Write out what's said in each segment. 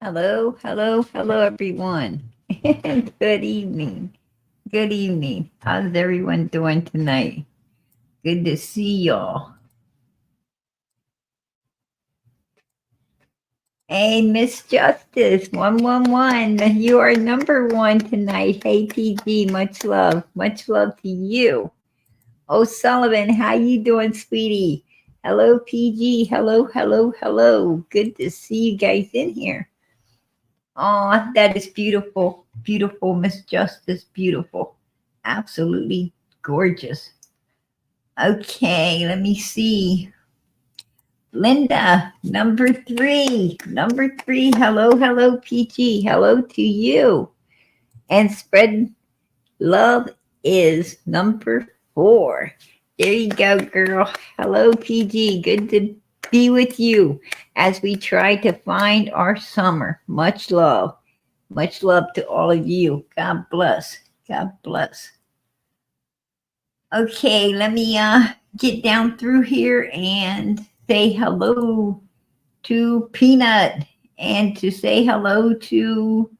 Hello, hello, hello, everyone. Good evening. Good evening. How's everyone doing tonight? Good to see y'all. Hey, Miss Justice, 111. You are number one tonight. Hey, PG, much love. Much love to you. O'Sullivan, how you doing, sweetie? Hello, PG. Hello, hello, hello. Good to see you guys in here. Oh, that is beautiful. Beautiful, Miss Justice. Beautiful. Absolutely gorgeous. Okay, let me see. Linda, number three. Number three. Hello, hello, Peachy. Hello to you. And spread love is number four. There you go, girl. Hello, PG. Good to be with you as we try to find our summer. Much love. Much love to all of you. God bless. God bless. Okay, let me get down through here and say hello to Peanut and to say hello to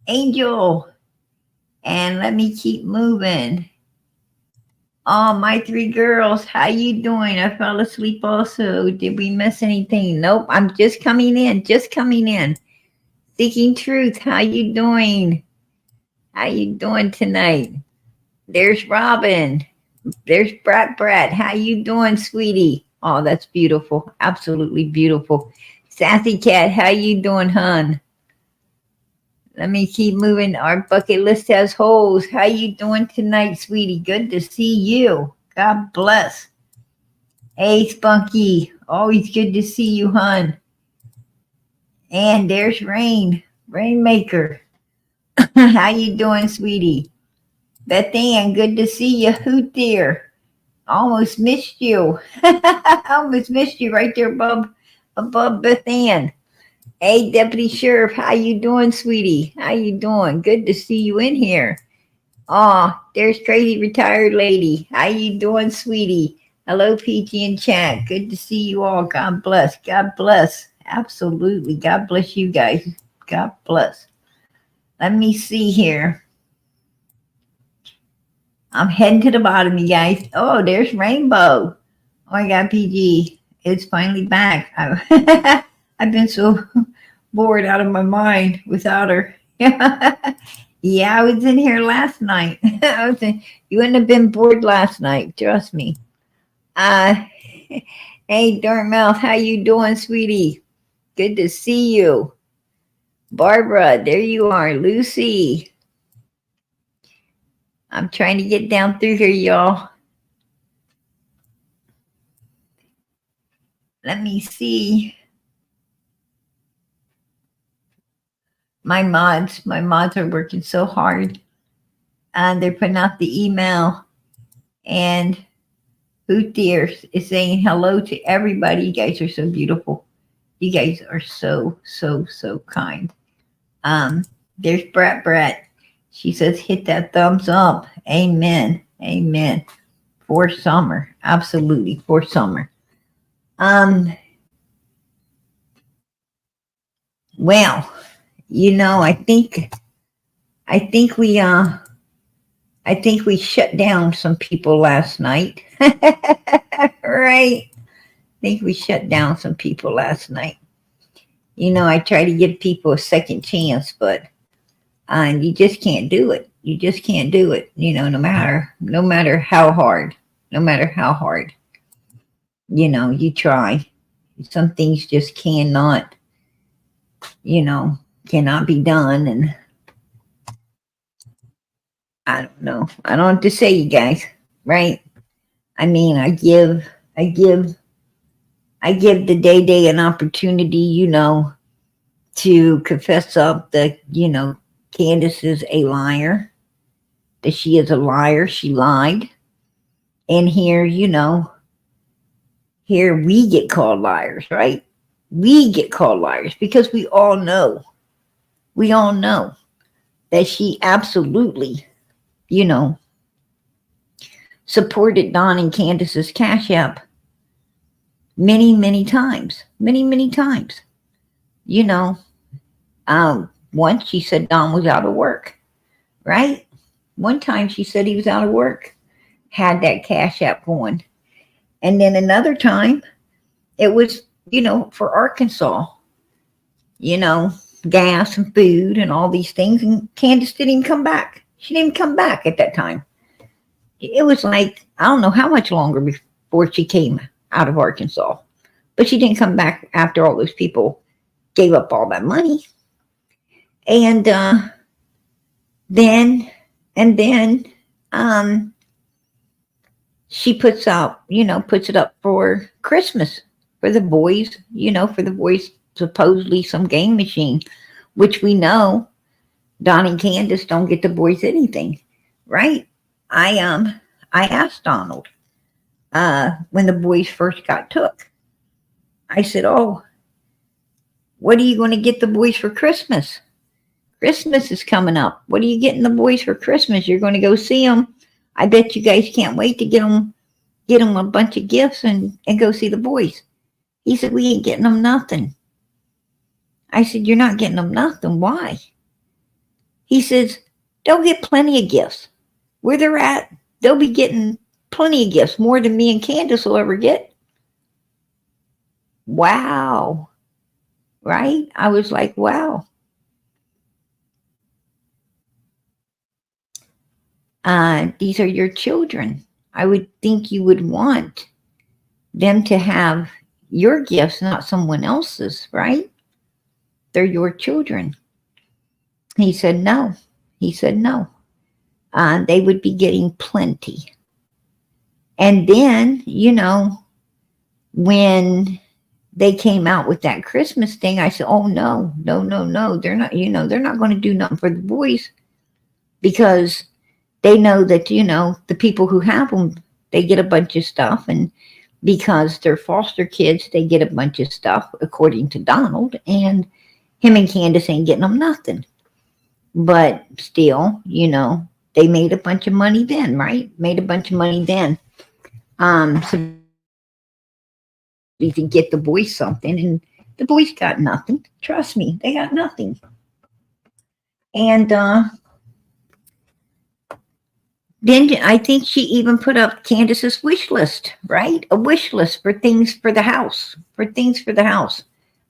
Angel. And let me keep moving. Oh, my three girls, how you doing? I fell asleep also. Did we miss anything? Nope, I'm just coming in, just coming in. Seeking truth, how you doing? How you doing tonight? There's Robin. There's Brat. How you doing, sweetie? Oh, that's beautiful. Absolutely beautiful. Sassy Cat, how you doing, hun? Let me keep moving. Our bucket list has holes. How you doing tonight, sweetie? Good to see you. God bless. Hey, Spunky. Always good to see you, hun. And there's Rainmaker. How you doing, sweetie? Beth Ann, good to see you. Hoot dear. Almost missed you. Almost missed you right there above Beth Ann. Hey, Deputy Sheriff, how you doing, sweetie? How you doing? Good to see you in here. Aw, there's Crazy Retired Lady. How you doing, sweetie? Hello, Peachy and Chat. Good to see you all. God bless. God bless. Absolutely. God bless you guys. God bless. Let me see here. I'm heading to the bottom, you guys. Oh, there's Rainbow. Oh my God, PG. It's finally back. I've been so bored out of my mind without her. Yeah, I was in here last night. You wouldn't have been bored last night. Trust me. Uh, hey, Dartmouth, how you doing, sweetie? Good to see you. Barbara, there you are. Lucy. I'm trying to get down through here, y'all. Let me see. My mods are working so hard. And they're putting out the email. And Hoot Deer is saying hello to everybody. You guys are so beautiful. You guys are so, so, so kind. There's Brat. She says, hit that thumbs up. Amen. Amen. For summer. Absolutely. For summer. Um, well, I think I think we shut down some people last night. Right? I think we shut down some people last night. I try to give people a second chance, but you just can't do it. You just can't do it. No matter how hard, no matter how hard, you try. Some things just you know, cannot be done. And I don't know. I don't know what to say, you guys. Right? I mean, I give the day an opportunity, to confess up that, Candus is a liar, that she is a liar. She lied. And here we get called liars, right? We get called liars because we all know that she absolutely, you know, supported Don and Candace's Cash App many, many times. Many, many times. You know, Once she said Don was out of work, right? One time she said he was out of work, had that cash app going. And then another time it was, for Arkansas, you know, gas and food and all these things. And Candus didn't even come back. She didn't even come back at that time. It was like, I don't know how much longer before she came out of Arkansas. But she didn't come back after all those people gave up all that money. And then, um, she puts it up for Christmas for the boys, supposedly some game machine, which we know Don and Candus don't get the boys anything, right? I asked Donald when the boys first got took. I said, "Oh, what are you going to get the boys for Christmas? Christmas is coming up. What are you getting the boys for Christmas? You're going to go see them. I bet you guys can't wait to get them a bunch of gifts and go see the boys." He said, "We ain't getting them nothing." I said, "You're not getting them nothing. Why?" He says, "They'll get plenty of gifts. Where they're at, they'll be getting plenty of gifts, more than me and Candus will ever get." Wow. Right? I was like, wow. These are your children. I would think you would want them to have your gifts, not someone else's, right? They're your children. He said no. He said no. They would be getting plenty. And then, when they came out with that Christmas thing, I said, "Oh no. They're not, they're not going to do nothing for the boys, because they know that, the people who have them, they get a bunch of stuff. And because they're foster kids, they get a bunch of stuff, according to Donald. And him and Candus ain't getting them nothing." But still, they made a bunch of money then, right? Made a bunch of money then. So you could get the boys something, and the boys got nothing. Trust me, they got nothing. And then I think she even put up Candus's wish list, right? A wish list for things for the house,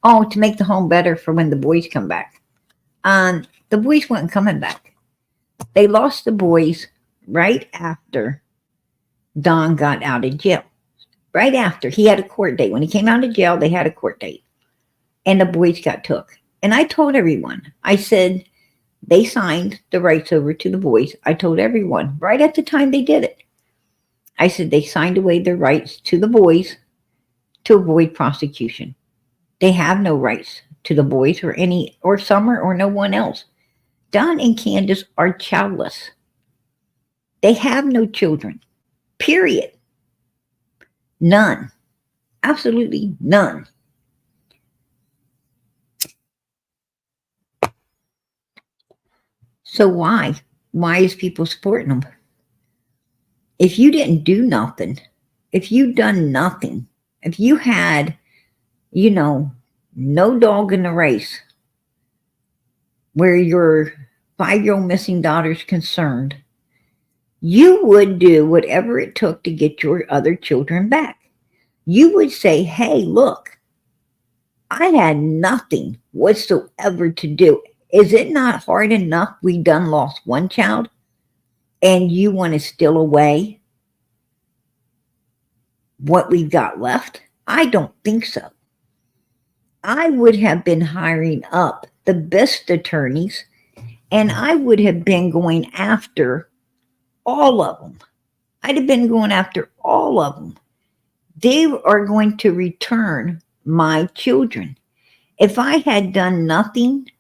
Oh, to make the home better for when the boys come back. The boys weren't coming back. They lost the boys right after Don got out of jail. Right after. He had a court date. When he came out of jail, they had a court date. And the boys got took. And I told everyone, I said, they signed the rights over to the boys. I told everyone right at the time they did it. I said they signed away their rights to the boys to avoid prosecution. They have no rights to the boys or Summer or no one else. Don and Candus are childless. They have no children. Period. None. Absolutely none. So why? Why is people supporting them? If you didn't do nothing, if you done nothing, if you had, no dog in the race where your 5-year-old missing daughter's concerned, you would do whatever it took to get your other children back. You would say, "Hey, look, I had nothing whatsoever to do. Is it not hard enough we done lost one child, and you want to steal away what we've got left?" I don't think so. I would have been hiring up the best attorneys, and I would have been going after all of them. I'd have been going after all of them. They are going to return my children. If I had done nothing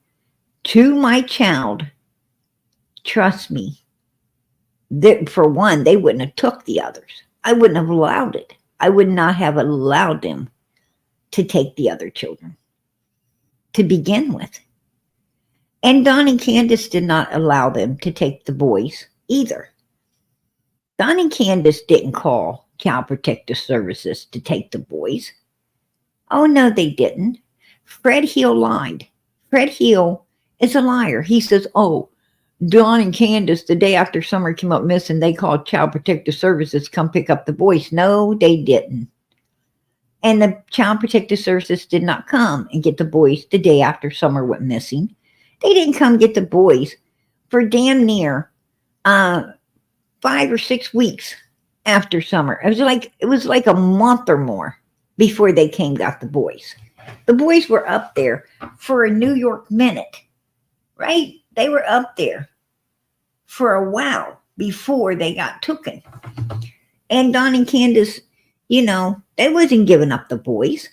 to my child, trust me, for one, they wouldn't have took the others. I wouldn't have allowed it. I would not have allowed them to take the other children to begin with. And Don and Candus did not allow them to take the boys either. Don and Candus didn't call Child Protective Services to take the boys. Oh, no, they didn't. Fred Hill lied. Fred Hill It's a liar. He says, oh, Dawn and Candus, the day after Summer came up missing, they called Child Protective Services to come pick up the boys. No, they didn't. And the Child Protective Services did not come and get the boys the day after Summer went missing. They didn't come get the boys for damn near 5 or 6 weeks after Summer. It was like a month or more before they came got the boys. The boys were up there for a New York minute, right? They were up there for a while before they got taken. And Don and Candus, they wasn't giving up the boys.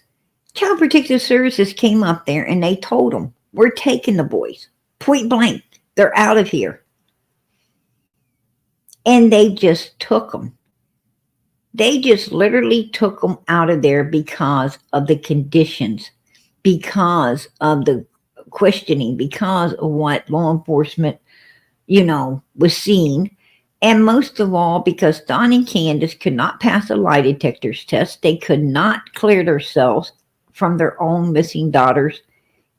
Child Protective Services came up there and they told them, we're taking the boys. Point blank. They're out of here. And they just took them. They just literally took them out of there because of the conditions, because of the questioning, because of what law enforcement, was seeing. And most of all, because Don and Candus could not pass a lie detectors test. They could not clear themselves from their own missing daughter's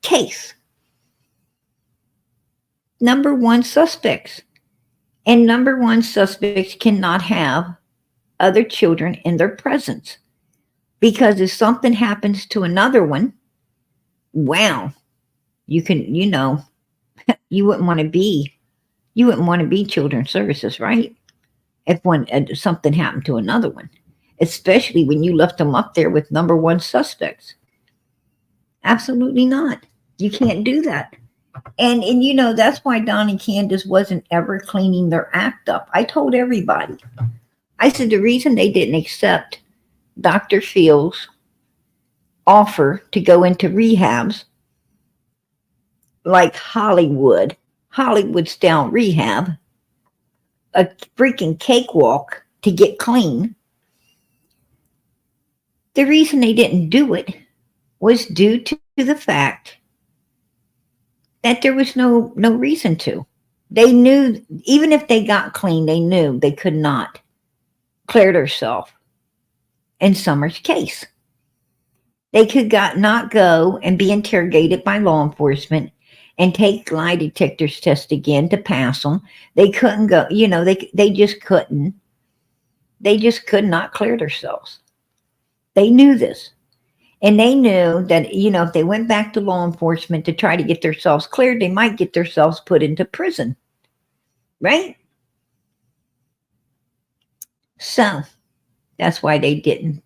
case. Number one suspects. And number one suspects cannot have other children in their presence. Because if something happens to another one, wow, you wouldn't want to be children's services, right? If something happened to another one, especially when you left them up there with number one suspects. Absolutely not. You can't do that. And that's why Don and Candus wasn't ever cleaning their act up. I told everybody. I said the reason they didn't accept Dr. Fields' offer to go into rehabs like Hollywood style rehab, a freaking cakewalk to get clean. The reason they didn't do it was due to the fact that there was no reason to. They knew, even if they got clean, they knew they could not clear themselves in Summer's case. They could not go and be interrogated by law enforcement and take lie detectors test again to pass them. They couldn't go, they just couldn't. They just could not clear themselves. They knew this. And they knew that, if they went back to law enforcement to try to get themselves cleared, they might get themselves put into prison. Right? So, that's why they didn't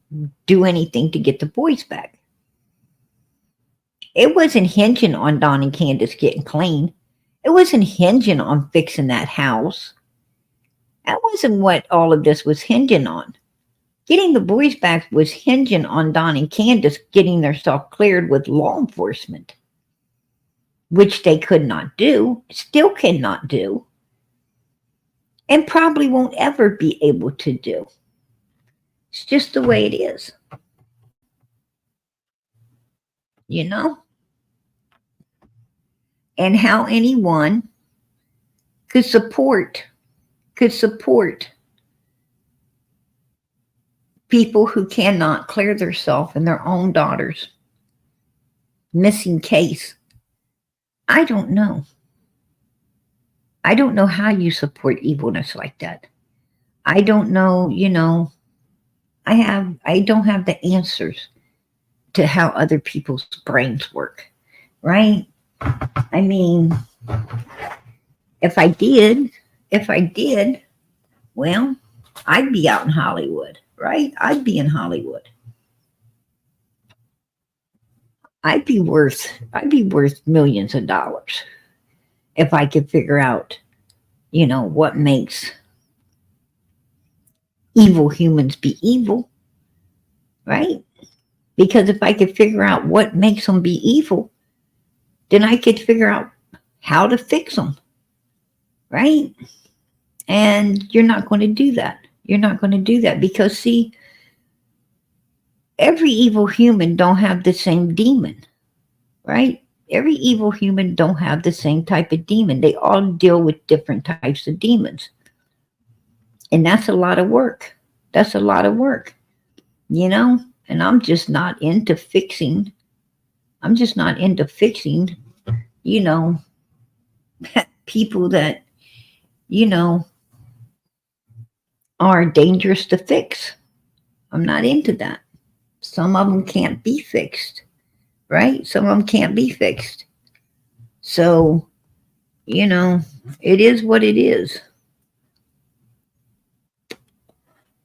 do anything to get the boys back. It wasn't hinging on Don and Candus getting clean. It wasn't hinging on fixing that house. That wasn't what all of this was hinging on. Getting the boys back was hinging on Don and Candus getting themselves cleared with law enforcement, which they could not do, still cannot do, and probably won't ever be able to do. It's just the way it is. And how anyone could support people who cannot clear themselves in their own daughter's missing case. I don't know. I don't know how you support evilness like that. I don't know, I don't have the answers to how other people's brains work, right? I mean, if I did, well, I'd be out in Hollywood, right? I'd be in Hollywood. I'd be worth millions of dollars if I could figure out, what makes evil humans be evil, right? Because if I could figure out what makes them be evil, then I could figure out how to fix them, right? And you're not going to do that. You're not going to do that because, see, every evil human don't have the same demon, right? Every evil human don't have the same type of demon. They all deal with different types of demons. And that's a lot of work. That's a lot of work, and I'm just not into fixing, people that, you know, are dangerous to fix. I'm not into that. Some of them can't be fixed, right? Some of them can't be fixed. So, you know, it is what it is.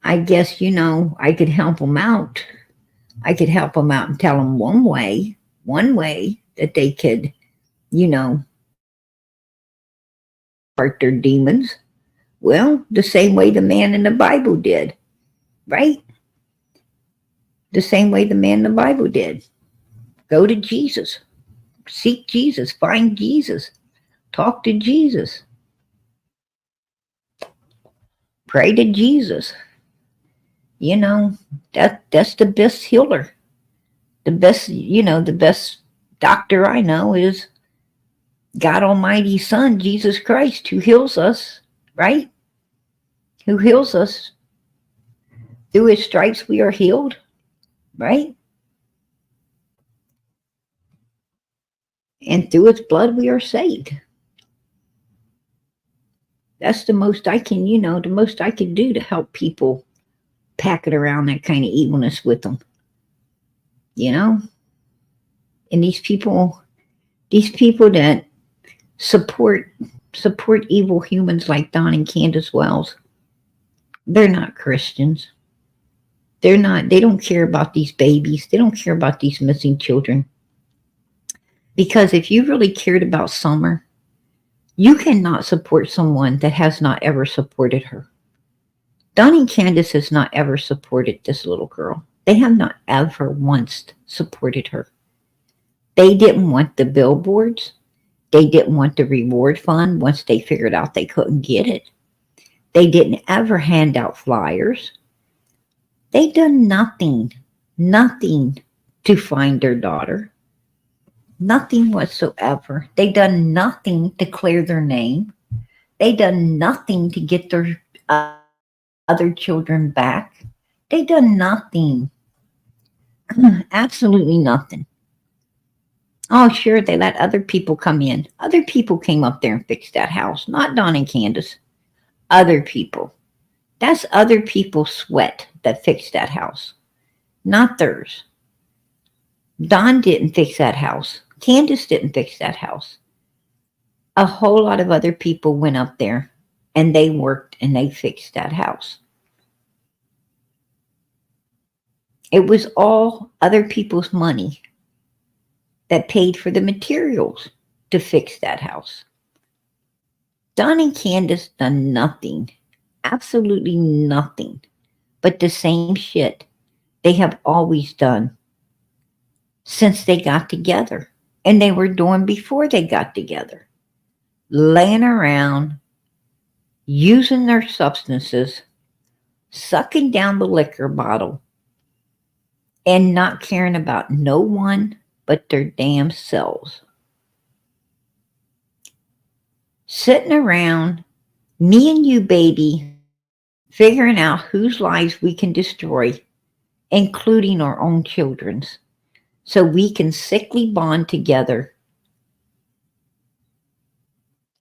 I guess, I could help them out. I could help them out and tell them one way that they could, you know, fight their demons. Well, the same way the man in the Bible did, right? The same way the man in the Bible did. Go to Jesus. Seek Jesus. Find Jesus. Talk to Jesus. Pray to Jesus. You know, that's the best healer. The best doctor I know is God Almighty's Son, Jesus Christ, who heals us, right? Who heals us. Through his stripes we are healed, right? And through his blood we are saved. That's the most I can do to help people pack it around that kind of evilness with them. You know? And these people that support evil humans like Don and Candus Wells, they're not Christians. They don't care about these babies. They don't care about these missing children. Because if you really cared about Summer, you cannot support someone that has not ever supported her. Don and Candus has not ever supported this little girl. They have not ever once supported her. They didn't want the billboards. They didn't want the reward fund once they figured out they couldn't get it. They didn't ever hand out flyers. They done nothing to find their daughter. Nothing whatsoever. They done nothing to clear their name. They done nothing to get their other children back. They done nothing. Absolutely nothing. Oh, sure, they let other people come in. Other people came up there and fixed that house. Not Don and Candus. Other people. That's other people's sweat that fixed that house. Not theirs. Don didn't fix that house. Candus didn't fix that house. A whole lot of other people went up there and they worked and they fixed that house. It was all other people's money that paid for the materials to fix that house. Don and Candus done nothing, absolutely nothing, but the same shit they have always done since they got together. And they were doing before they got together. Laying around, using their substances, sucking down the liquor bottle, and not caring about no one but their damn selves. Sitting around, me and you, baby, figuring out whose lives we can destroy, including our own children's, so we can sickly bond together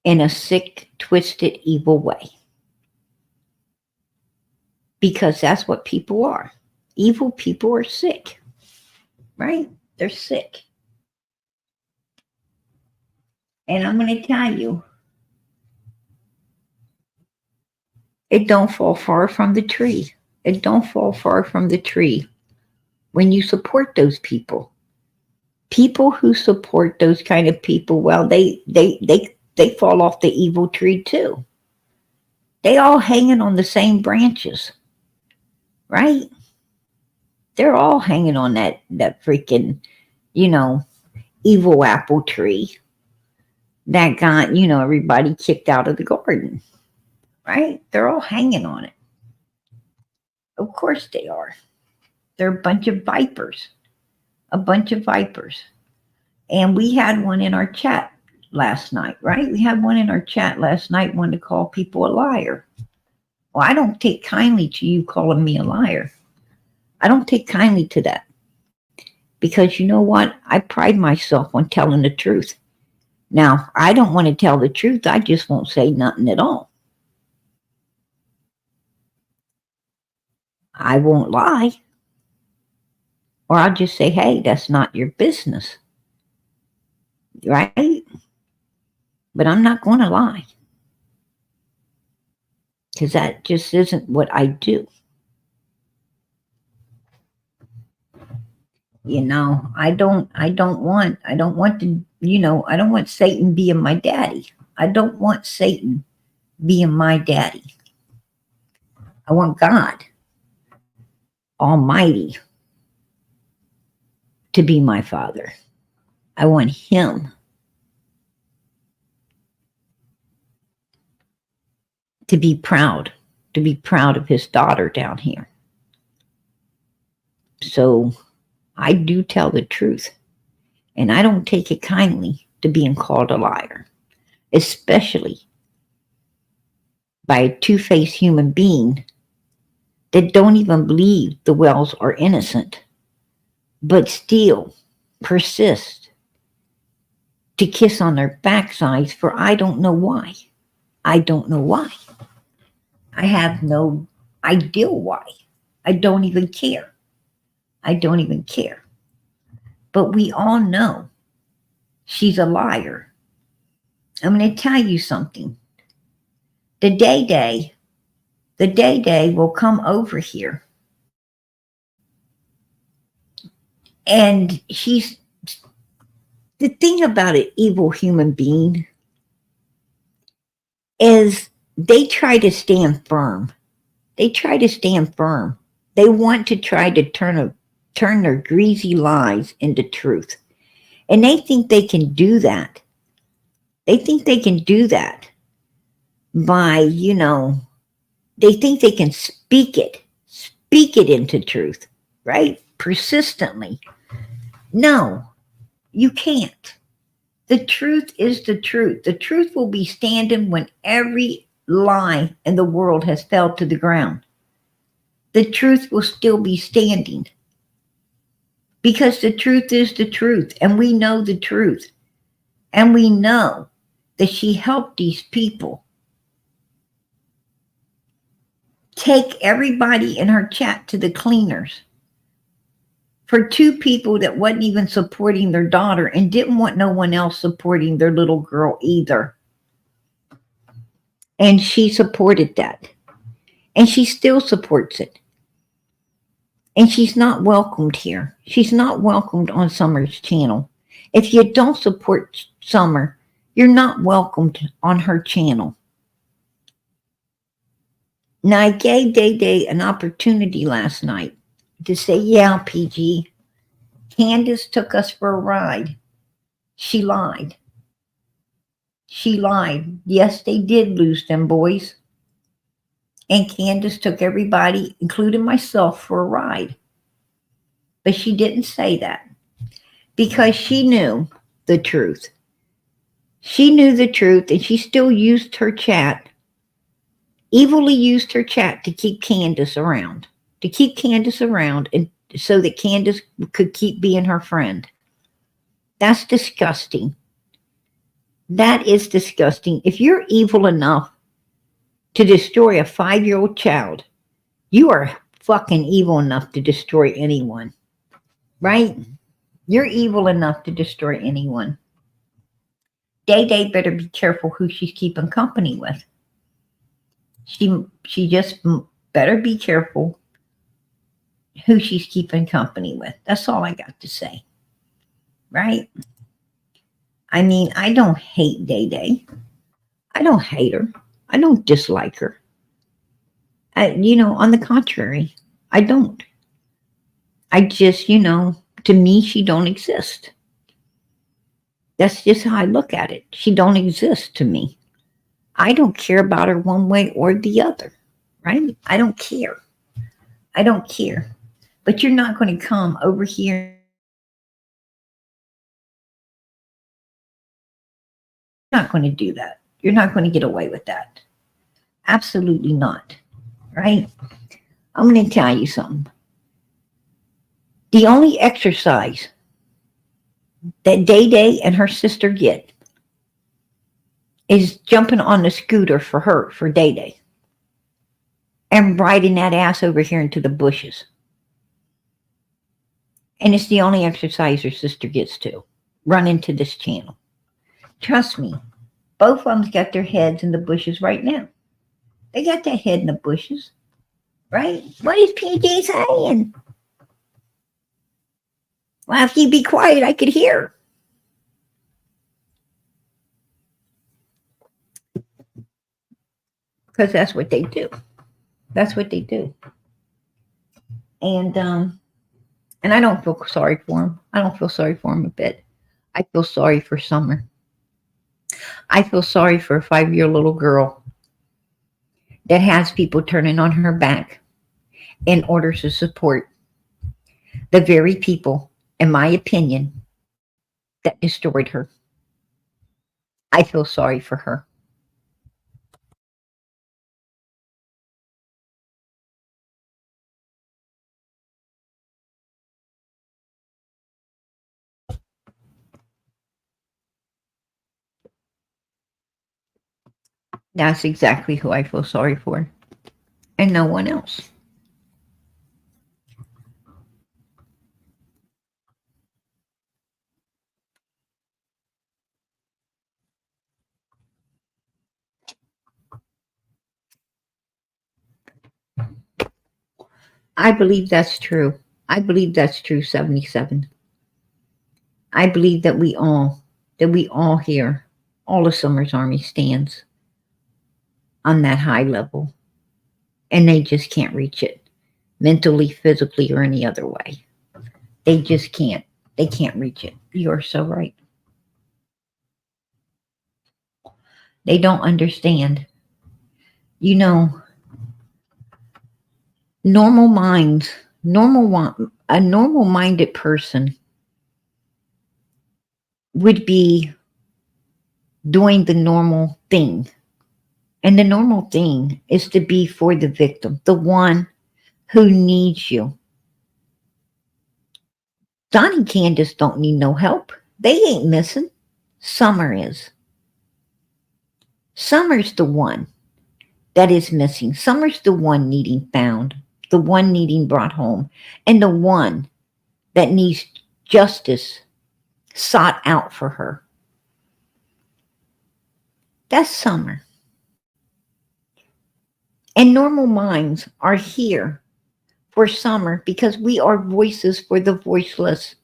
in a sick, twisted, evil way. Because that's what people are. Evil people are sick, right? They're sick. And I'm going to tell you, it don't fall far from the tree. It don't fall far from the tree when you support those people. People who support those kind of people, well, they fall off the evil tree too. They all hanging on the same branches, right? They're all hanging on that freaking, evil apple tree that got, everybody kicked out of the garden, right? They're all hanging on it. Of course they are. They're a bunch of vipers. A bunch of vipers. And we had one in our chat last night, right? We had one in our chat last night, wanted to call people a liar. Well, I don't take kindly to you calling me a liar. I don't take kindly to that. Because you know what? I pride myself on telling the truth. Now, I don't want to tell the truth. I just won't say nothing at all. I won't lie. Or I'll just say, hey, that's not your business. Right? But I'm not going to lie. Because that just isn't what I do. I don't want I don't want Satan being my daddy. I don't want Satan being my daddy. I want God Almighty to be my father. I want him to be proud of his daughter down here. So I do tell the truth, and I don't take it kindly to being called a liar, especially by a two-faced human being that don't even believe the Wells are innocent, but still persist to kiss on their backsides for I don't know why. I don't know why. I have no idea why. I don't even care. I don't even care. But we all know she's a liar. I'm going to tell you something. The Day will come over here. And she's the thing about an evil human being is they try to stand firm. They try to stand firm. They want to try to turn their greasy lies into truth. And they think they can do that. They think they can do that by, they think they can speak it into truth, right? Persistently. No, you can't. The truth is the truth. The truth will be standing when every lie in the world has fell to the ground. The truth will still be standing. Because the truth is the truth, and we know the truth. And we know that she helped these people take everybody in her chat to the cleaners for two people that wasn't even supporting their daughter and didn't want no one else supporting their little girl either. And she supported that. And she still supports it. And she's not welcomed here. She's not welcomed on Summer's channel. If you don't support Summer, you're not welcomed on her channel. Now, I gave Day an opportunity last night to say, yeah, PG, Candus took us for a ride. She lied. She lied. Yes, they did lose them boys. And Candus took everybody, including myself, for a ride. But she didn't say that because she knew the truth. She knew the truth, and she still used her chat, evilly used her chat to keep Candus around. And so that Candus could keep being her friend. That's disgusting. That is disgusting. If you're evil enough to destroy a 5-year-old child, you are fucking evil enough to destroy anyone. Right? You're evil enough to destroy anyone. Day better be careful who she's keeping company with. She just better be careful who she's keeping company with. That's all I got to say. Right? I mean, I don't hate Day. I don't hate her. I don't dislike her. On the contrary, I don't. I just, to me, she don't exist. That's just how I look at it. She don't exist to me. I don't care about her one way or the other, right? I don't care. I don't care. But you're not going to come over here. You're not going to do that. You're not going to get away with that. Absolutely not, right? I'm going to tell you something. The only exercise that Day and her sister get is jumping on the scooter for her, for Day Day, and riding that ass over here into the bushes. And it's the only exercise her sister gets to run into this channel. Trust me, both of them's got their heads in the bushes right now. They got their head in the bushes, right? What is PJ saying? Well, if you be quiet, I could hear. Because that's what they do. That's what they do. And I don't feel sorry for him. I don't feel sorry for him a bit. I feel sorry for Summer. I feel sorry for a 5-year little girl that has people turning on her back in order to support the very people, in my opinion, that destroyed her. I feel sorry for her. That's exactly who I feel sorry for, and no one else. I believe that's true. I believe that's true, 77. I believe that we all here, all of Summer's Army stands on that high level, and they just can't reach it mentally, physically, or any other way. They just can't. They can't reach it. You're so right. They don't understand. You know, normal minds, a normal minded person would be doing the normal thing. And the normal thing is to be for the victim, the one who needs you. Don and Candus don't need no help. They ain't missing. Summer is. Summer's the one that is missing. Summer's the one needing found, the one needing brought home, and the one that needs justice sought out for her. That's Summer. And normal minds are here for Summer because we are voices for the voiceless.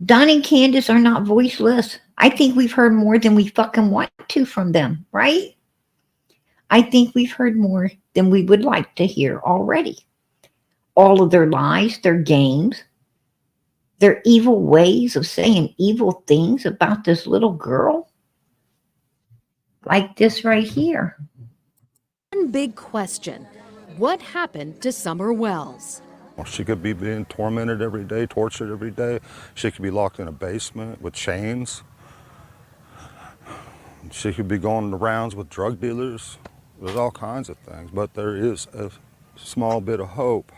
Don and Candus are not voiceless. I think we've heard more than we fucking want to from them, right? I think we've heard more than we would like to hear already. All of their lies, their games, their evil ways of saying evil things about this little girl. Like this right here. One big question. What happened to Summer Wells? She could be being tormented every day, tortured every day. She could be locked in a basement with chains. She could be going the rounds with drug dealers. There's all kinds of things, but there is a small bit of hope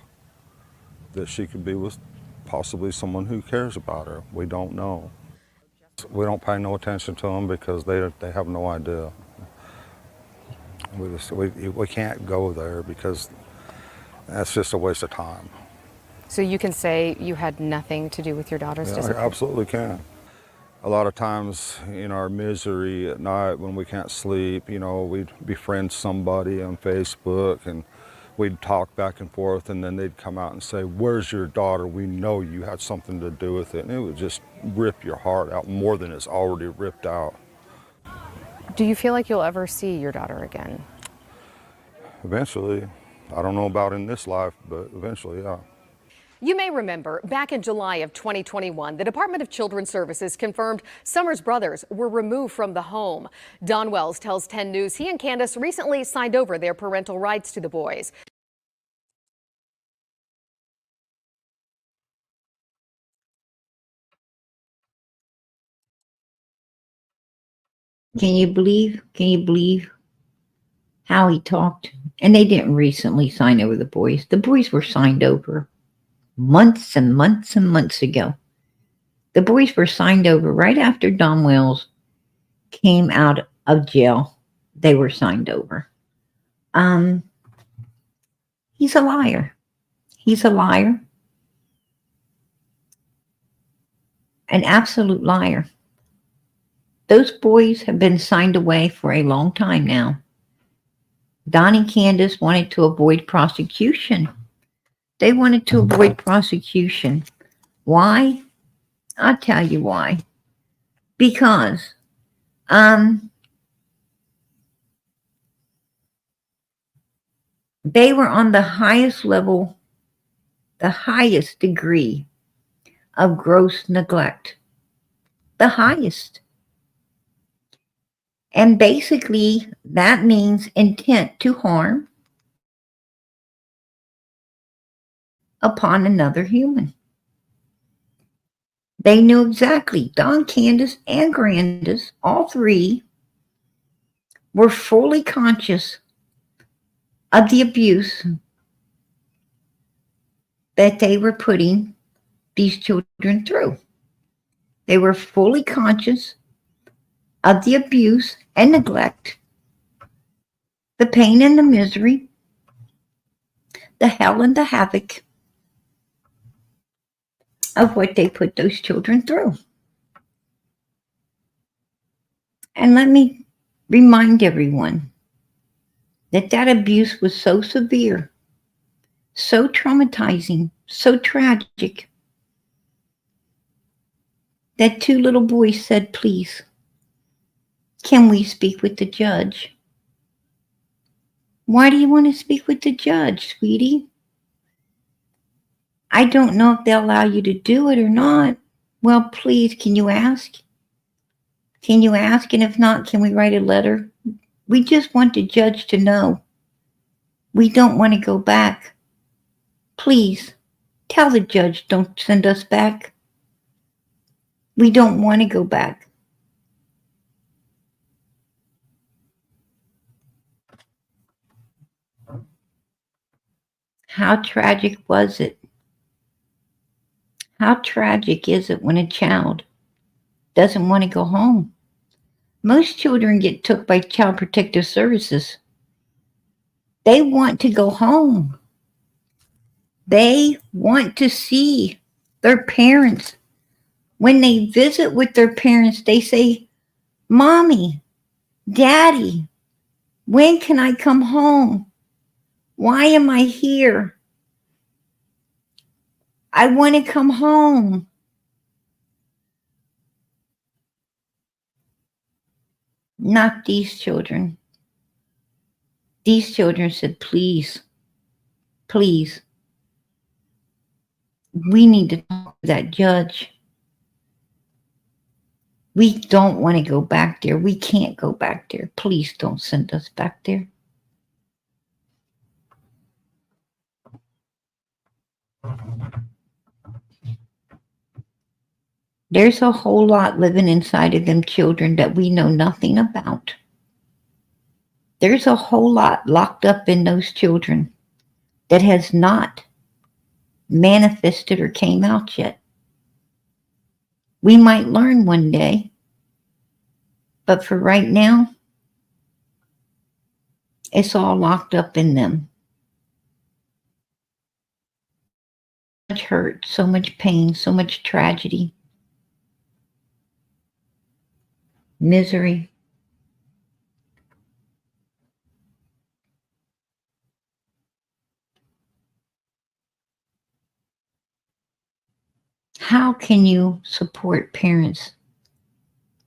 that she could be with possibly someone who cares about her. We don't know. We don't pay no attention to them because they have no idea. We can't go there because that's just a waste of time. So you can say you had nothing to do with your daughter's disappearance? I absolutely can. A lot of times in our misery at night when we can't sleep, we'd befriend somebody on Facebook and we'd talk back and forth, and then they'd come out and say, "Where's your daughter? We know you had something to do with it." And it would just rip your heart out more than it's already ripped out. Do you feel like you'll ever see your daughter again? Eventually. I don't know about in this life, but eventually, yeah. You may remember back in July of 2021, the Department of Children's Services confirmed Summer's brothers were removed from the home. Don Wells tells 10 News he and Candus recently signed over their parental rights to the boys. Can you believe how he talked? And they didn't recently sign over the boys. The boys were signed over months and months and months ago. The boys were signed over right after Don Wells came out of jail, they were signed over. He's a liar. He's a liar. An absolute liar. Those boys have been signed away for a long time now. Don and Candus wanted to avoid prosecution. They wanted to avoid prosecution. Why? I'll tell you why. Because they were on the highest level, the highest degree of gross neglect. The highest. And basically, that means intent to harm upon another human. They knew exactly, Don, Candus, and Grandis, all three, were fully conscious of the abuse that they were putting these children through. They were fully conscious of the abuse and neglect, the pain and the misery, the hell and the havoc of what they put those children through. And let me remind everyone that that abuse was so severe, so traumatizing, so tragic, that two little boys said, please, can we speak with the judge? Why do you want to speak with the judge, sweetie? I don't know if they'll allow you to do it or not. Well, please, can you ask? Can you ask? And if not, can we write a letter? We just want the judge to know. We don't want to go back. Please, tell the judge don't send us back. We don't want to go back. How tragic was it? How tragic is it when a child doesn't want to go home? Most children get took by Child Protective Services. They want to go home. They want to see their parents. When they visit with their parents, they say, Mommy, Daddy, when can I come home? Why am I here? I want to come home. Not these children. These children said, please, please, we need to talk to that judge. We don't want to go back there. We can't go back there. Please don't send us back there. There's a whole lot living inside of them children that we know nothing about. There's a whole lot locked up in those children that has not manifested or came out yet. We might learn one day, but for right now, it's all locked up in them. So much hurt, so much pain, so much tragedy, misery. How can you support parents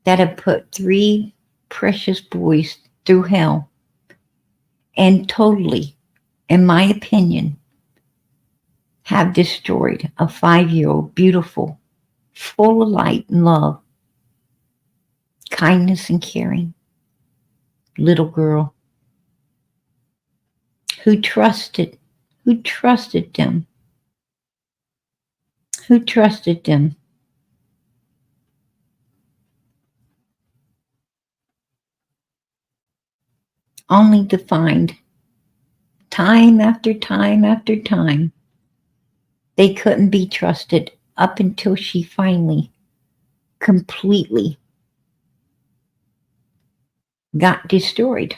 that have put three precious boys through hell and totally, in my opinion, have destroyed a 5-year-old, beautiful, full of light and love, kindness and caring little girl who trusted them, only to find time after time after time they couldn't be trusted up until she finally completely got destroyed.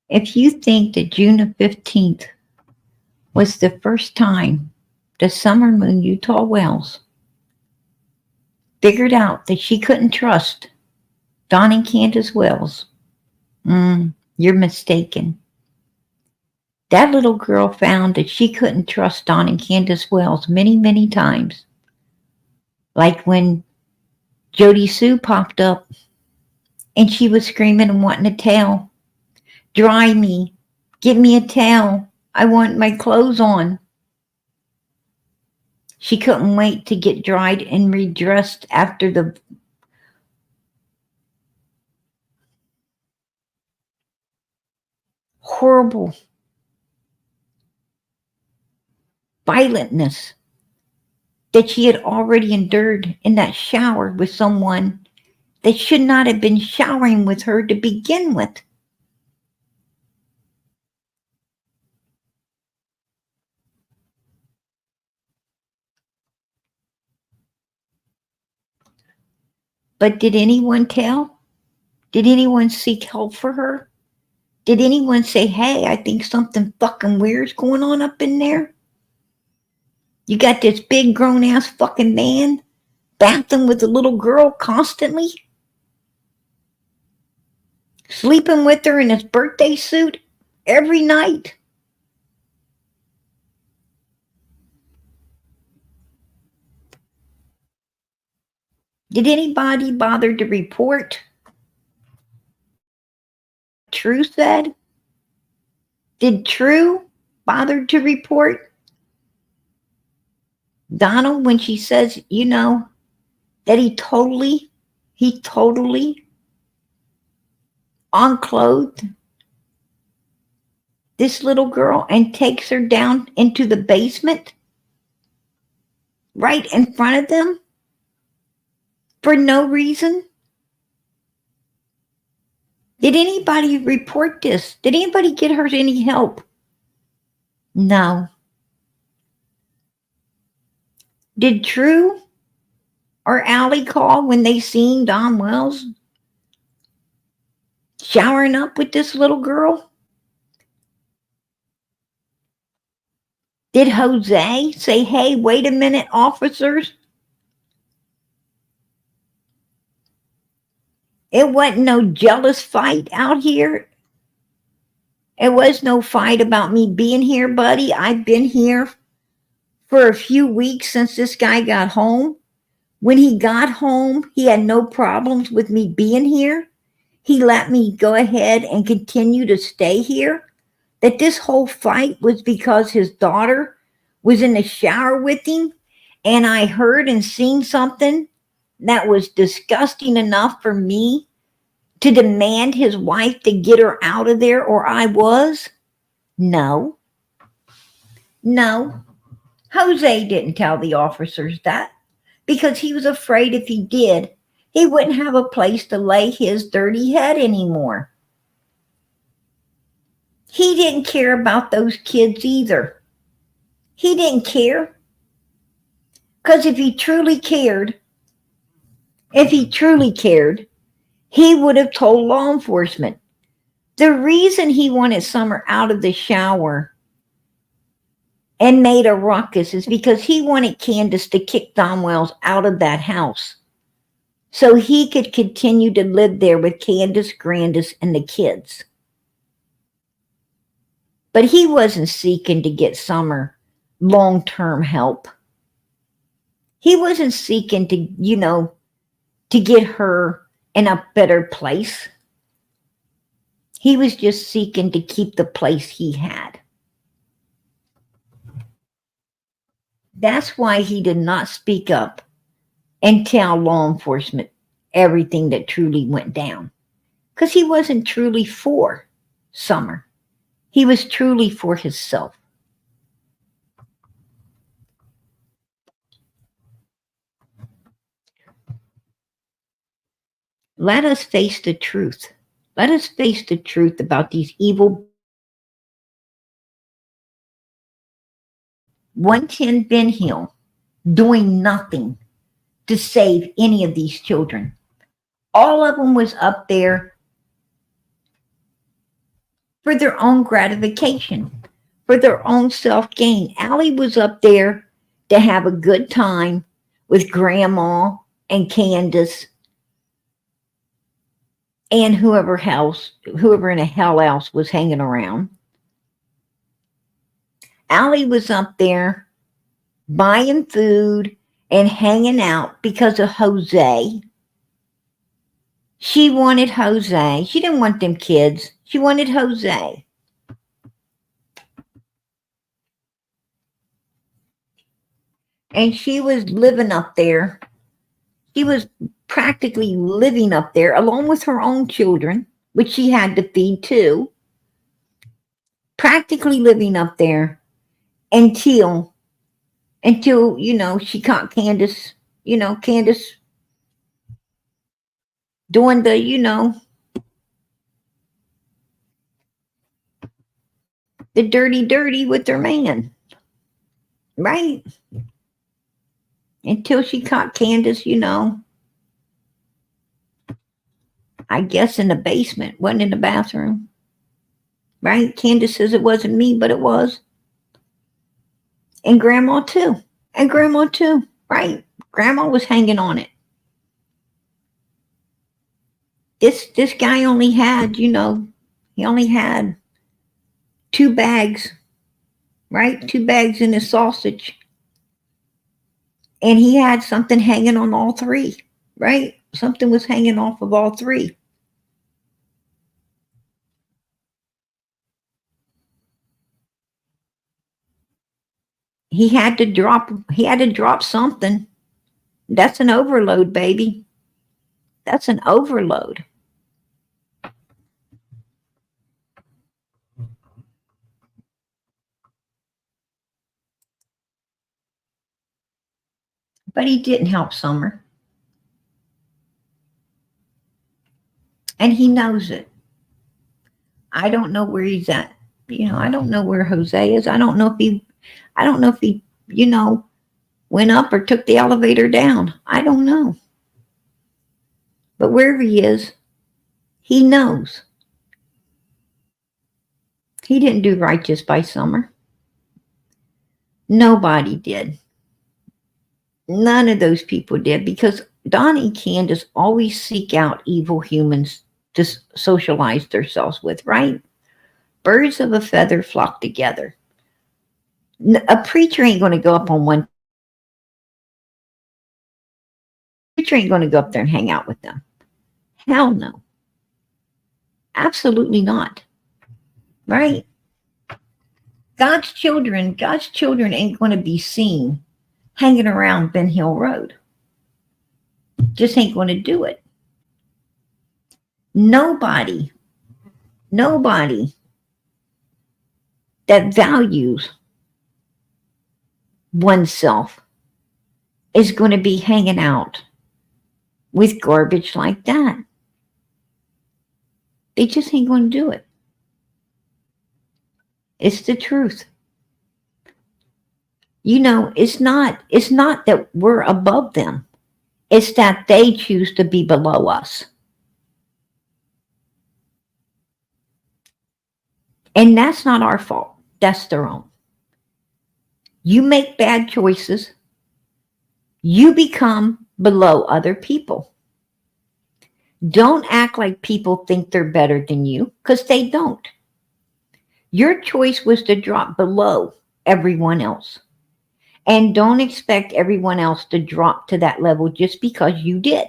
If you think that June the 15th was the first time the summer moon Utah Wells figured out that she couldn't trust Don and Candus Wells, you're mistaken. That little girl found that she couldn't trust Don and Candus Wells many, many times. Like when Jody Sue popped up and she was screaming and wanting a towel. Dry me. Give me a towel. I want my clothes on. She couldn't wait to get dried and redressed after the horrible violentness that she had already endured in that shower with someone that should not have been showering with her to begin with. But did anyone tell? Did anyone seek help for her? Did anyone say, hey, I think something fucking weird's going on up in there? You got this big grown ass fucking man bathing with a little girl constantly? Sleeping with her in his birthday suit every night? Did anybody bother to report? True said? Did True bother to report Donald when she says, you know, that he totally unclothed this little girl and takes her down into the basement right in front of them for no reason? Did anybody report this? Did anybody get her any help? No. Did True or Allie call when they seen Don Wells showering up with this little girl? Did Jose say, hey, wait a minute, officers? It wasn't no jealous fight out here. It was no fight about me being here, buddy. I've been here for a few weeks since this guy got home. When he got home, he had no problems with me being here. He let me go ahead and continue to stay here. That this whole fight was because his daughter was in the shower with him, and I heard and seen something that was disgusting enough for me to demand his wife to get her out of there, or I was? No. Jose didn't tell the officers that because he was afraid if he did, he wouldn't have a place to lay his dirty head anymore. He didn't care about those kids either. He didn't care. Because if he truly cared, he would have told law enforcement. The reason he wanted Summer out of the shower and made a ruckus is because he wanted Candus to kick Don Wells out of that house so he could continue to live there with Candus, Grandis, and the kids. But he wasn't seeking to get Summer long-term help. He wasn't seeking to, to get her in a better place. He was just seeking to keep the place he had. That's why he did not speak up and tell law enforcement everything that truly went down. Because he wasn't truly for Summer. He was truly for himself. Let us face the truth. Let us face the truth about these evil 110 Ben Hill, doing nothing to save any of these children. All of them was up there for their own gratification, for their own self-gain. Allie was up there to have a good time with Grandma and Candus and whoever in the hell else was hanging around. Allie was up there buying food and hanging out because of Jose. She wanted Jose. She didn't want them kids. She wanted Jose. And she was living up there. She was practically living up there along with her own children, which she had to feed too. Practically living up there until she caught Candus, Candus doing the the dirty with her man, right? Until she caught Candus, I guess in the basement, wasn't in the bathroom, right? Candus says it wasn't me, but it was. And Grandma too, right? Grandma was hanging on it. This guy only had, he only had 2 bags, right? 2 bags in his sausage. And he had something hanging on all 3, right? Something was hanging off of all 3. He had to drop something. That's an overload, baby. That's an overload. But he didn't help Summer. And he knows it. I don't know where he's at. I don't know where Jose is. I don't know if he, went up or took the elevator down. I don't know. But wherever he is, he knows. He didn't do right just by Summer. Nobody did. None of those people did, because Donnie and Candus always seek out evil humans to socialize themselves with, right? Birds of a feather flock together. A preacher ain't going to go up on one. Preacher ain't going to go up there and hang out with them. Hell no. Absolutely not. Right? God's children ain't going to be seen hanging around Ben Hill Road. Just ain't going to do it. Nobody that values oneself is going to be hanging out with garbage like that. They just ain't going to do it. It's the truth. It's not that we're above them. It's that they choose to be below us. And that's not our fault. That's their own. You make bad choices, you become below other people. Don't act like people think they're better than you, because they don't. Your choice was to drop below everyone else. And don't expect everyone else to drop to that level just because you did.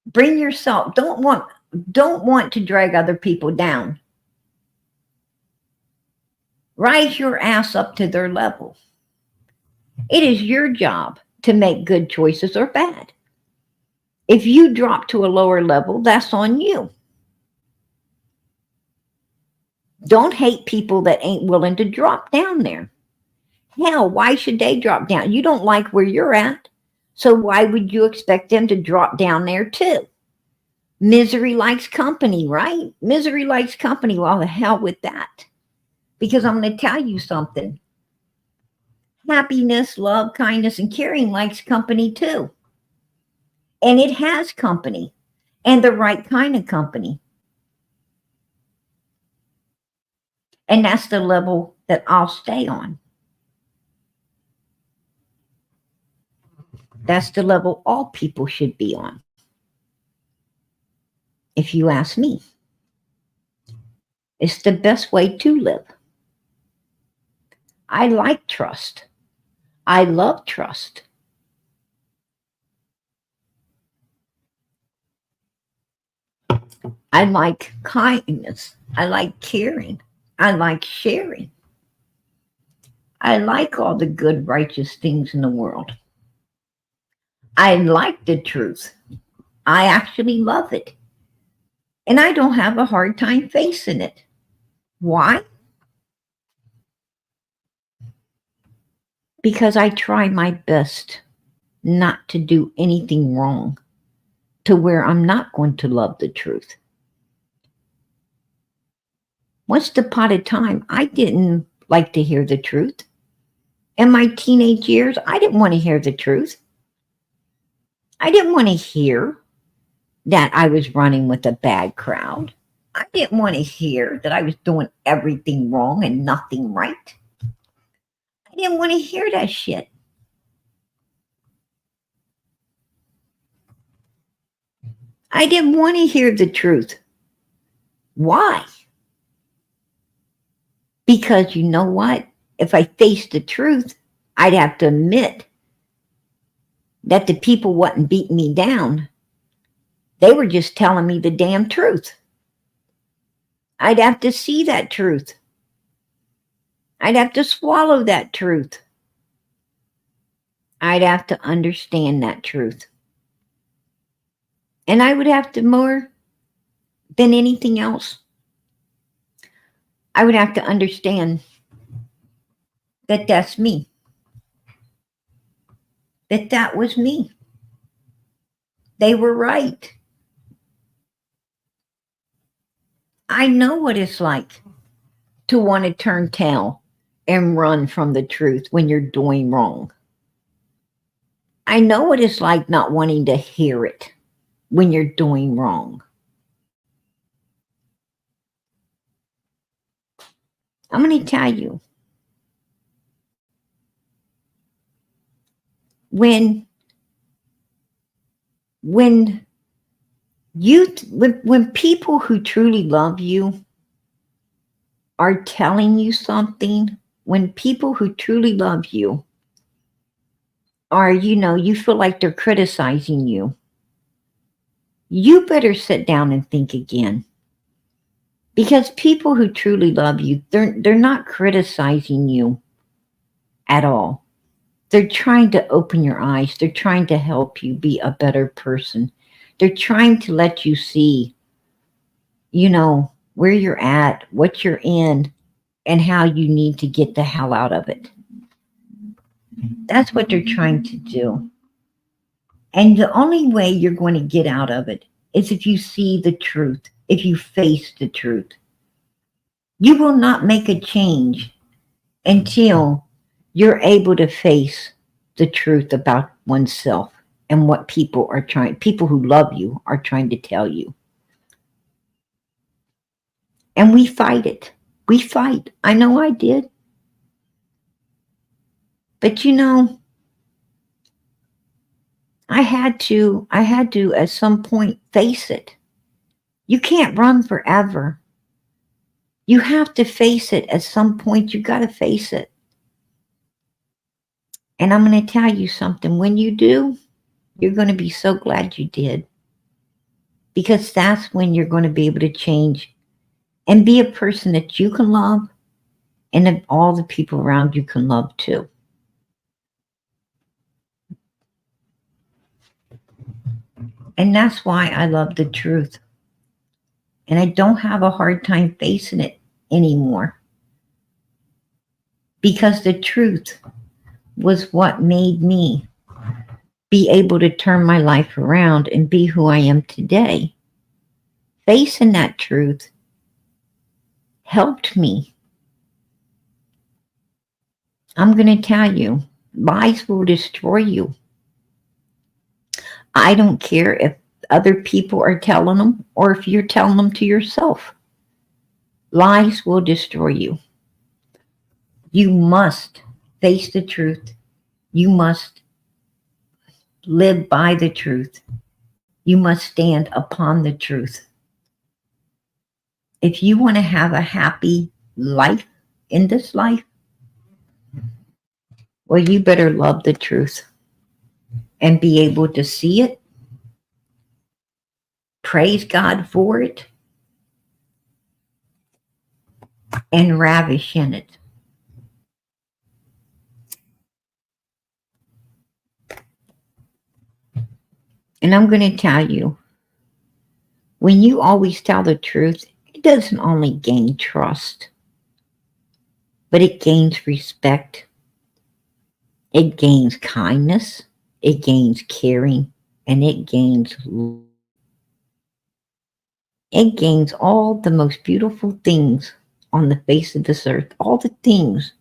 Bring yourself, don't want to drag other people down. Rise your ass up to their level. It is your job to make good choices or bad. If you drop to a lower level, that's on you. Don't hate people that ain't willing to drop down there. Hell, why should they drop down? You don't like where you're at, so why would you expect them to drop down there too? Misery likes company, right? Misery likes company. Well, the hell with that. Because I'm going to tell you something. Happiness, love, kindness, and caring likes company too. And it has company, and the right kind of company. And that's the level that I'll stay on. That's the level all people should be on, if you ask me. It's the best way to live. I like trust. I love trust. I like kindness. I like caring. I like sharing. I like all the good, righteous things in the world. I like the truth. I actually love it. And I don't have a hard time facing it. Why? Because I try my best not to do anything wrong to where I'm not going to love the truth. Once upon a time, I didn't like to hear the truth. In my teenage years, I didn't want to hear the truth. I didn't want to hear that I was running with a bad crowd. I didn't want to hear that I was doing everything wrong and nothing right. I didn't want to hear that shit. I didn't want to hear the truth. Why? Because you know what? If I faced the truth, I'd have to admit that the people wasn't beating me down. They were just telling me the damn truth. I'd have to see that truth. I'd have to swallow that truth. I'd have to understand that truth. And I would have to, more than anything else, I would have to understand that that's me. That was me. They were right. I know what it's like to want to turn tail and run from the truth when you're doing wrong. I know what it's like not wanting to hear it when you're doing wrong. I'm going to tell you, when people who truly love you are telling you something, when people who truly love you are, you feel like they're criticizing you, you better sit down and think again. Because people who truly love you, they're not criticizing you at all. They're trying to open your eyes. They're trying to help you be a better person. They're trying to let you see, where you're at, what you're in, and how you need to get the hell out of it. That's what they're trying to do. And the only way you're going to get out of it is if you see the truth, if you face the truth. You will not make a change until you're able to face the truth about oneself and what people who love you are trying to tell you. And we fight it. We fight. I know I did. But I had to at some point face it. You can't run forever. You have to face it at some point. You got to face it. And I'm going to tell you something. When you do, you're going to be so glad you did. Because that's when you're going to be able to change and be a person that you can love and that all the people around you can love too. And that's why I love the truth. And I don't have a hard time facing it anymore. Because the truth was what made me be able to turn my life around and be who I am today. Facing that truth helped me I'm going to tell you, lies will destroy you. I don't care if other people are telling them or if you're telling them to yourself. Lies will destroy you. You must face the truth. You must live by the truth. You must stand upon the truth. If you want to have a happy life in this life, well, you better love the truth and be able to see it, praise God for it, and ravish in it. And I'm going to tell you, when you always tell the truth, it doesn't only gain trust, but it gains respect. It gains kindness. It gains caring. And it gains love. It gains all the most beautiful things on the face of this earth. All the things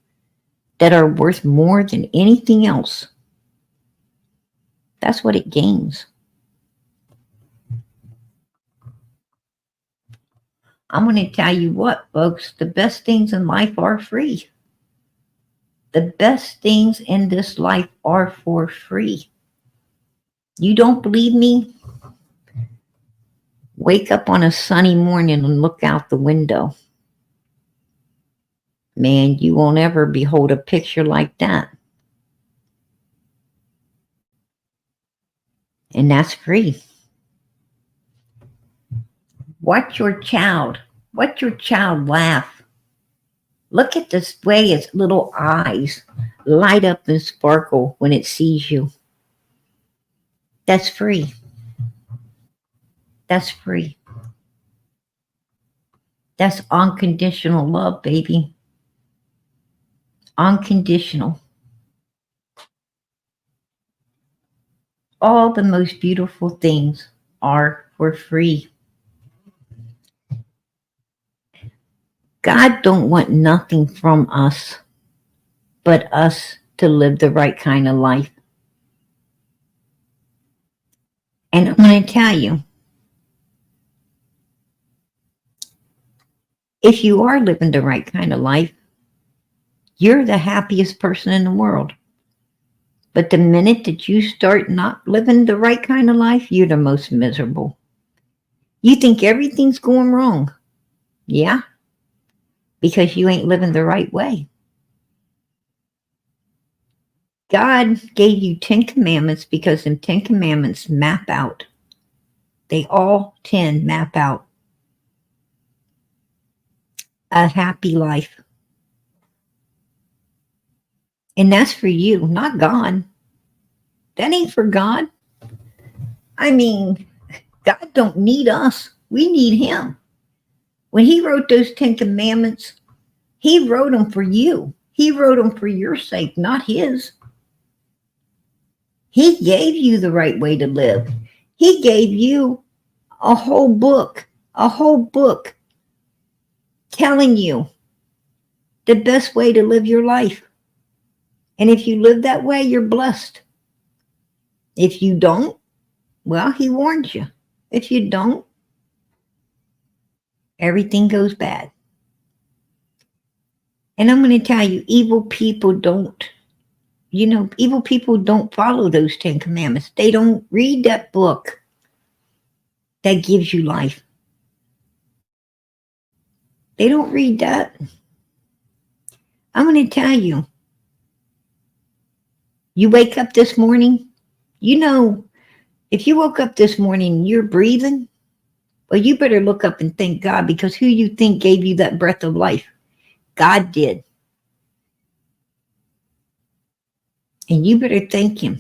that are worth more than anything else. That's what it gains. I'm going to tell you what, folks, the best things in life are free. The best things in this life are for free. You don't believe me? Wake up on a sunny morning and look out the window. Man, you won't ever behold a picture like that. And that's free. Watch your child laugh. Look at this way its little eyes light up and sparkle when it sees you. That's free. That's free. That's unconditional love, baby. Unconditional. All the most beautiful things are for free. God don't want nothing from us but us to live the right kind of life. And I'm going to tell you, if you are living the right kind of life, you're the happiest person in the world. But the minute that you start not living the right kind of life, you're the most miserable. You think everything's going wrong. Yeah, because you ain't living the right way. God gave you 10 commandments because them 10 commandments map out. They all 10 map out a happy life. And that's for you, not God. That ain't for God. I mean, God don't need us. We need him. When he wrote those 10 commandments, he wrote them for you. He wrote them for your sake, not his. He gave you the right way to live. He gave you a whole book telling you the best way to live your life. And if you live that way, you're blessed. If you don't, well, he warned you. If you don't, everything goes bad. And I'm going to tell you, evil people don't follow those 10 commandments. They don't read that book that gives you life. They don't read that. I'm going to tell you, you wake up this morning, if you woke up this morning and you're breathing, well, you better look up and thank God, because who you think gave you that breath of life? God did. And you better thank him,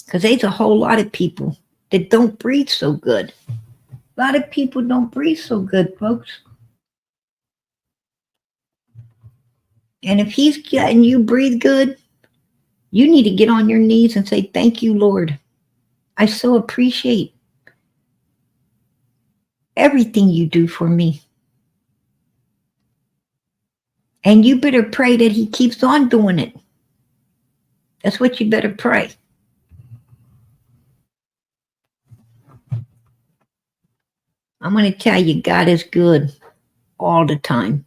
because there's a whole lot of people that don't breathe so good. A lot of people don't breathe so good, folks. And if he's letting you breathe good, you need to get on your knees and say, thank you, Lord. I so appreciate everything you do for me. And you better pray that he keeps on doing it. That's what you better pray. I'm going to tell you, God is good all the time.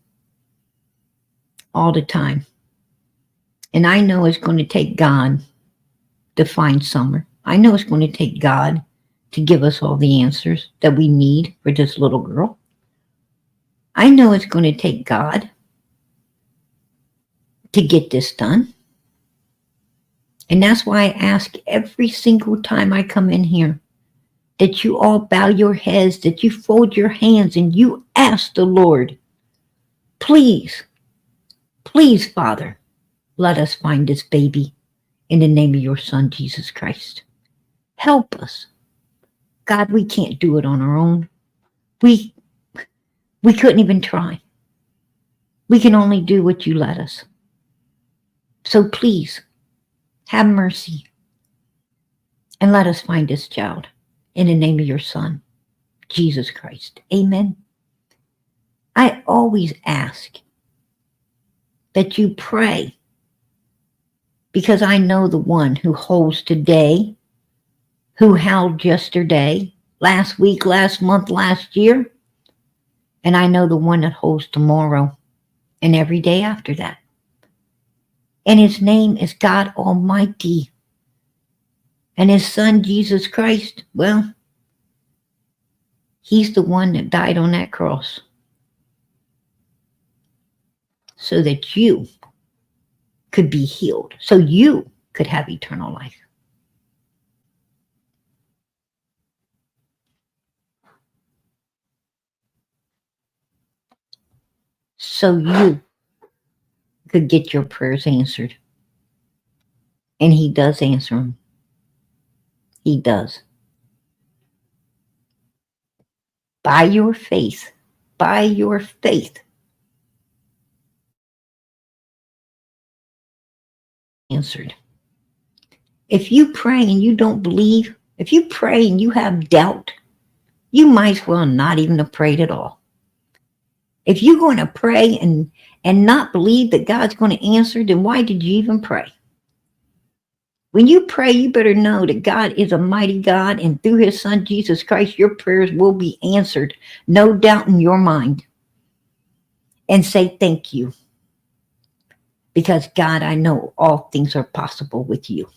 All the time. And I know it's going to take God to find Summer. I know it's going to take God to give us all the answers that we need for this little girl. I know it's going to take God to get this done. And that's why I ask every single time I come in here that you all bow your heads, that you fold your hands and you ask the Lord, please, please, Father, let us find this baby in the name of your Son, Jesus Christ. Help us. God, we can't do it on our own. We couldn't even try. We can only do what you let us. So please, have mercy and let us find this child in the name of your Son, Jesus Christ. Amen. I always ask that you pray because I know the one who holds today, who held yesterday, last week, last month, last year, and I know the one that holds tomorrow and every day after that. And his name is God Almighty. And his Son, Jesus Christ, well, he's the one that died on that cross so that you could be healed, so you could have eternal life. So you could get your prayers answered. And he does answer them. He does. By your faith, by your faith. Answered. If you pray and you don't believe, if you pray and you have doubt, you might as well not even have prayed at all. If you're going to pray and not believe that God's going to answer, then why did you even pray? When you pray, you better know that God is a mighty God, and through his Son, Jesus Christ, your prayers will be answered. No doubt in your mind. And say thank you. Because God, I know all things are possible with you.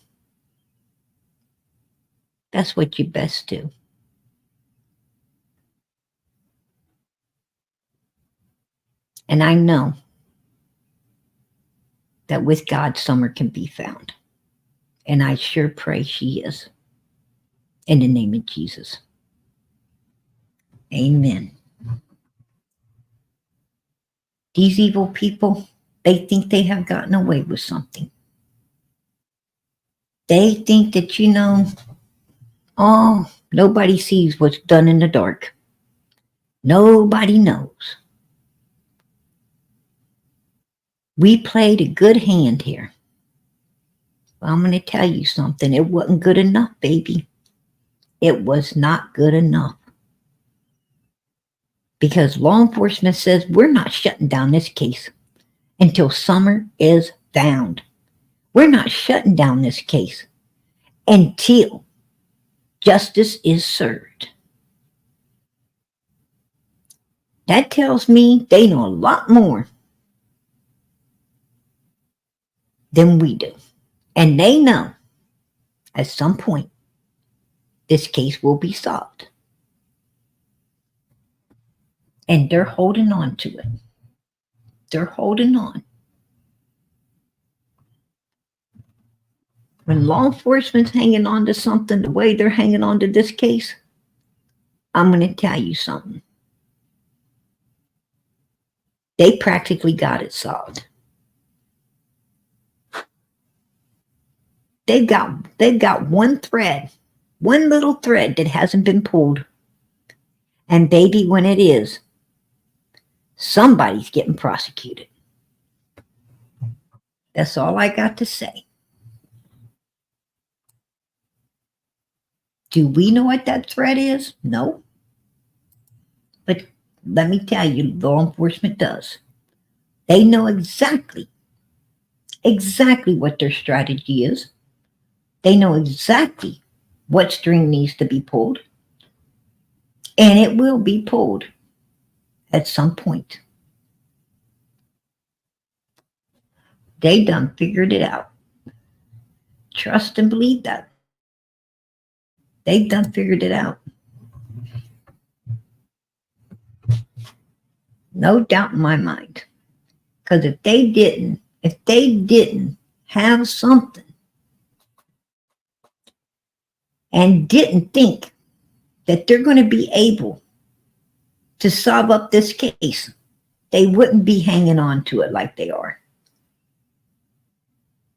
That's what you best do. And I know that with God, Summer can be found. And I sure pray she is. In the name of Jesus. Amen. These evil people, they think they have gotten away with something. They think that, oh, nobody sees what's done in the dark. Nobody knows. We played a good hand here. Well, I'm going to tell you something. It wasn't good enough, baby. It was not good enough. Because law enforcement says we're not shutting down this case until Summer is found. We're not shutting down this case until justice is served. That tells me they know a lot more than we do. And they know at some point this case will be solved. And they're holding on to it. They're holding on. When law enforcement's hanging on to something the way they're hanging on to this case, I'm going to tell you something. They practically got it solved. They've got one thread, one little thread that hasn't been pulled. And baby, when it is, somebody's getting prosecuted. That's all I got to say. Do we know what that thread is? No. But let me tell you, law enforcement does. They know exactly what their strategy is. They know exactly what string needs to be pulled, and it will be pulled at some point. They done figured it out. Trust and believe that. They've done figured it out. No doubt in my mind. Because if they didn't have something and didn't think that they're going to be able to solve up this case, they wouldn't be hanging on to it like they are.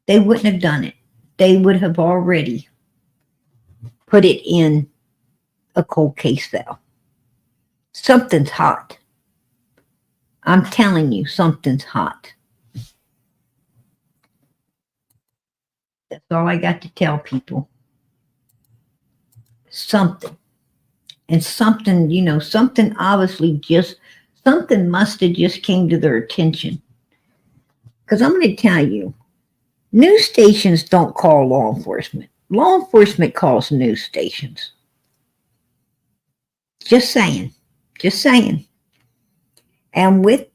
They wouldn't have done it. They would have already put it in a cold case file. Something's hot. I'm telling you, something's hot. That's all I got to tell people. Something. And something, something obviously something must have just came to their attention. Because I'm going to tell you, news stations don't call law enforcement. Law enforcement calls news stations. Just saying. Just saying. And with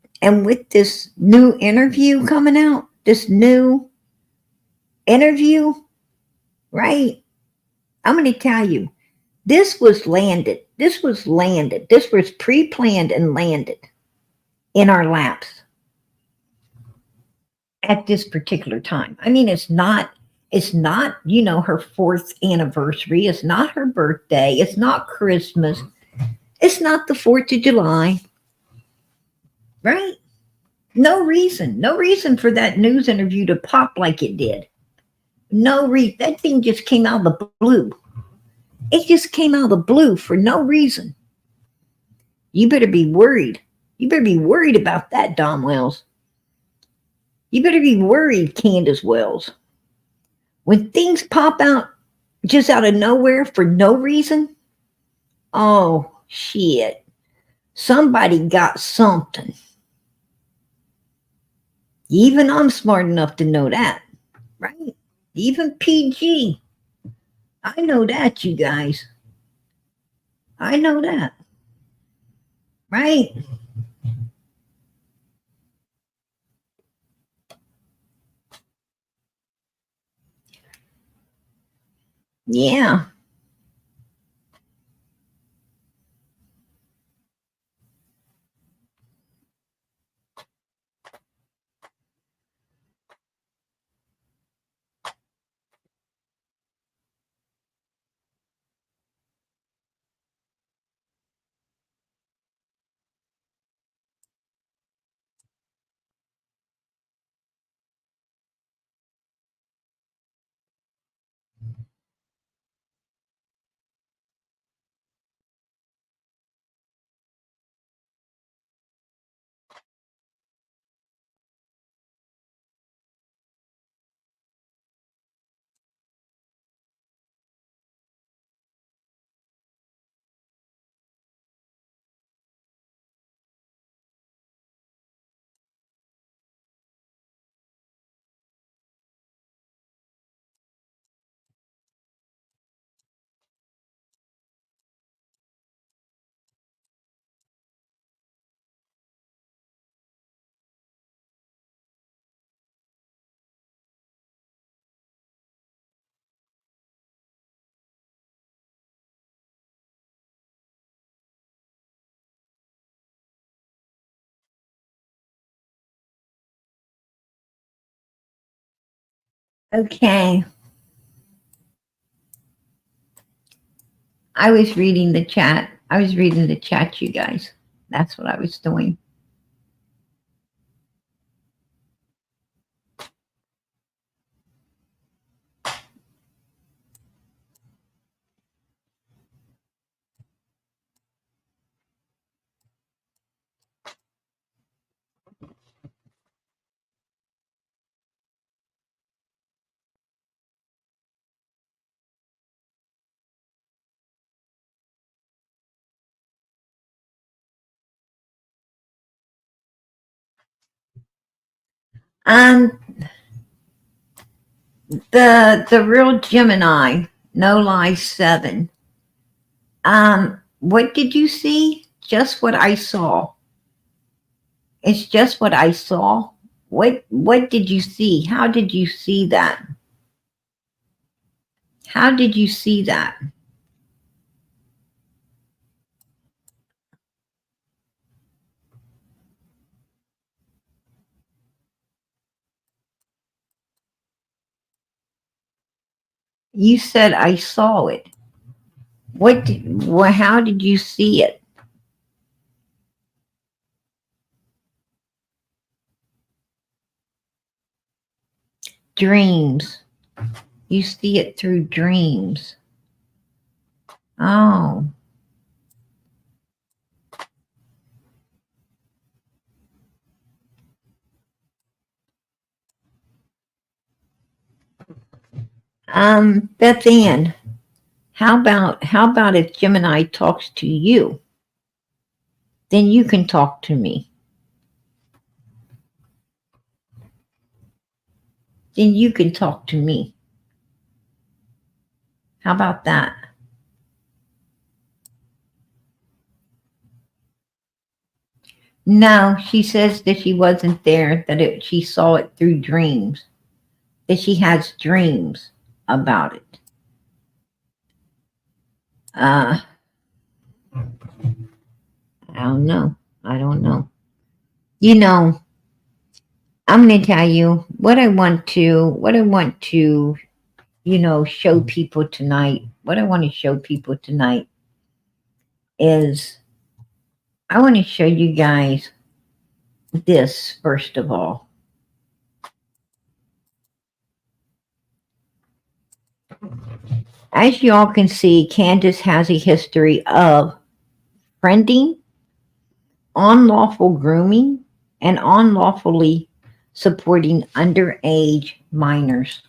this new interview coming out, this new interview, right? I'm going to tell you, this was landed. This was pre-planned and landed in our laps at this particular time. I mean, it's not, her 4th anniversary. It's not her birthday. It's not Christmas. It's not the 4th of July. Right? No reason for that news interview to pop like it did. No reason. That thing just came out of the blue. It just came out of the blue for no reason. You better be worried. You better be worried about that, Don Wells. You better be worried, Candus Wells. When things pop out just out of nowhere for no reason, oh, shit. Somebody got something. Even I'm smart enough to know that, right? Even PG. I know that, you guys. I know that. Right? Yeah. Okay. I was reading the chat. You guys. That's what I was doing. Um, the real Gemini, no lies 7. What did you see? Just what I saw. It's just what I saw. What did you see? How did you see that? How did you see that? You said I saw it. How did you see it? Dreams. You see it through dreams. Oh. Beth Ann, how about if Gemini talks to you? Then you can talk to me. Then you can talk to me. How about that? No, she says that she wasn't there, that she saw it through dreams, that she has dreams about it. I don't know. I don't know. You know, I'm going to tell you what I want to, show people tonight. What I want to show people tonight is I want to show you guys this first of all. As you all can see, Candus has a history of friending, unlawful grooming, and unlawfully supporting underage minors.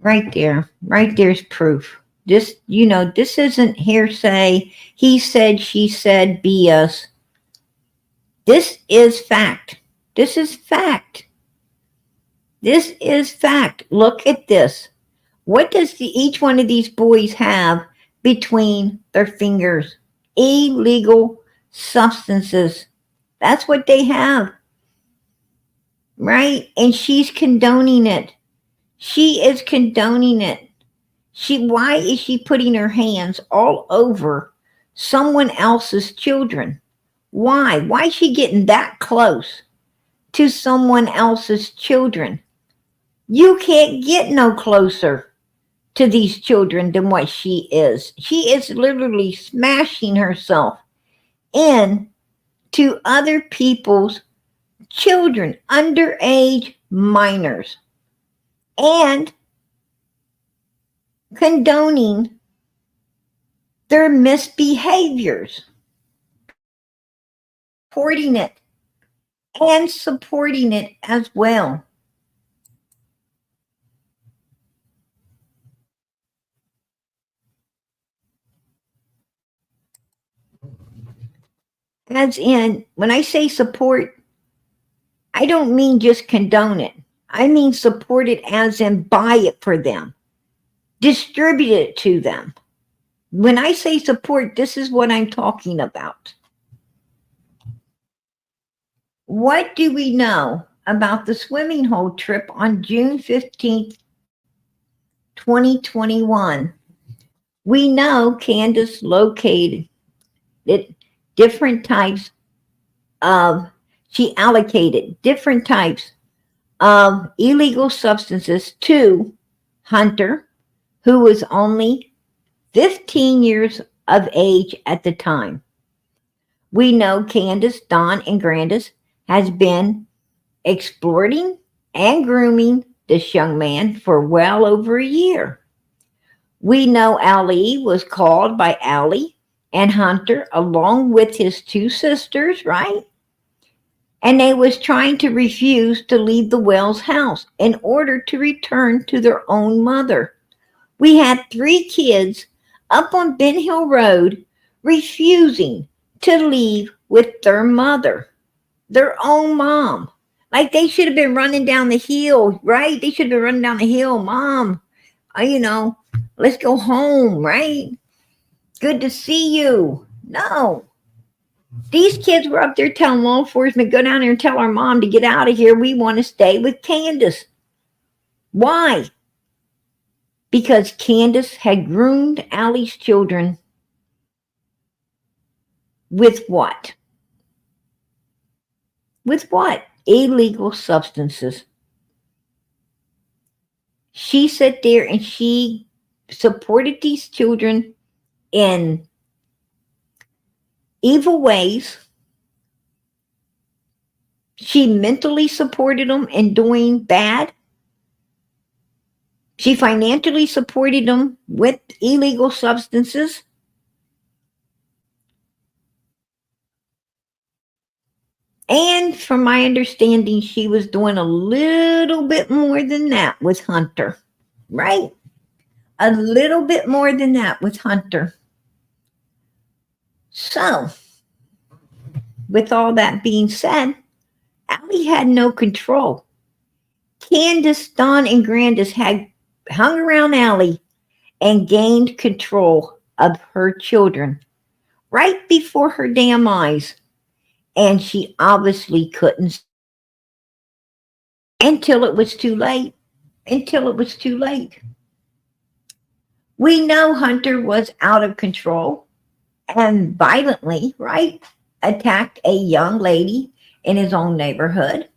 Right there's proof. This isn't hearsay, he said, she said, BS. This is fact. This is fact. This is fact. Look at this. What does each one of these boys have between their fingers? Illegal substances. That's what they have. Right? And she's condoning it. She is condoning it. Why is she putting her hands all over someone else's children? Why? Why is she getting that close to someone else's children? You can't get no closer to these children than what she is. She is literally smashing herself into other people's children, underage minors, and condoning their misbehaviors, supporting it, and supporting it as well. As in, when I say support, I don't mean just condone it. I mean support it as in buy it for them. Distribute it to them. When I say support, this is what I'm talking about. What do we know about the swimming hole trip on June 15th, 2021? We know Candus located different types of, she allocated different types of illegal substances to Hunter, who was only 15 years of age at the time. We know Candus, Dawn, and Grandis has been exploiting and grooming this young man for well over a year. We know Ali was called by Ali and Hunter along with his 2 sisters, right? And they was trying to refuse to leave the Wells house in order to return to their own mother. We had 3 kids up on Ben Hill Road refusing to leave with their mother. Their own mom. Like they should have been running down the hill, right? They should have been running down the hill. Mom, let's go home, right? Good to see you. No. These kids were up there telling law enforcement, go down there and tell our mom to get out of here. We want to stay with Candus. Why? Because Candus had groomed Allie's children with what? With what? Illegal substances. She sat there and she supported these children in evil ways. She mentally supported them in doing bad. She financially supported them with illegal substances. And from my understanding, she was doing a little bit more than that with Hunter, right? A little bit more than that with Hunter. So, with all that being said, Allie had no control. Candus, Dawn, and Grandis had hung around Allie and gained control of her children right before her damn eyes. And she obviously couldn't until it was too late. Until it was too late. We know Hunter was out of control and violently, right, attacked a young lady in his own neighborhood.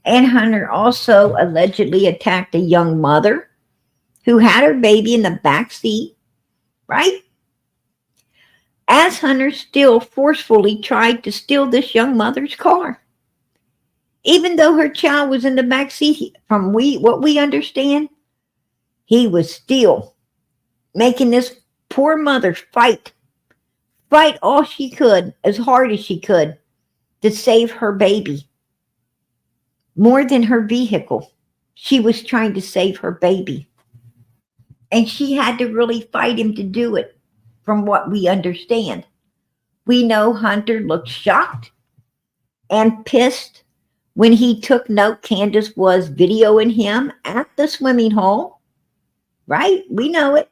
And Hunter also allegedly attacked a young mother who had her baby in the back seat, right? As Hunter still forcefully tried to steal this young mother's car. Even though her child was in the back seat, from what we understand, he was still making this poor mother fight all she could, as hard as she could, to save her baby. More than her vehicle. She was trying to save her baby. And she had to really fight him to do it. From what we understand, we know Hunter looked shocked and pissed when he took note Candus was videoing him at the swimming hole, right? We know it.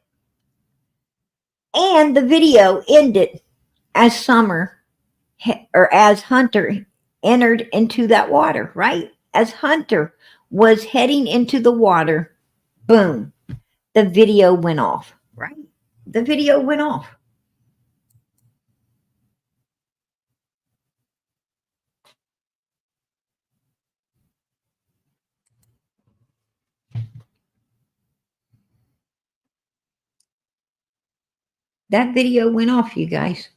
And the video ended as as Hunter entered into that water, right? As Hunter was heading into the water, boom, the video went off, right? The video went off. That video went off, you guys.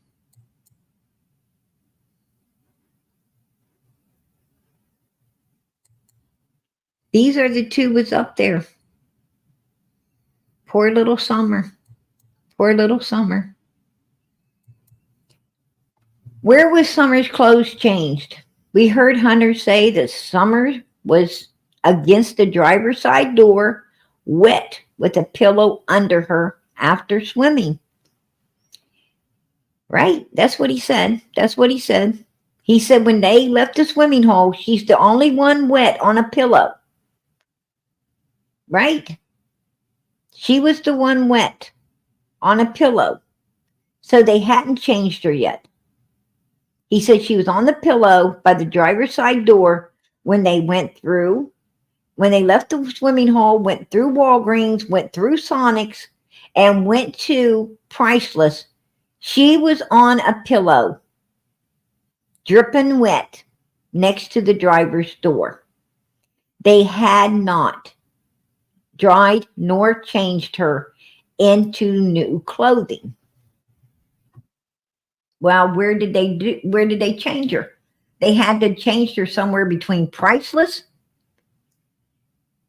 These are the two was up there. Poor little Summer. Poor little Summer. Where was Summer's clothes changed? We heard Hunter say that Summer was against the driver's side door, wet with a pillow under her after swimming. Right? That's what he said. That's what he said. He said when they left the swimming hole, she's the only one wet on a pillow. Right? She was the one wet on a pillow. So they hadn't changed her yet. He said she was on the pillow by the driver's side door when they left the swimming hole, went through Walgreens, went through Sonic's, and went to Priceless. She was on a pillow, dripping wet, next to the driver's door. They had not dried nor changed her into new clothing. Well, where did they change her? They had to change her somewhere between Priceless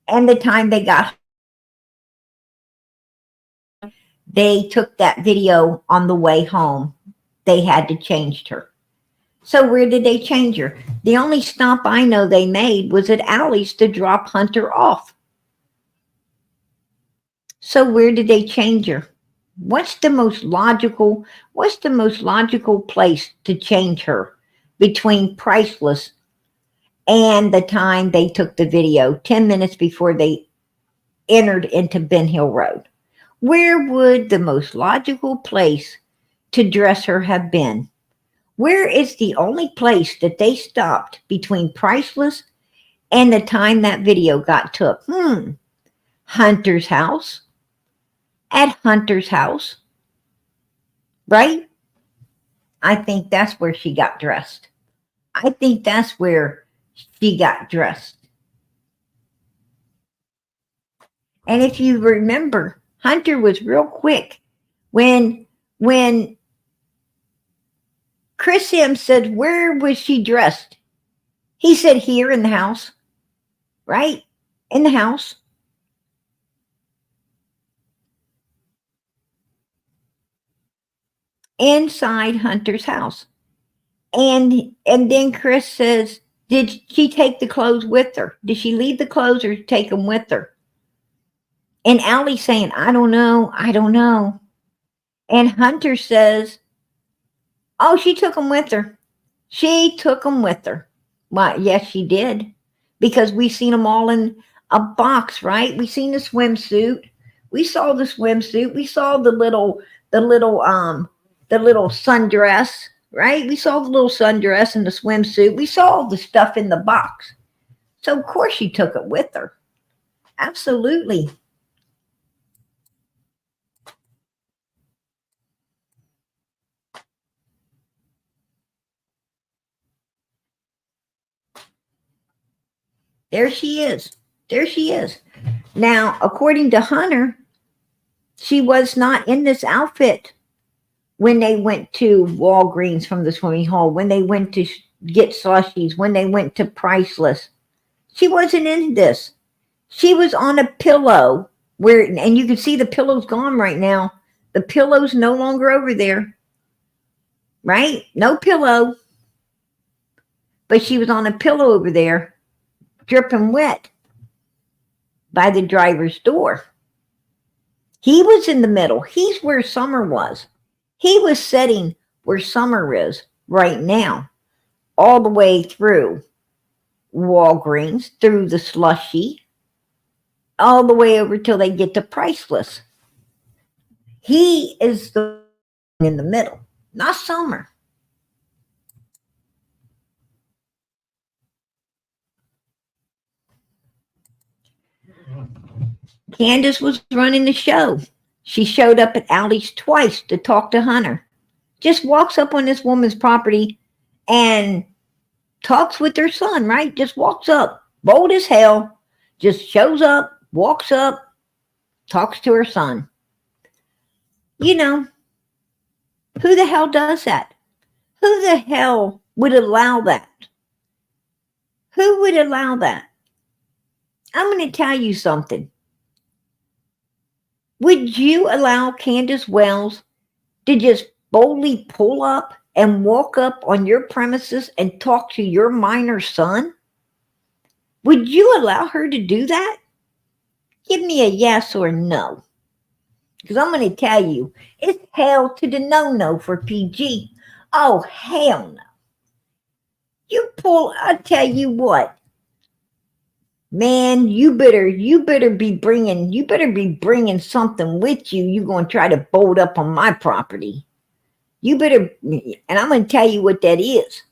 and the time they got. They took that video on the way home. They had to change her. So where did they change her? The only stop I know they made was at Allie's to drop Hunter off. So where did they change her? What's the most logical place to change her between Priceless and the time they took the video, 10 minutes before they entered into Ben Hill Road. Where would the most logical place to dress her have been? Where is the only place that they stopped between Priceless and the time that video got took? Hunter's house. At Hunter's house. Right? I think that's where she got dressed. I think that's where she got dressed. And if you remember, Hunter was real quick when Chris Sims said, where was she dressed? He said, here in the house, right? In the house. Inside Hunter's house. And then Chris says, did she take the clothes with her? Did she leave the clothes or take them with her? And Allie's saying, I don't know. I don't know. And Hunter says, oh, she took them with her. She took them with her. Well, yes, she did. Because we seen them all in a box, right? We seen the swimsuit. We saw the swimsuit. We saw the little sundress, right? We saw the little sundress and the swimsuit. We saw all the stuff in the box. So, of course, she took it with her. Absolutely. There she is. There she is. Now, according to Hunter, she was not in this outfit when they went to Walgreens from the swimming hole, when they went to get slushies, when they went to Priceless. She wasn't in this. She was on a pillow where, and you can see the pillow's gone right now. The pillow's no longer over there, right? No pillow. But she was on a pillow over there, dripping wet by the driver's door. He was in the middle. He's where Summer was. He was sitting where Summer is right now, all the way through Walgreens, through the slushy, all the way over till they get to Priceless. He is the in the middle, not Summer. Candus was running the show. She showed up at Allie's twice to talk to Hunter. Just walks up on this woman's property and talks with her son, right? Just walks up, bold as hell, just shows up, walks up, talks to her son. You know, who the hell does that? Who the hell would allow that? Who would allow that? I'm going to tell you something. Would you allow Candus Wells to just boldly pull up and walk up on your premises and talk to your minor son? Would you allow her to do that? Give me a yes or no. Because I'm going to tell you, it's hell to the no for PG. Oh, hell no. I'll tell you what. Man, you better be bringing something with you. You're going to try to bolt up on my property. You better, and I'm going to tell you what that is.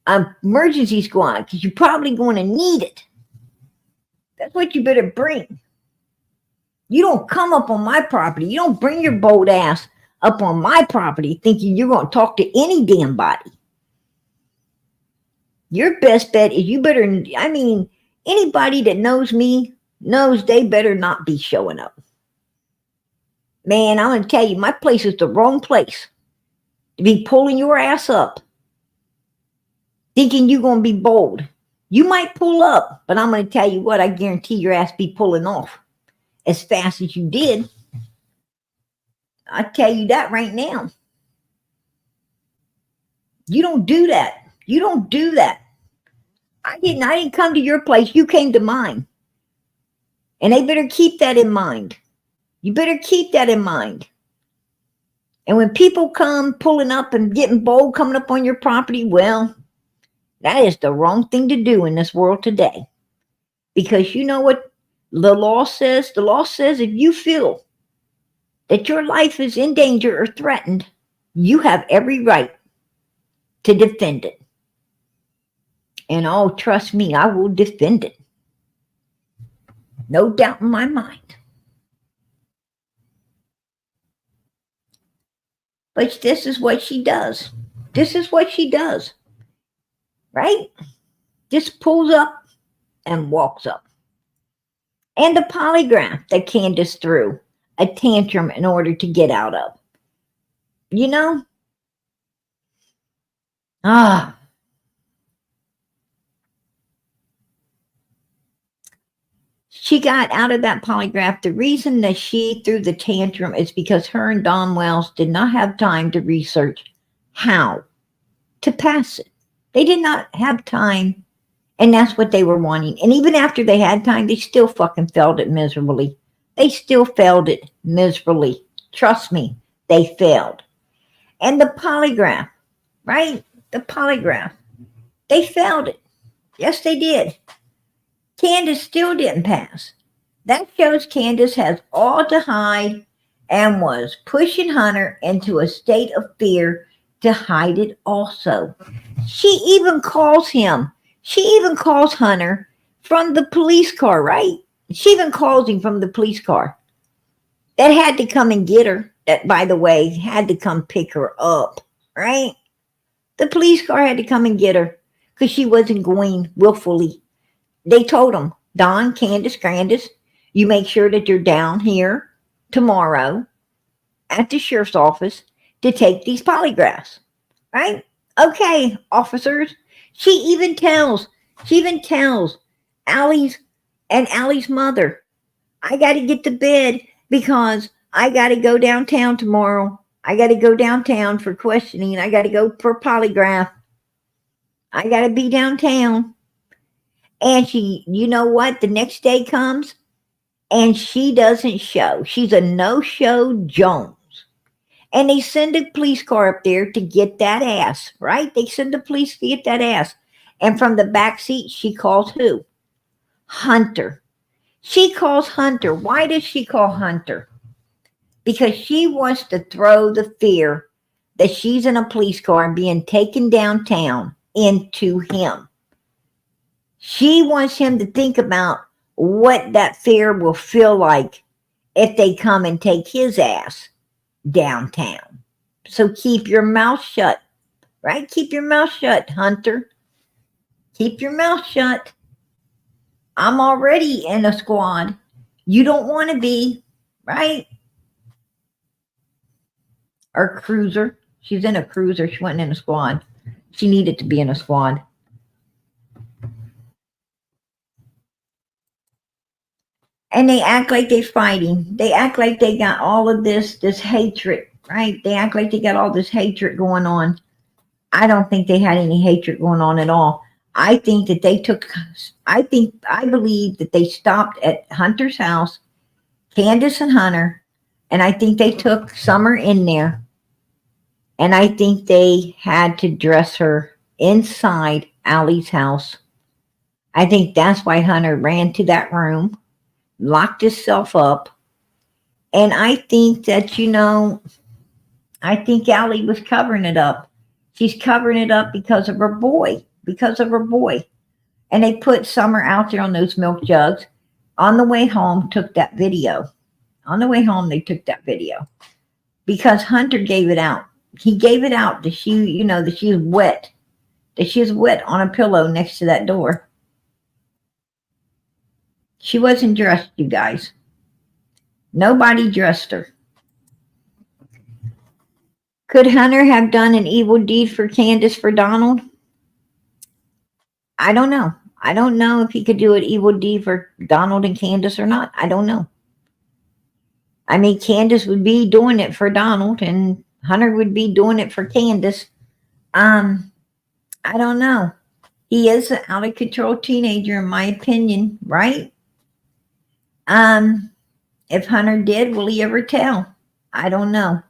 Emergency squad, because you're probably going to need it. That's what you better bring. You don't come up on my property. You don't bring your bold ass up on my property thinking you're going to talk to any damn body. Your best bet is anybody that knows me knows they better not be showing up. Man, I'm going to tell you, my place is the wrong place to be pulling your ass up, thinking you're going to be bold. You might pull up, but I'm going to tell you what, I guarantee your ass be pulling off as fast as you did. I tell you that right now. You don't do that. You don't do that. I didn't come to your place. You came to mine. And they better keep that in mind. You better keep that in mind. And when people come pulling up and getting bold, coming up on your property, well, That is the wrong thing to do in this world today. Because you know what the law says? The law says if you feel that your life is in danger or threatened, you have every right to defend it. And oh, trust me, I will defend it. No doubt in my mind. But this is what she does. This is what she does. Right? Just pulls up and walks up. And the polygraph that Candus threw a tantrum in order to get out of. You know? She got out of that polygraph. The reason that she threw the tantrum is because her and Don Wells did not have time to research how to pass it. They did not have time, and that's what they were wanting. And even after they had time, they still fucking failed it miserably. They still failed it miserably. Trust me, they failed. And the polygraph, right? The polygraph, they failed it. Yes, they did. Candus still didn't pass. That shows Candus has all to hide and was pushing Hunter into a state of fear to hide it also. She even calls Hunter from the police car, right? She even calls him from the police car. That had to come and get her. That, by the way, had to come pick her up, right? The police car had to come and get her because she wasn't going willfully. They told him, Don, Candus, you make sure that you're down here tomorrow at the sheriff's office to take these polygraphs, right? Okay, officers. She even tells Allie's mother, I got to get to bed because I got to go downtown tomorrow. I got to go downtown for questioning. I got to go for polygraph. I got to be downtown. And she, you know what? The next day comes and she doesn't show. She's a no-show Jones. And they send a police car up there to get that ass, right? They send the police to get that ass. And from the back seat, she calls who? Hunter. She calls Hunter. Why does she call Hunter? Because she wants to throw the fear that she's in a police car being taken downtown into him. She wants him to think about what that fear will feel like if they come and take his ass downtown. So keep your mouth shut, right? Keep your mouth shut, Hunter. Keep your mouth shut. I'm already in a squad. You don't want to be, right? Or cruiser. She's in a cruiser. She wasn't in a squad. She needed to be in a squad. And they act like they're fighting. They act like they got all of this hatred, right? They act like they got all this hatred going on. I don't think they had any hatred going on at all. I believe that they stopped at Hunter's house, Candus and Hunter, and I think they took Summer in there. And I think they had to dress her inside Allie's house. I think that's why Hunter ran to that room, locked himself up. And I think that, I think Allie was covering it up. She's covering it up because of her boy. And they put Summer out there on those milk jugs. On the way home, took that video. They took that video. Because Hunter gave it out. He gave it out that she, that she was wet. That she was wet on a pillow next to that door. She wasn't dressed, you guys. Nobody dressed her. Could Hunter have done an evil deed for Candus for Donald? I don't know. I don't know if he could do an evil deed for Donald and Candus or not. I don't know. I mean, Candus would be doing it for Donald and Hunter would be doing it for Candus. I don't know. He is an out of control teenager, in my opinion, right? If Hunter did, will he ever tell? I don't know.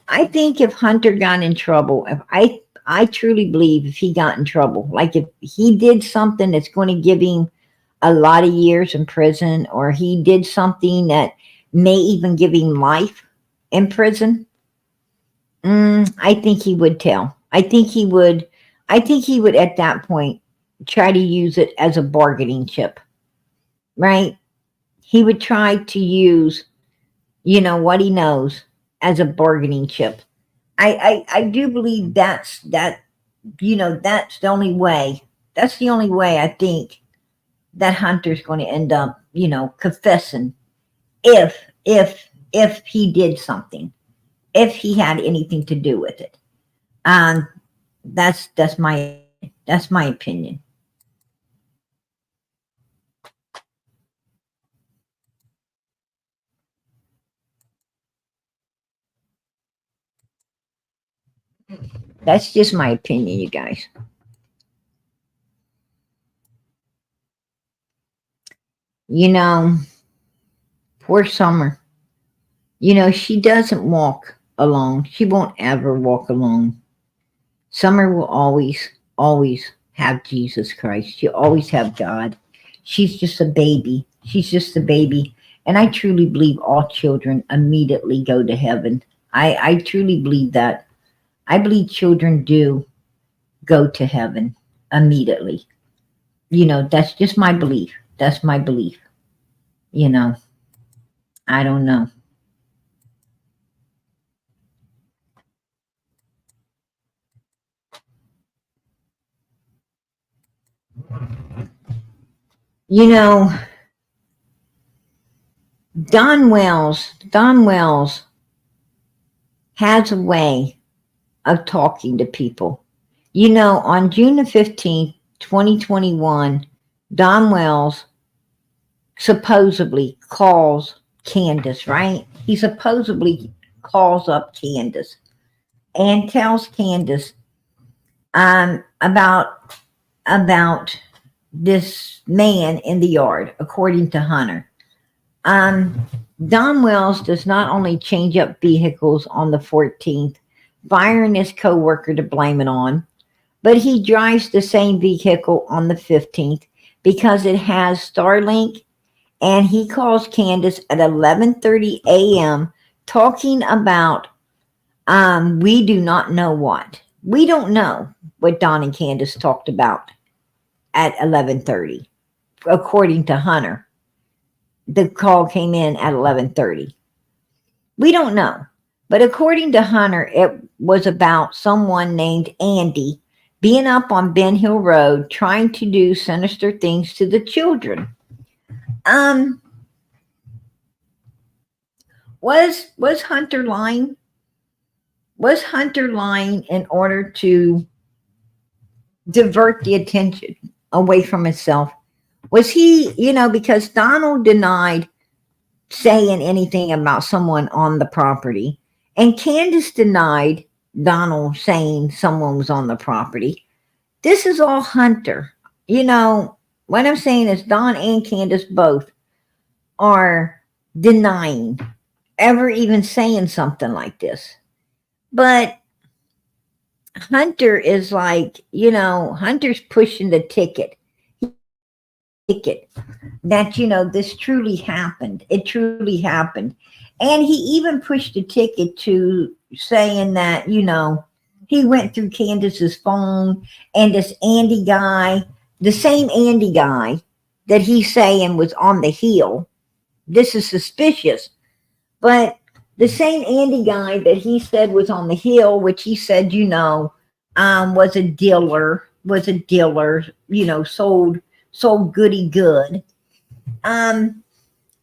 I think if Hunter got in trouble, I truly believe if he got in trouble, like if he did something that's going to give him a lot of years in prison, or he did something that may even give him life in prison, I think he would tell. I think he would. I think he would at that point try to use it as a bargaining chip, right? He would try to use, what he knows as a bargaining chip. I do believe that's the only way. That's the only way I think that Hunter's going to end up, confessing if if he did something, if he had anything to do with it. Um, that's my opinion. That's just my opinion, you guys. You know, poor Summer. She doesn't walk alone. She won't ever walk alone. Summer will always have Jesus Christ. She'll always have God. She's just a baby. She's just a baby. And I truly believe all children immediately go to heaven. I truly believe that. I believe children do go to heaven immediately. That's just my belief. That's my belief. You know, I don't know. You know, Don Wells has a way of talking to people. On June the 15th, 2021, Don Wells supposedly calls Candus, right? He supposedly calls up Candus and tells Candus about this man in the yard, according to Hunter. Don Wells does not only change up vehicles on the 14th, firing his co-worker to blame it on, but he drives the same vehicle on the 15th because it has Starlink, and he calls Candus at 11:30 a.m. talking about we do not know what. We don't know what Don and Candus talked about at 11:30, according to Hunter. The call came in at 11:30. We don't know. But according to Hunter, it was about someone named Andy being up on Ben Hill Road trying to do sinister things to the children. Was Hunter lying? Was Hunter lying in order to divert the attention away from himself? Was he, because Donald denied saying anything about someone on the property, and Candus denied Donald saying someone was on the property. This is all Hunter. What I'm saying is Don and Candus both are denying ever even saying something like this. But Hunter is like, Hunter's pushing the ticket that, this truly happened. It truly happened. And he even pushed the ticket to saying that, he went through Candus's phone, and this Andy guy, the same Andy guy that he's saying was on the hill. This is suspicious. But the same Andy guy that he said was on the hill, which he said, was a dealer, sold goody good.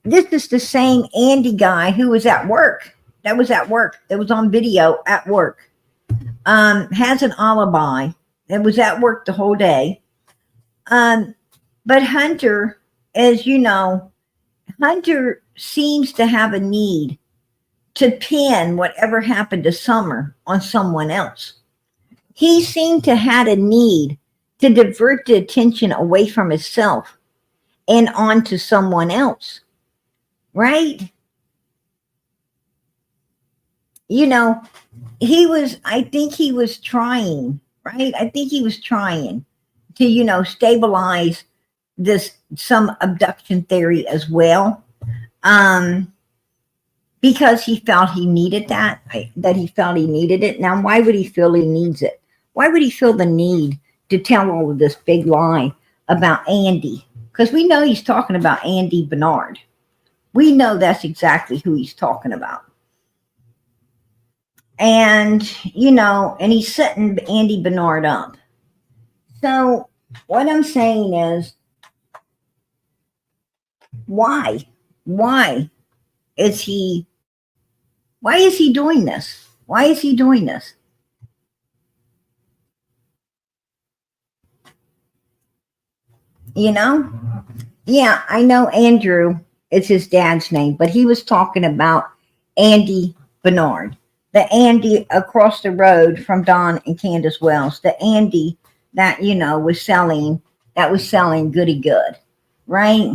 This is the same Andy guy who was at work. That was on video at work. Has an alibi. It was at work the whole day. But Hunter, as you know, Hunter seems to have a need to pin whatever happened to Summer on someone else. He seemed to have a need to divert the attention away from himself and onto someone else, right? I think he was trying right? I think he was trying to, stabilize some abduction theory as well. Because he felt he needed that he felt he needed it. Now, why would he feel he needs it? Why would he feel the need to tell all of this big lie about Andy? Because we know he's talking about Andy Bernard. We know that's exactly who he's talking about. And, and he's setting Andy Bernard up. So what I'm saying is, why? Why is he doing this? Why is he doing this? Yeah, I know Andrew is his dad's name, but he was talking about Andy Bernard, the Andy across the road from Don and Candus Wells, the Andy that was selling Goody Good, right?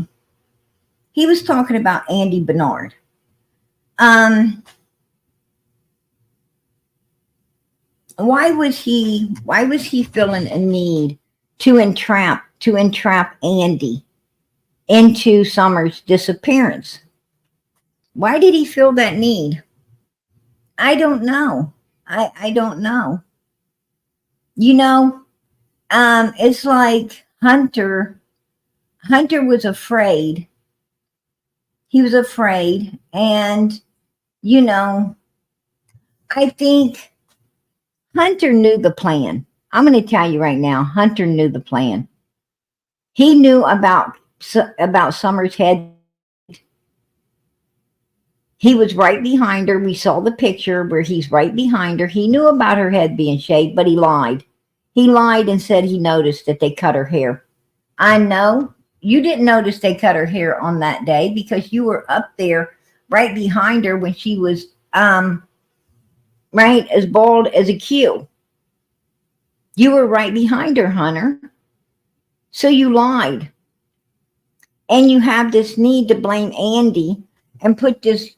He was talking about Andy Bernard. Why was he feeling a need to entrap Andy into Summer's disappearance? Why did he feel that need? I don't know. I don't know. It's like Hunter was afraid. He was afraid, and I think Hunter knew the plan. I'm going to tell you right now, Hunter knew the plan. He knew about Summer's head. He was right behind her. We saw the picture where he's right behind her. He knew about her head being shaved, but he lied. He lied and said he noticed that they cut her hair. I know you didn't notice they cut her hair on that day because you were up there right behind her when she was right as bald as a cue. You were right behind her, Hunter. So you lied. And you have this need to blame Andy and put this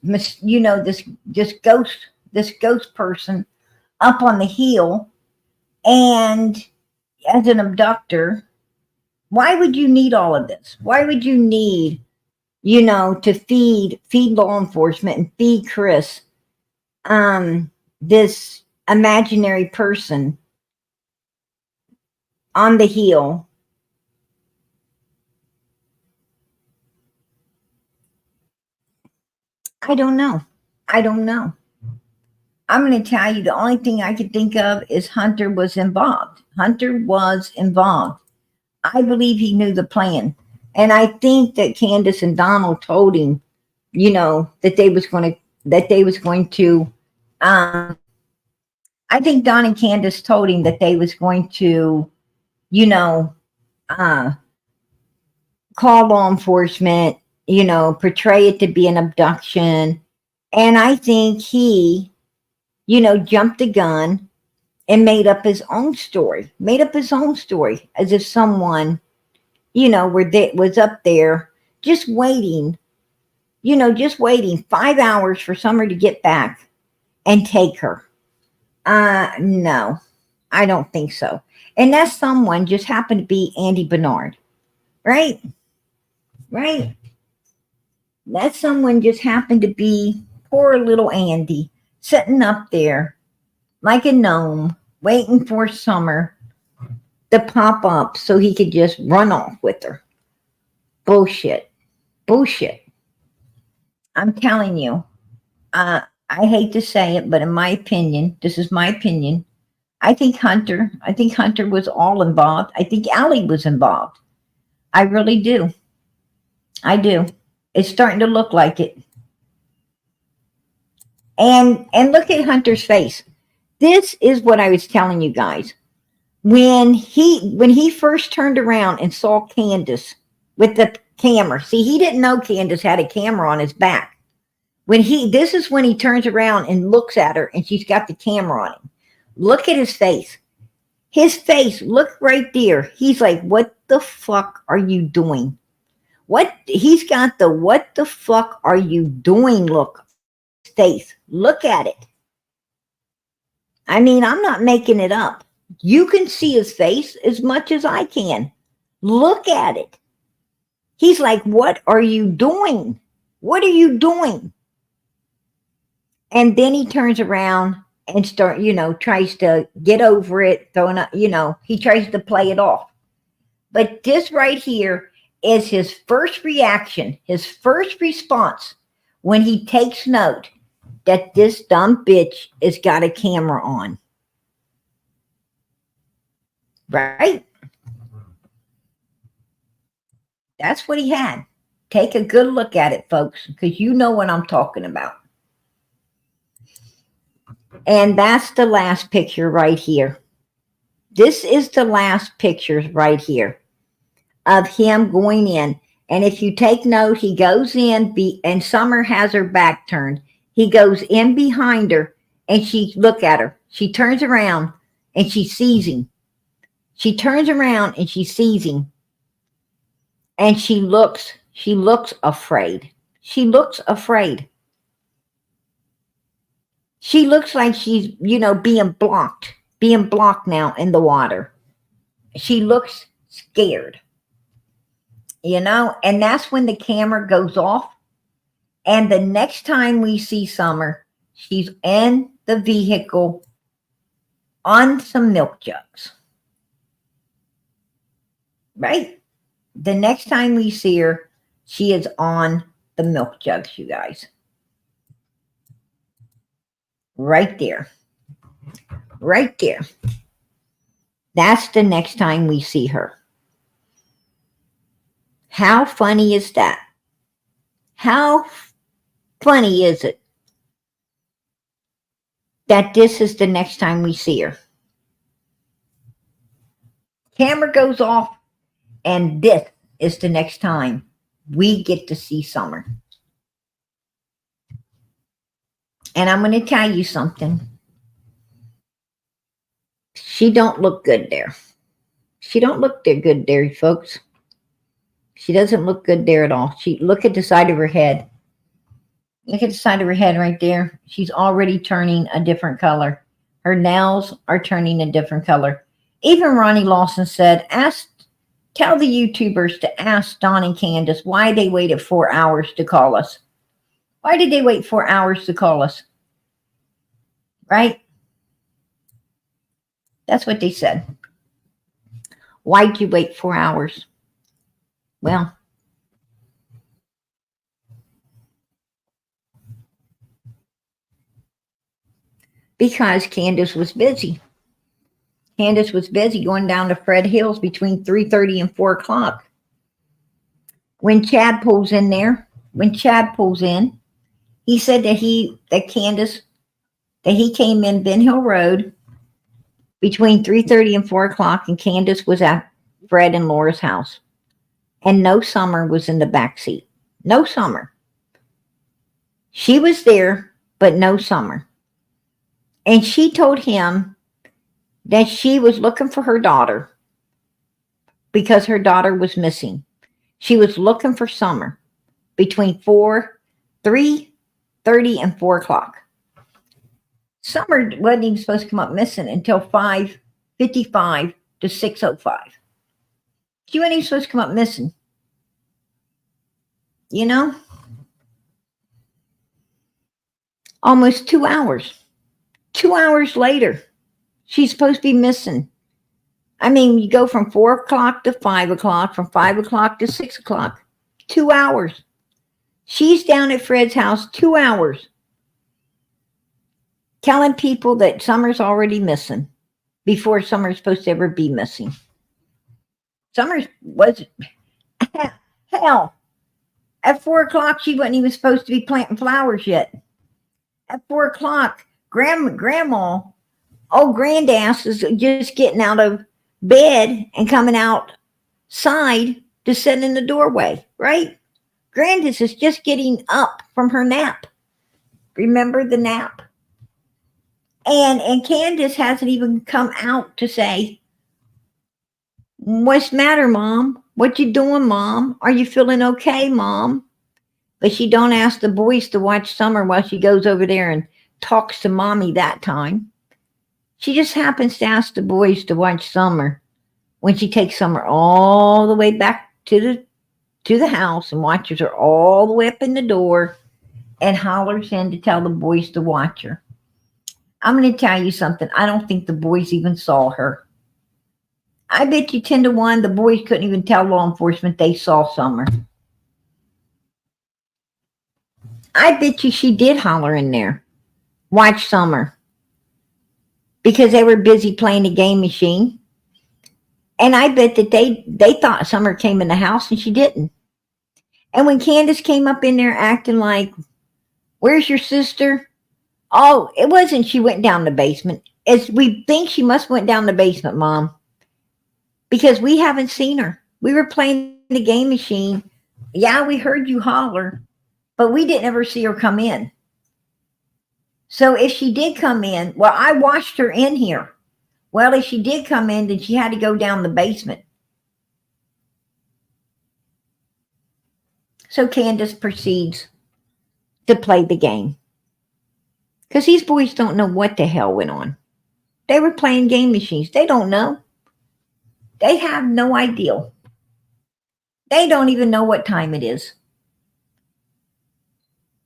ghost person up on the hill and as an abductor. Why would you need all of this? Why would you need, to feed law enforcement and feed Chris this imaginary person on the hill? I don't know. I'm going to tell you, the only thing I could think of is Hunter was involved. I believe he knew the plan. And I think that Candus and Donald told him, that they was going to, I think Don and Candus told him that they was going to, call law enforcement, portray it to be an abduction. And I think he, jumped the gun and made up his own story as if someone, was up there just waiting 5 hours for Summer to get back and take her. No, I don't think so. And that someone just happened to be Andy Bernard, right? That someone just happened to be poor little Andy sitting up there like a gnome waiting for Summer to pop up so he could just run off with her. Bullshit. I'm telling you, I hate to say it, but in my opinion, this is my opinion, I think Hunter was all involved. I think Allie was involved. I really do. I do. It's starting to look like it. And look at Hunter's face. This is what I was telling you guys. When he first turned around and saw Candus with the camera. See, he didn't know Candus had a camera on his back. This is when he turns around and looks at her and she's got the camera on him. Look at his face. His face, look right there. He's like, what the fuck are you doing? He's got the what the fuck are you doing look face. Look at it. I mean, I'm not making it up. You can see his face as much as I can. Look at it. He's like, what are you doing? What are you doing? And then he turns around and tries to get over it, throwing up, he tries to play it off. But this right here is his first reaction, his first response when he takes note that this dumb bitch has got a camera on. Right? That's what he had. Take a good look at it, folks, because you know what I'm talking about. And that's the last picture right here. This is the last pictures right here of him going in. And if you take note, he goes in, and Summer has her back turned. He goes in behind her, and look at her. She turns around, and she sees him. She turns around, and she sees him. And she looks afraid. She looks afraid. She looks like she's, being blocked now in the water. She looks scared, and that's when the camera goes off. And the next time we see Summer, she's in the vehicle on some milk jugs. Right? The next time we see her, she is on the milk jugs, you guys. Right there. Right there. That's the next time we see her. How funny is that? How funny is it that this is the next time we see her? Camera goes off, and this is the next time we get to see Summer. And I'm going to tell you something. She don't look good there. She don't look good there, folks. She doesn't look good there at all. Look at the side of her head. Look at the side of her head right there. She's already turning a different color. Her nails are turning a different color. Even Ronnie Lawson said, tell the YouTubers to ask Don and Candus why they waited 4 hours to call us. Why did they wait 4 hours to call us? Right? That's what they said. Why'd you wait 4 hours? Well, because Candus was busy. Candus was busy going down to Fred Hills between 3:30 and 4 o'clock. When Chad pulls in, he said that he came in Ben Hill Road between 3:30 and 4 o'clock, and Candus was at Fred and Laura's house. And no Summer was in the back seat. No Summer. She was there, but no Summer. And she told him that she was looking for her daughter because her daughter was missing. She was looking for Summer between 3:30 and 4 o'clock. Summer wasn't even supposed to come up missing until 5:55 to 6:05. She wasn't even supposed to come up missing. Almost 2 hours. 2 hours later, she's supposed to be missing. I mean, you go from 4 o'clock to 5 o'clock, from 5 o'clock to 6 o'clock. 2 hours. She's down at Fred's house 2 hours. Telling people that Summer's already missing before Summer's supposed to ever be missing. Summer was, hell, at 4 o'clock, she wasn't even supposed to be planting flowers yet. At 4 o'clock, Grandma, old Grandass is just getting out of bed and coming outside to sit in the doorway, right? Grandis is just getting up from her nap. Remember the nap? And Candus hasn't even come out to say, what's the matter, Mom? What you doing, Mom? Are you feeling okay, Mom? But she don't ask the boys to watch Summer while she goes over there and talks to Mommy that time. She just happens to ask the boys to watch Summer when she takes Summer all the way back to the house and watches her all the way up in the door and hollers in to tell the boys to watch her. I'm going to tell you something. I don't think the boys even saw her. I bet you 10 to 1 the boys couldn't even tell law enforcement they saw Summer. I bet you she did holler in there, watch Summer, because they were busy playing a game machine. And I bet that they thought Summer came in the house and she didn't. And when Candus came up in there acting like, where's your sister? Oh, it wasn't she went down the basement. It's we think she must went down the basement, Mom. Because we haven't seen her. We were playing the game machine. Yeah, we heard you holler, but we didn't ever see her come in. So if she did come in, well, I watched her in here. Well, if she did come in, then she had to go down the basement. So Candus proceeds to play the game. Because these boys don't know what the hell went on. They were playing game machines. They don't know. They have no idea. They don't even know what time it is.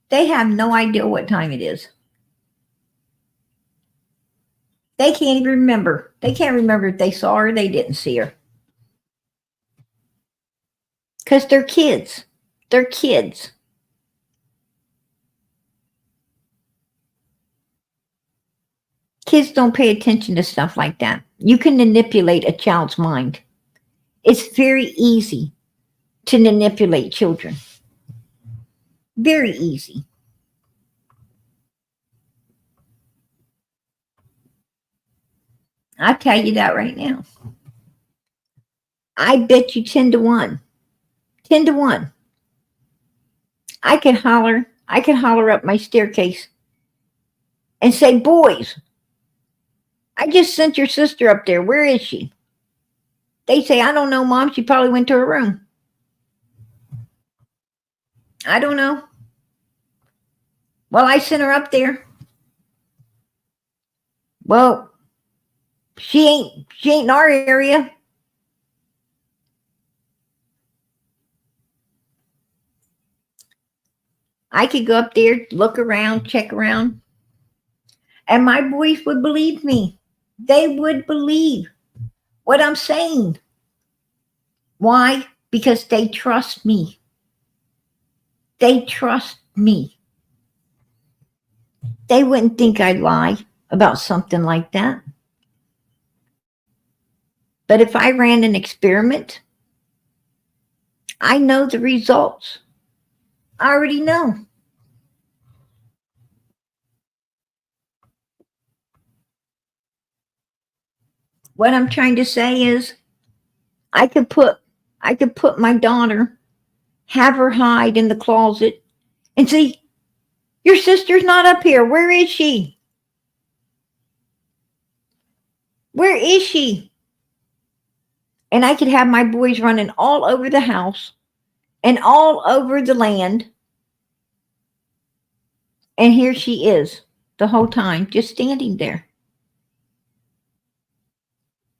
They have no idea what time it is. They can't even remember. They can't remember if they saw her or they didn't see her. Because they're kids. They're kids. Kids don't pay attention to stuff like that. You can manipulate a child's mind. It's very easy to manipulate children. Very easy. I'll tell you that right now. I bet you 10 to 1. 10 to 1. I can holler up my staircase and say, boys, I just sent your sister up there. Where is she? They say, I don't know, Mom. She probably went to her room. I don't know. Well, I sent her up there. Well, she ain't in our area. I could go up there, look around, check around, and my boys would believe me. They would believe what I'm saying. Why? Because they trust me. They trust me. They wouldn't think I'd lie about something like that. But if I ran an experiment, I know the results. I already know. What I'm trying to say is I could put my daughter, have her hide in the closet and say, your sister's not up here. Where is she? Where is she? And I could have my boys running all over the house and all over the land. And here she is the whole time, just standing there.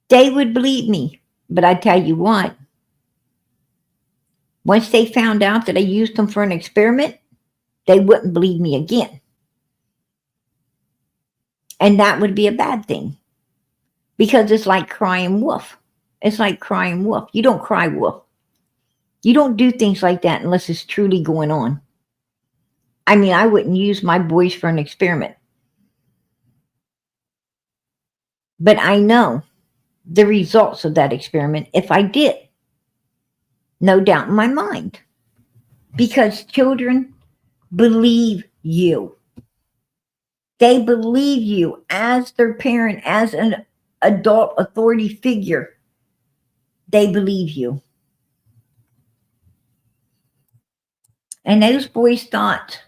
They would believe me. But I tell you what, once they found out that I used them for an experiment, they wouldn't believe me again. And that would be a bad thing. Because it's like crying wolf. It's like crying wolf. You don't cry wolf. You don't do things like that unless it's truly going on. I mean, I wouldn't use my boys for an experiment. But I know the results of that experiment if I did. No doubt in my mind. Because children believe you. They believe you as their parent, as an adult authority figure. They believe you. And those boys thought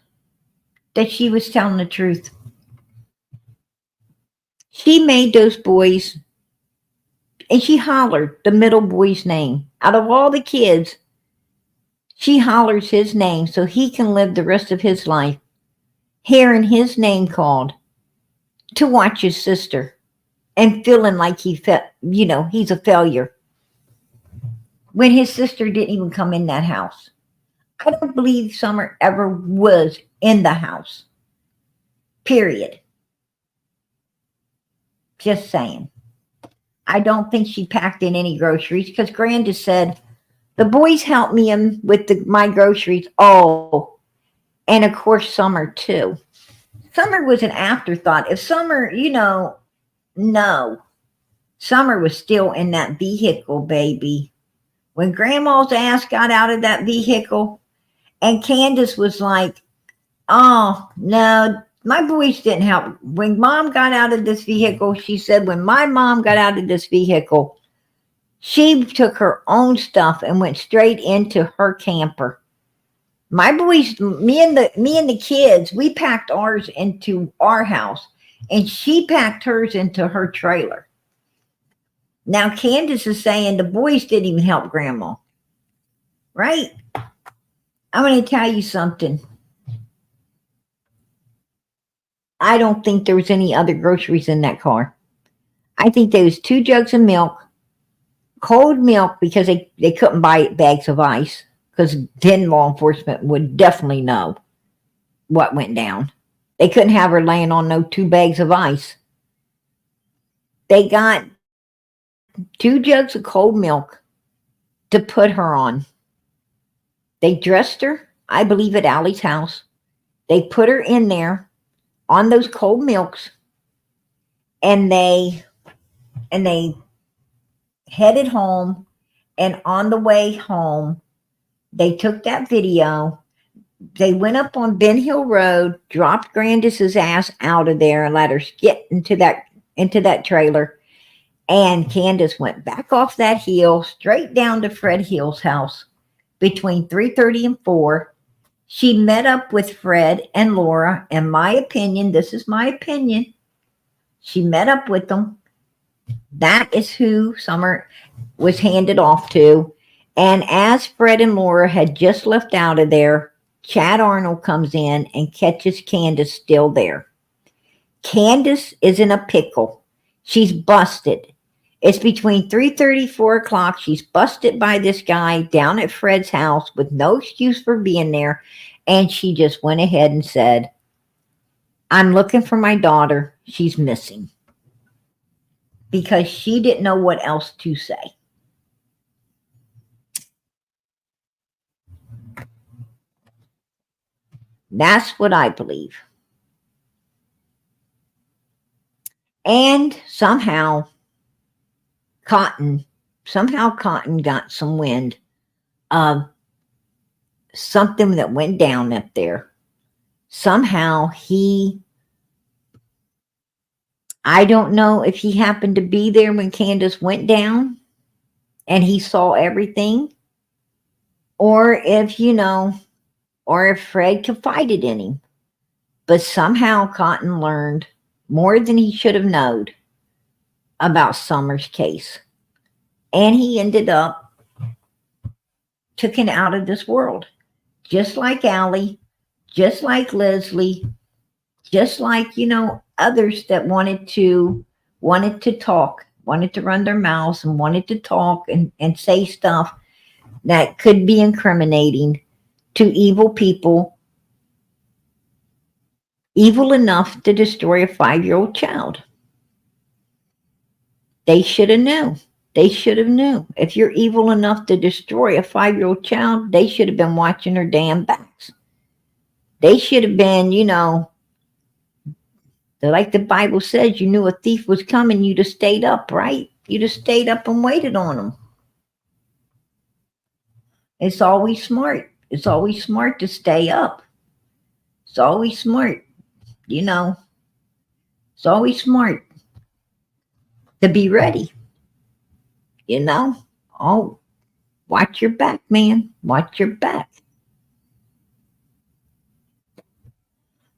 that she was telling the truth. She made those boys, and she hollered the middle boy's name. Out of all the kids, she hollers his name so he can live the rest of his life hearing his name called to watch his sister and feeling like he felt, he's a failure when his sister didn't even come in that house. I don't believe Summer ever was in the house. Period. Just saying. I don't think she packed in any groceries because Grandis said, the boys helped me in with my groceries. Oh, and of course Summer too. Summer was an afterthought. If Summer, no. Summer was still in that vehicle, baby. When Grandma's ass got out of that vehicle, and Candus was like, oh, no, my boys didn't help. When Mom got out of this vehicle, she said, when my mom got out of this vehicle, she took her own stuff and went straight into her camper. My boys, me and the kids, we packed ours into our house, and she packed hers into her trailer. Now Candus is saying the boys didn't even help Grandma. Right? I'm going to tell you something. I don't think there was any other groceries in that car. I think there was 2 jugs of milk, cold milk, because they couldn't buy bags of ice, because then law enforcement would definitely know what went down. They couldn't have her laying on no 2 bags of ice. They got 2 jugs of cold milk to put her on. They dressed her, I believe, at Allie's house. They put her in there on those cold milks, and they headed home. And on the way home, they took that video. They went up on Ben Hill Road, dropped Grandis's ass out of there, and let her get into that trailer. And Candus went back off that hill, straight down to Fred Hill's house between 3:30 and 4. She met up with Fred and Laura. In my opinion, this is my opinion, she met up with them. That is who Summer was handed off to. And as Fred and Laura had just left out of there, Chad Arnold comes in and catches Candus still there. Candus is in a pickle. She's busted. It's between 3:30, 4 o'clock. She's busted by this guy down at Fred's house with no excuse for being there. And she just went ahead and said, I'm looking for my daughter. She's missing. Because she didn't know what else to say. That's what I believe. And somehow Cotton got some wind of something that went down up there. Somehow I don't know if he happened to be there when Candus went down and he saw everything, or if, or if Fred confided in him. But somehow Cotton learned more than he should have known about Summer's case. And he ended up taken out of this world. Just like Allie, just like Leslie, just like, others that wanted to talk, wanted to run their mouths and wanted to talk and say stuff that could be incriminating to evil people, evil enough to destroy a 5-year-old child. They should have known. They should have known. If you're evil enough to destroy a 5-year-old child, they should have been watching their damn backs. They should have been, like the Bible says, you knew a thief was coming, you'd have stayed up, right? You'd have stayed up and waited on them. It's always smart. It's always smart to stay up. It's always smart, It's always smart to be ready, Oh, watch your back, man. Watch your back.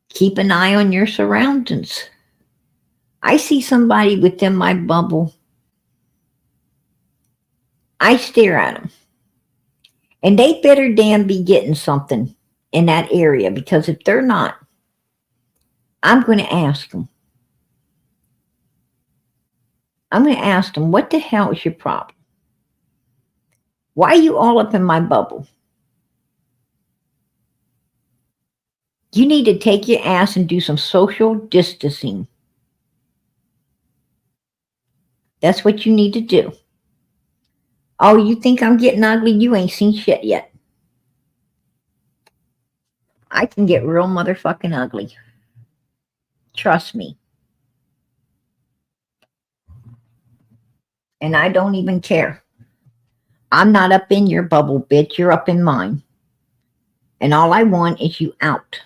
Keep an eye on your surroundings. I see somebody within my bubble. I stare at them. And they better damn be getting something in that area, because if they're not, I'm going to ask them. I'm going to ask them, what the hell is your problem? Why are you all up in my bubble? You need to take your ass and do some social distancing. That's what you need to do. Oh, you think I'm getting ugly? You ain't seen shit yet. I can get real motherfucking ugly. Trust me. And I don't even care. I'm not up in your bubble, bitch. You're up in mine. And all I want is you out.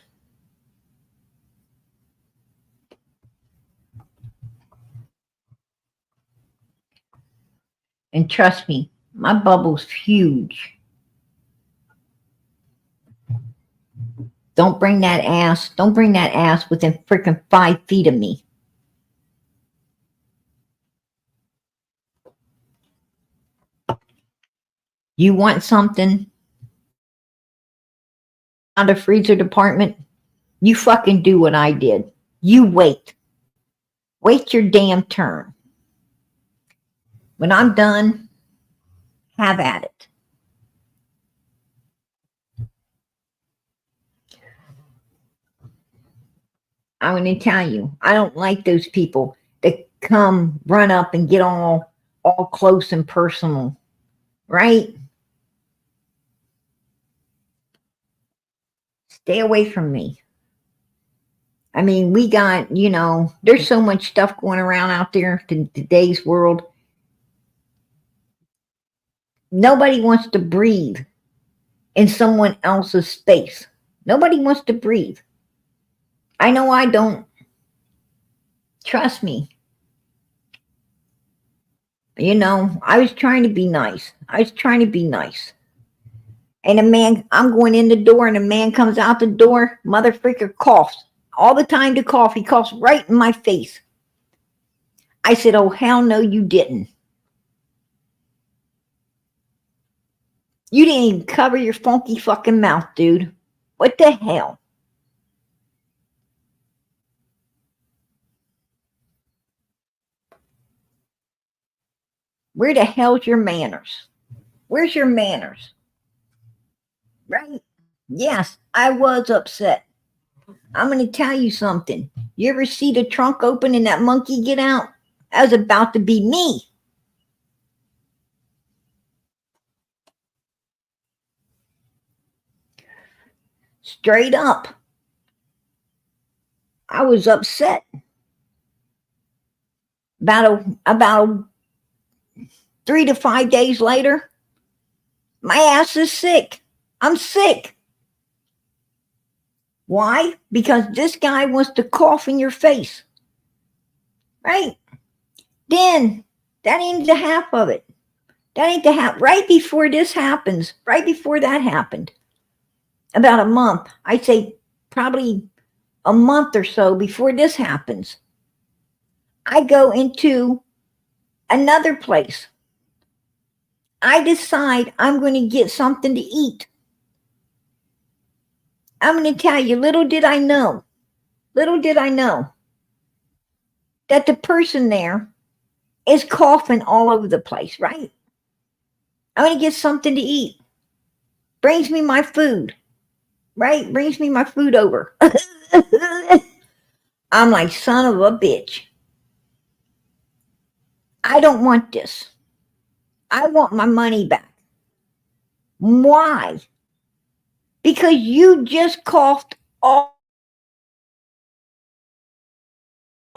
And trust me, my bubble's huge. Don't bring that ass. Don't bring that ass within freaking 5 feet of me. You want something out of freezer department? You fucking do what I did. You wait. Wait your damn turn. When I'm done, have at it. I'm going to tell you, I don't like those people that come run up and get all close and personal, right? Stay away from me. I mean, we got, there's so much stuff going around out there in today's world. Nobody wants to breathe in someone else's space. Nobody wants to breathe. I know I don't. Trust me. I was trying to be nice. And I'm going in the door and a man comes out the door, mother freaker coughs. All the time to cough. He coughs right in my face. I said, oh, hell no, you didn't. You didn't even cover your funky fucking mouth, dude. What the hell? Where the hell's your manners? Where's your manners? Right? Yes, I was upset. I'm going to tell you something. You ever see the trunk open and that monkey get out? That was about to be me. Straight up. I was upset. About 3 to 5 days later, my ass is sick. I'm sick. Why? Because this guy wants to cough in your face. Right? Then, that ain't the half of it. That ain't the half. Right before this happens, right before that happened, about a month, I'd say probably a month or so before this happens, I go into another place. I decide I'm going to get something to eat. I'm going to tell you, little did I know that the person there is coughing all over the place, right? I'm going to get something to eat. Brings me my food, right? Brings me my food over. I'm like, son of a bitch. I don't want this. I want my money back. Why? Because you just coughed all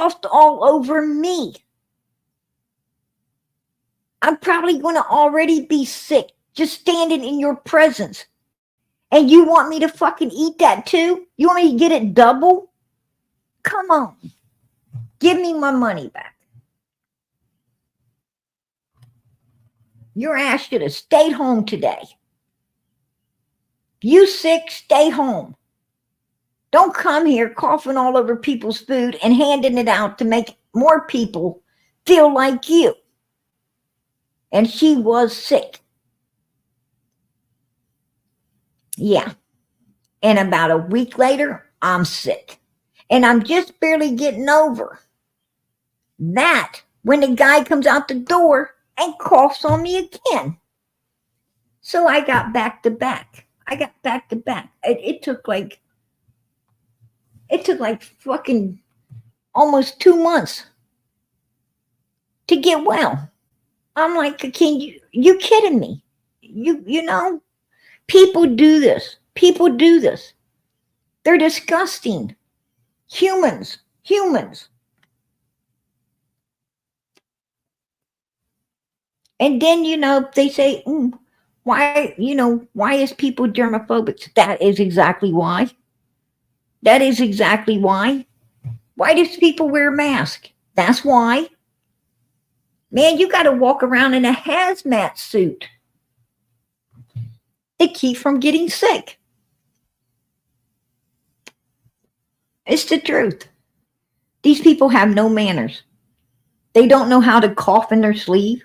over me. I'm probably going to already be sick just standing in your presence. And you want me to fucking eat that too? You want me to get it double? Come on. Give me my money back. Your ass should have stayed home today. You sick, stay home. Don't come here coughing all over people's food and handing it out to make more people feel like you. And she was sick. Yeah. And about a week later, I'm sick. And I'm just barely getting over that when the guy comes out the door and coughs on me again. So I got back to back. It took like fucking almost 2 months to get well. I'm like, can you kidding me? You know, people do this. They're disgusting. Humans. And then, they say, why is people germophobic? That is exactly why. Why does people wear a mask? That's why. Man, you got to walk around in a hazmat suit to keep from getting sick. It's the truth. These people have no manners. They don't know how to cough in their sleeve.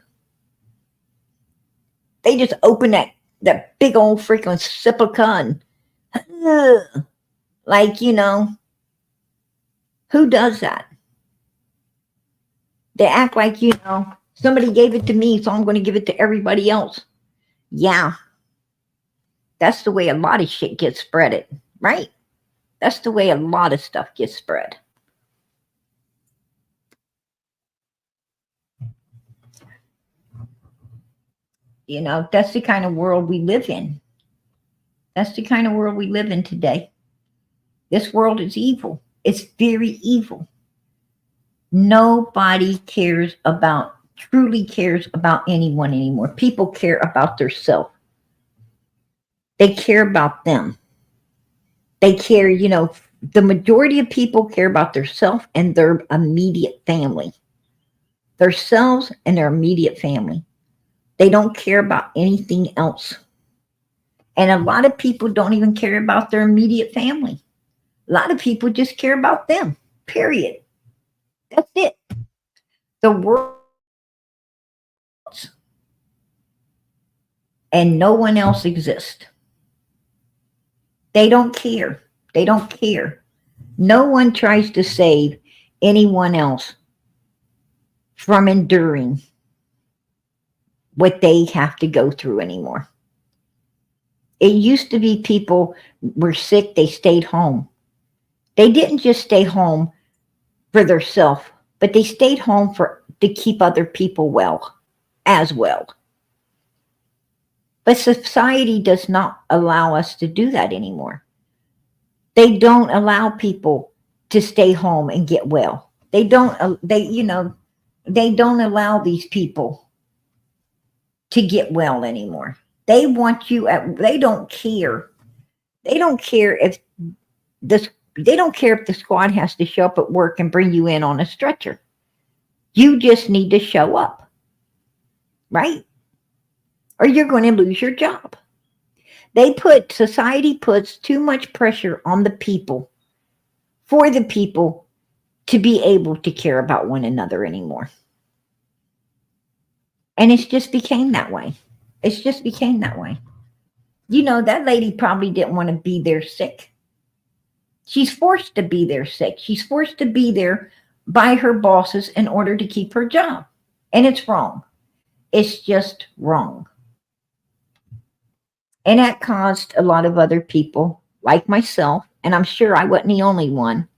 They just open that big old freaking silicone. Like, who does that? They act like, somebody gave it to me, so I'm going to give it to everybody else. Yeah. That's the way a lot of shit gets spreaded, right? That's the way a lot of stuff gets spread. That's the kind of world we live in. Today. This world is evil. It's very evil. Nobody truly cares about anyone anymore. People care about themselves. They care about them. They care, the majority of people care about themselves and their immediate family. Themselves and their immediate family. They don't care about anything else. And a lot of people don't even care about their immediate family. A lot of people just care about them, period. That's it. The world. And no one else exists. They don't care. No one tries to save anyone else from enduring what they have to go through anymore. It used to be people were sick, they stayed home. They didn't just stay home for themselves, but they stayed home to keep other people well as well. But society does not allow us to do that anymore. They don't allow people to stay home and get well. They don't allow these people to get well anymore. They want you they don't care. They don't care if the squad has to show up at work and bring you in on a stretcher. You just need to show up. Right? Or you're going to lose your job. Society puts too much pressure on the people for the people to be able to care about one another anymore. And it's just became that way. That lady probably didn't want to be there sick. She's forced to be there sick. She's forced to be there by her bosses in order to keep her job. And it's wrong. It's just wrong. And that caused a lot of other people, like myself, and I'm sure I wasn't the only one,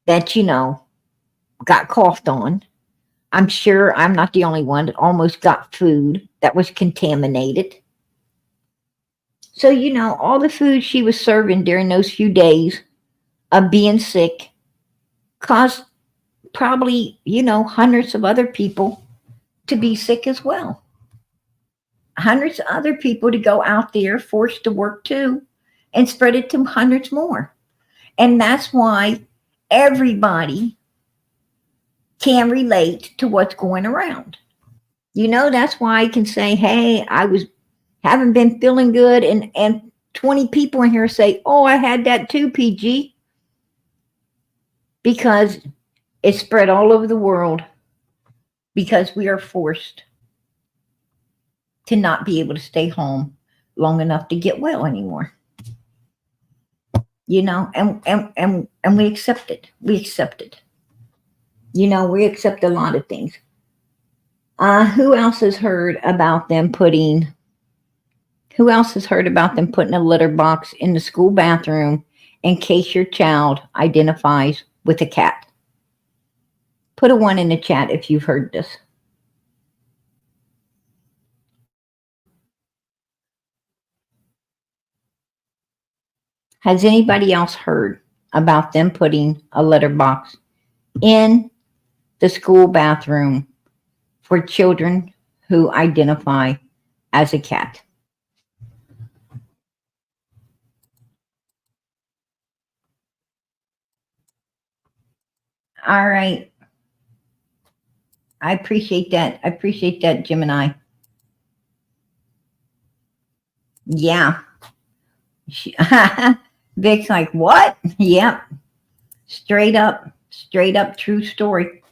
that, got coughed on. I'm sure I'm not the only one that almost got food that was contaminated. So, all the food she was serving during those few days of being sick caused probably, hundreds of other people to be sick as well. Hundreds of other people to go out there forced to work too and spread it to hundreds more. And that's why everybody can relate to what's going around. That's why I can say, hey, haven't been feeling good, and 20 people in here say, oh, I had that too, PG. Because it spread all over the world because we are forced to not be able to stay home long enough to get well anymore. And we accept it. You know, we accept a lot of things. Who else has heard about them putting? Who else has heard about them putting a litter box in the school bathroom in case your child identifies with a cat? Put a 1 in the chat if you've heard this. Has anybody else heard about them putting a litter box in the school bathroom for children who identify as a cat? All right. I appreciate that. I appreciate that, Gemini. Yeah. Vic's like, what? Yep. Straight up true story.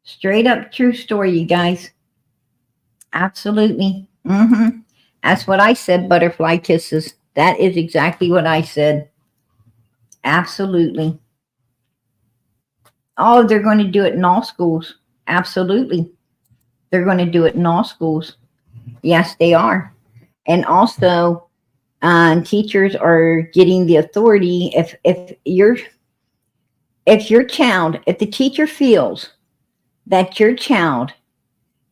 Straight up true story, you guys. Absolutely. That's what I said, butterfly kisses. That is exactly what I said. Absolutely. Oh, they're going to do it in all schools. Absolutely. They're going to do it in all schools. Yes, they are. And also, teachers are getting the authority if the teacher feels that your child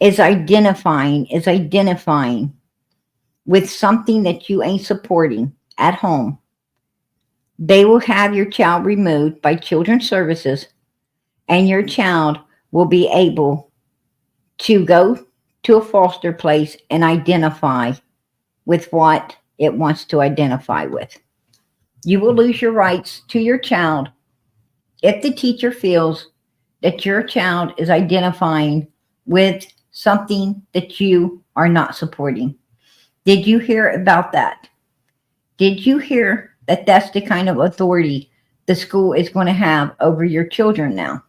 is identifying with something that you ain't supporting at home, they will have your child removed by children's services, and your child will be able to go to a foster place and identify with what it wants to identify with. You will lose your rights to your child if the teacher feels that your child is identifying with something that you are not supporting. Did you hear about that? Did you hear that that's the kind of authority the school is going to have over your children now?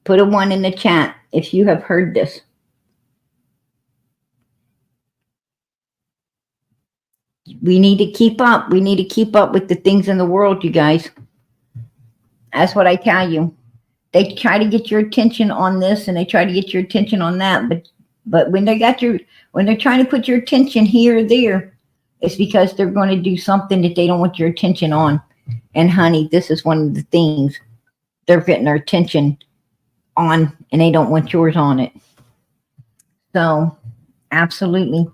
Put a 1 in the chat if you have heard this. We need to keep up. We need to keep up with the things in the world, you guys. That's what I tell you. They try to get your attention on this and they try to get your attention on that, but when they're trying to put your attention here or there, it's because they're going to do something that they don't want your attention on. And honey, this is one of the things they're getting their attention on, and they don't want yours on it. So, absolutely.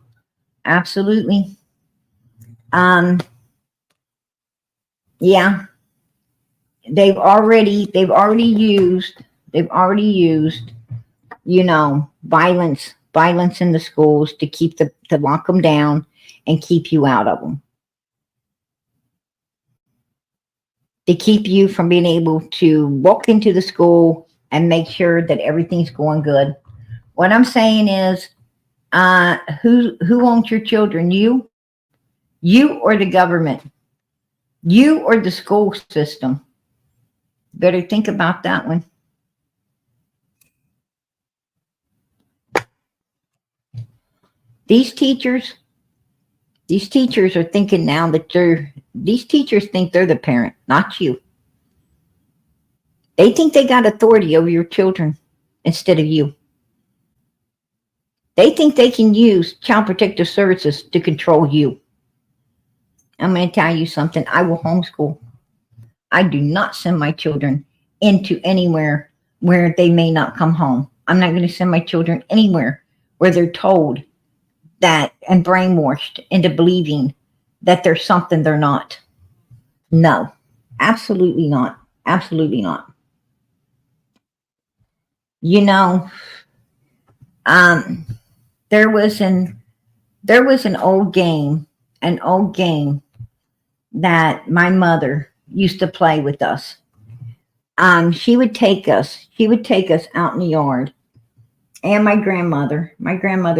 Yeah. They've already used, violence in the schools to lock them down and keep you out of them. To keep you from being able to walk into the school and make sure that everything's going good. What I'm saying is, who owns your children? You or the government? You or the school system? Better think about that one. These teachers are thinking now that these teachers think they're the parent, not you. They think they got authority over your children instead of you. They think they can use Child Protective Services to control you. I'm going to tell you something. I will homeschool. I do not send my children into anywhere where they may not come home. I'm not going to send my children anywhere where they're told that and brainwashed into believing that there's something they're not. No, absolutely not. Absolutely not. You know, there was an old game that my mother used to play with us. She would take us out in the yard, and my grandmother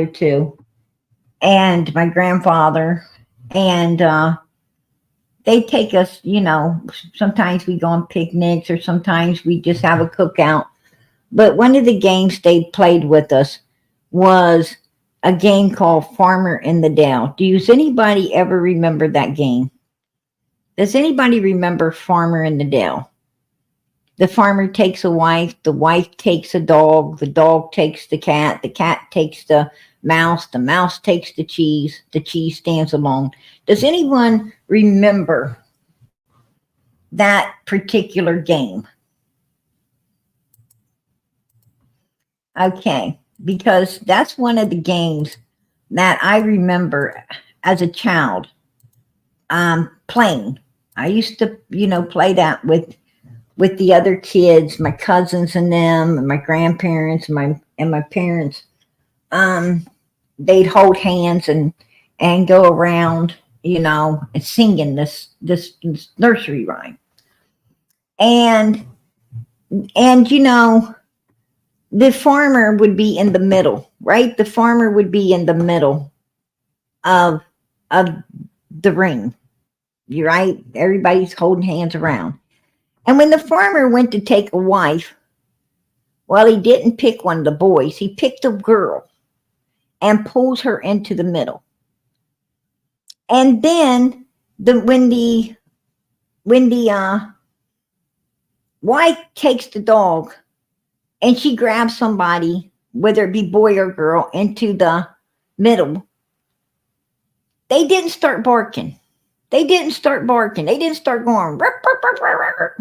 too, and my grandfather, and they'd take us, sometimes we go on picnics or sometimes we just have a cookout. But one of the games they played with us was a game called Farmer in the Dell. Does anybody ever remember that game? Does anybody remember Farmer in the Dell? The farmer takes a wife, the wife takes a dog, the dog takes the cat takes the mouse takes the cheese stands alone. Does anyone remember that particular game? Okay, because that's one of the games that I remember as a child playing. I used to, play that with the other kids, my cousins and them, and my grandparents and my parents. They'd hold hands and go around, and singing this nursery rhyme. And the farmer would be in the middle, right? The farmer would be in the middle of the ring. You're right. Everybody's holding hands around. And when the farmer went to take a wife, well, he didn't pick one of the boys. He picked a girl and pulls her into the middle. And then when the wife takes the dog and she grabs somebody, whether it be boy or girl, into the middle, they didn't start barking. They didn't start barking. They didn't start going, ruff, ruff, ruff, ruff, ruff.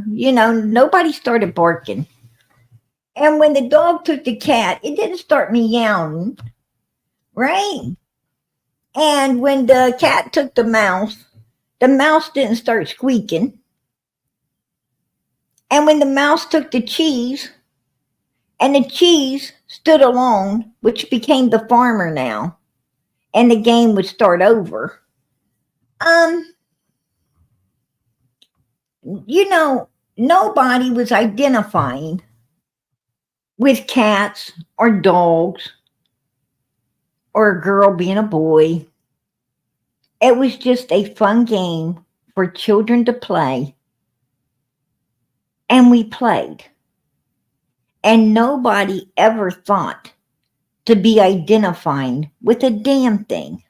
Nobody started barking. And when the dog took the cat, it didn't start meowing, right? And when the cat took the mouse didn't start squeaking. And when the mouse took the cheese, and the cheese stood alone, which became the farmer now, and the game would start over. Nobody was identifying with cats or dogs or a girl being a boy. It was just a fun game for children to play. And we played. And nobody ever thought to be identifying with a damn thing.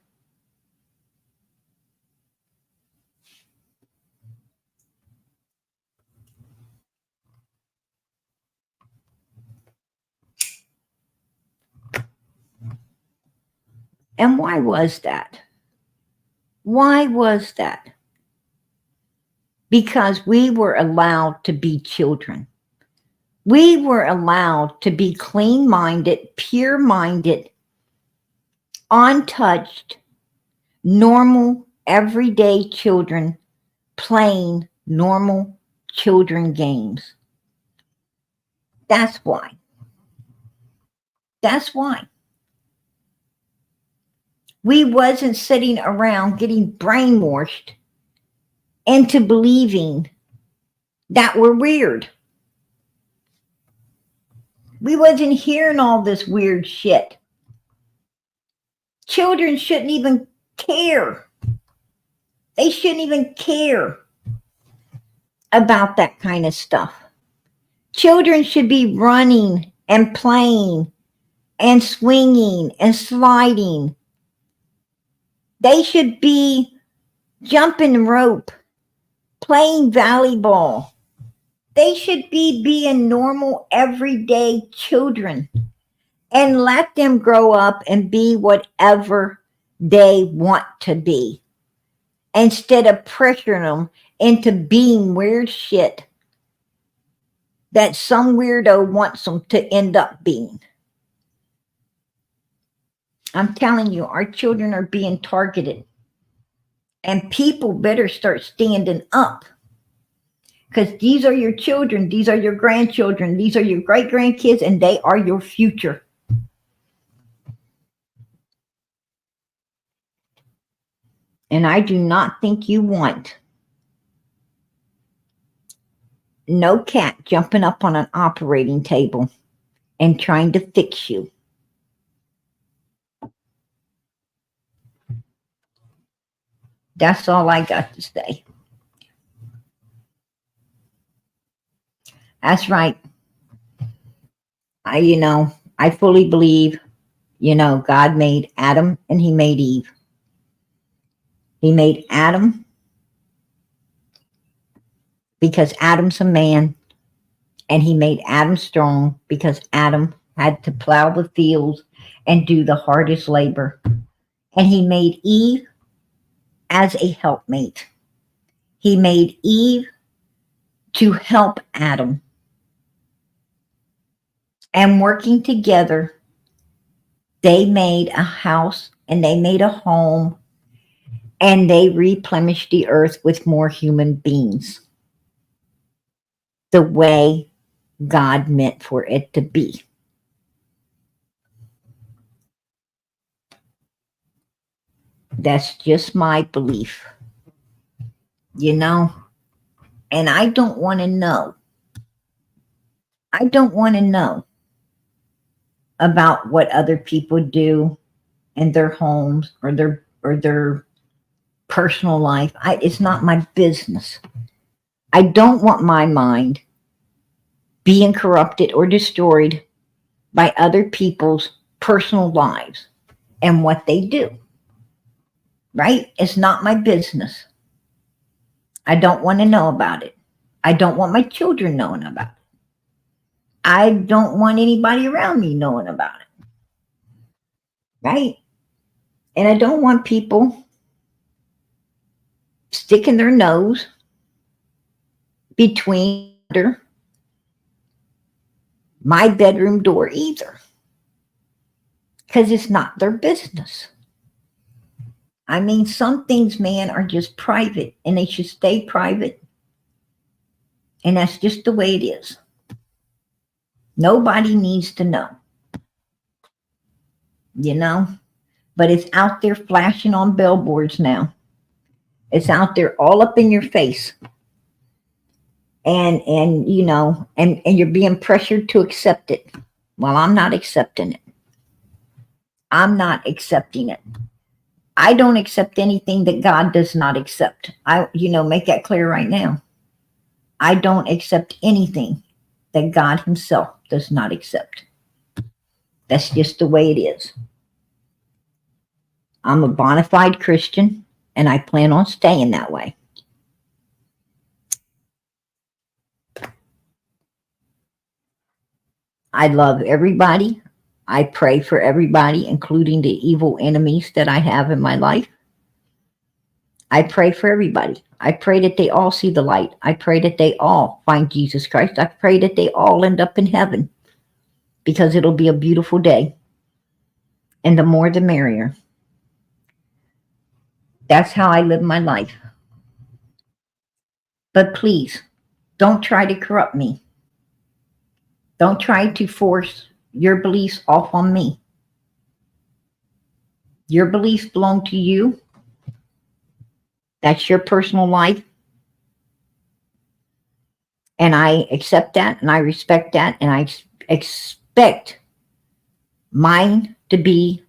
And why was that? Why was that? Because we were allowed to be children. We were allowed to be clean-minded, pure-minded, untouched, normal, everyday children playing normal children games. That's why. That's why. We wasn't sitting around getting brainwashed into believing that we're weird. We wasn't hearing all this weird shit. Children shouldn't even care. They shouldn't even care about that kind of stuff. Children should be running and playing and swinging and sliding. They should be jumping rope, playing volleyball. They should be being normal, everyday children, and let them grow up and be whatever they want to be, instead of pressuring them into being weird shit that some weirdo wants them to end up being. I'm telling you, our children are being targeted, and people better start standing up, because these are your children, these are your grandchildren, these are your great-grandkids, and they are your future. And I do not think you want no cat jumping up on an operating table and trying to fix you. That's all I got to say. That's right. I fully believe, God made Adam and he made Eve. He made Adam because Adam's a man And he made Adam strong because Adam had to plow the fields and do the hardest labor. And he made Eve as a helpmate. He made Eve to help Adam. And working together, they made a house and they made a home and they replenished the earth with more human beings. The way God meant for it to be. That's just my belief. You know? And I don't want to know. I don't want to know about what other people do in their homes or their personal life. It's not my business. I don't want my mind being corrupted or destroyed by other people's personal lives and what they do. Right? It's not my business. I don't want to know about it. I don't want my children knowing about it. I don't want anybody around me knowing about it. Right? And I don't want people sticking their nose between my bedroom door either. Because it's not their business. I mean, some things, man, are just private and they should stay private. And that's just the way it is. Nobody needs to know. You know? But it's out there flashing on billboards now. It's out there all up in your face. And you know, and you're being pressured to accept it. Well, I'm not accepting it. I'm not accepting it. I don't accept anything that God does not accept. Make that clear right now. I don't accept anything that God himself does not accept. That's just the way it is. I'm a bona fide Christian, and I plan on staying that way. I love everybody. I pray for everybody, including the evil enemies that I have in my life. I pray for everybody. I pray that they all see the light. I pray that they all find Jesus Christ. I pray that they all end up in heaven because it'll be a beautiful day. And the more the merrier. That's how I live my life. But please, don't try to corrupt me. Don't try to force your beliefs off on me. Your beliefs belong to you. That's your personal life. And I accept that and I respect that. And I expect mine to be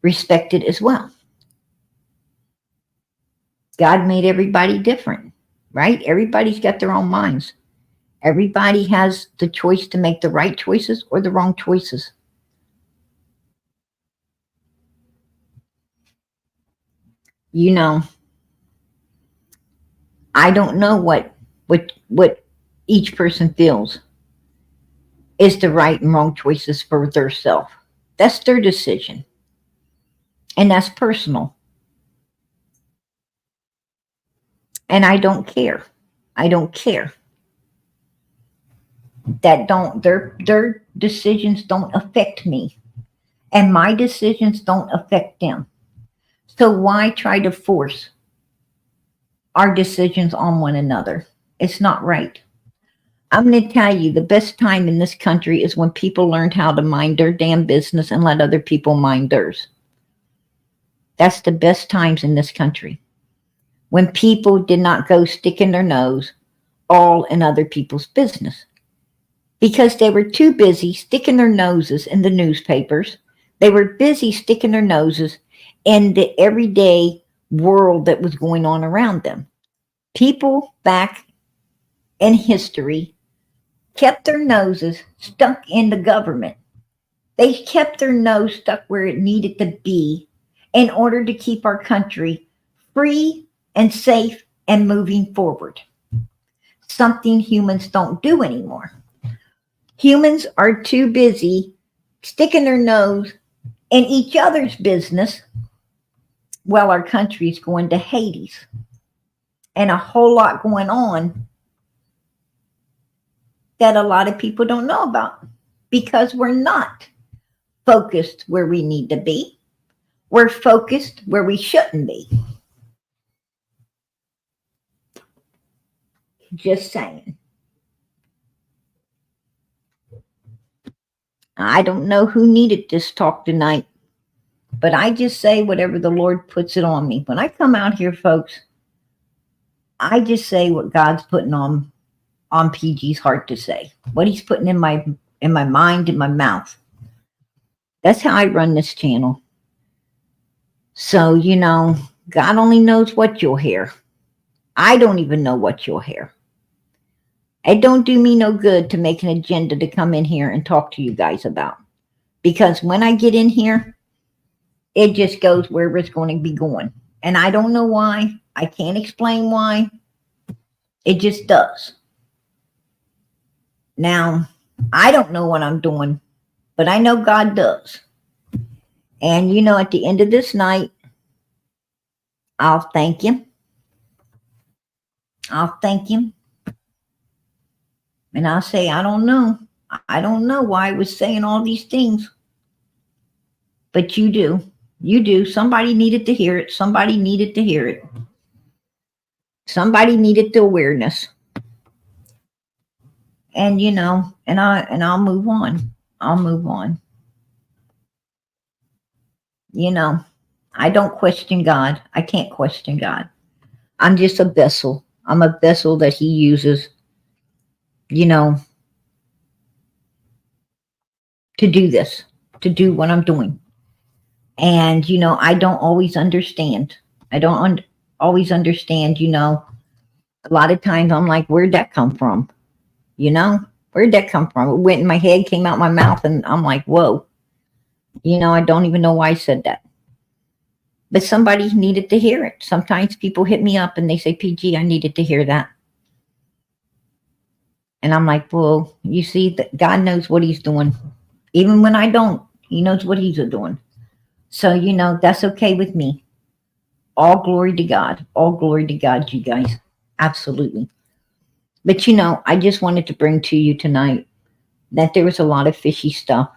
respected as well. God made everybody different, right? Everybody's got their own minds. Everybody has the choice to make the right choices or the wrong choices. You know, I don't know what each person feels is the right and wrong choices for their self. That's their decision. And that's personal. And I don't care. I don't care. Their decisions don't affect me. And my decisions don't affect them. So why try to force our decisions on one another? It's not right. I'm going to tell you, the best time in this country is when people learned how to mind their damn business and let other people mind theirs. That's the best times in this country. When people did not go sticking their nose all in other people's business. Because they were too busy sticking their noses in the newspapers. They were busy sticking their noses in the everyday world that was going on around them. People back in history kept their noses stuck in the government. They kept their nose stuck where it needed to be in order to keep our country free and safe and moving forward. something humans don't do anymore. Humans are too busy sticking their nose in each other's business while our country's going to Hades. And a whole lot going on that a lot of people don't know about because we're not focused where we need to be. We're focused where we shouldn't be. Just saying. I don't know who needed this talk tonight, but I just say whatever the Lord puts it on me. When I come out here, folks, I just say what God's putting on PG's heart to say. What he's putting in my mind, in my mouth. That's how I run this channel. So, God only knows what you'll hear. I don't even know what you'll hear. It don't do me no good to make an agenda to come in here and talk to you guys about. Because when I get in here, it just goes wherever it's going to be going. And I don't know why. I can't explain why. It just does. Now, I don't know what I'm doing, but I know God does. And at the end of this night, I'll thank him. I'll thank him. And I'll say, I don't know. I don't know why I was saying all these things. But you do. You do. Somebody needed to hear it. Somebody needed to hear it. Somebody needed the awareness. And I'll move on. I'll move on. I don't question God. I can't question God. I'm just a vessel. I'm a vessel that he uses, to do this, to do what I'm doing. And, I don't always understand. I don't always understand, a lot of times I'm like, where'd that come from? Where'd that come from? It went in my head, came out my mouth, and I'm like, whoa. I don't even know why I said that. But somebody needed to hear it. Sometimes people hit me up and they say, PG, I needed to hear that. And I'm like, well, you see, that God knows what he's doing. Even when I don't, he knows what he's doing. So, that's okay with me. All glory to God. All glory to God, you guys. Absolutely. But, I just wanted to bring to you tonight that there was a lot of fishy stuff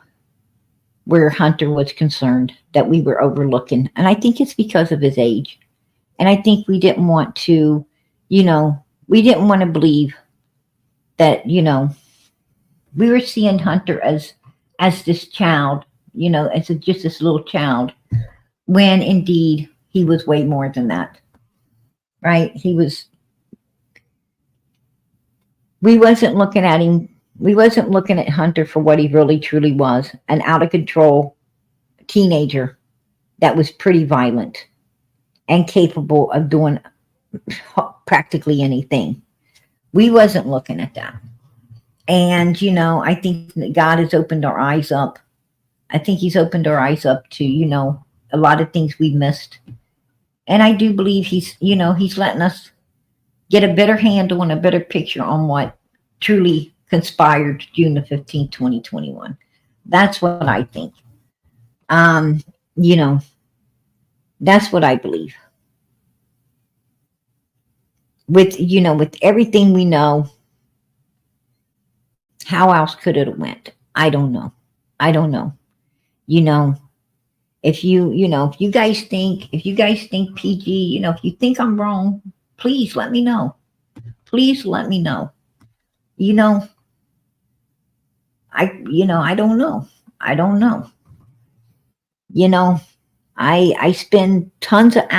where Hunter was concerned that we were overlooking. And I think it's because of his age. And I think we didn't want to, we didn't want to believe that, we were seeing Hunter as this child, as just this little child, when indeed he was way more than that. Right? We wasn't looking at him. We wasn't looking at Hunter for what he really truly was, an out of control teenager that was pretty violent and capable of doing practically anything. We wasn't looking at that. And, I think that God has opened our eyes up. I think he's opened our eyes up to, a lot of things we missed. And I do believe he's letting us get a better handle and a better picture on what truly conspired June the 15th, 2021. That's what I think. That's what I believe. With everything we know, how else could it have went? I don't know. If you guys think PG, if you think I'm wrong, please let me know. Please let me know. I don't know. I don't know. I spend tons and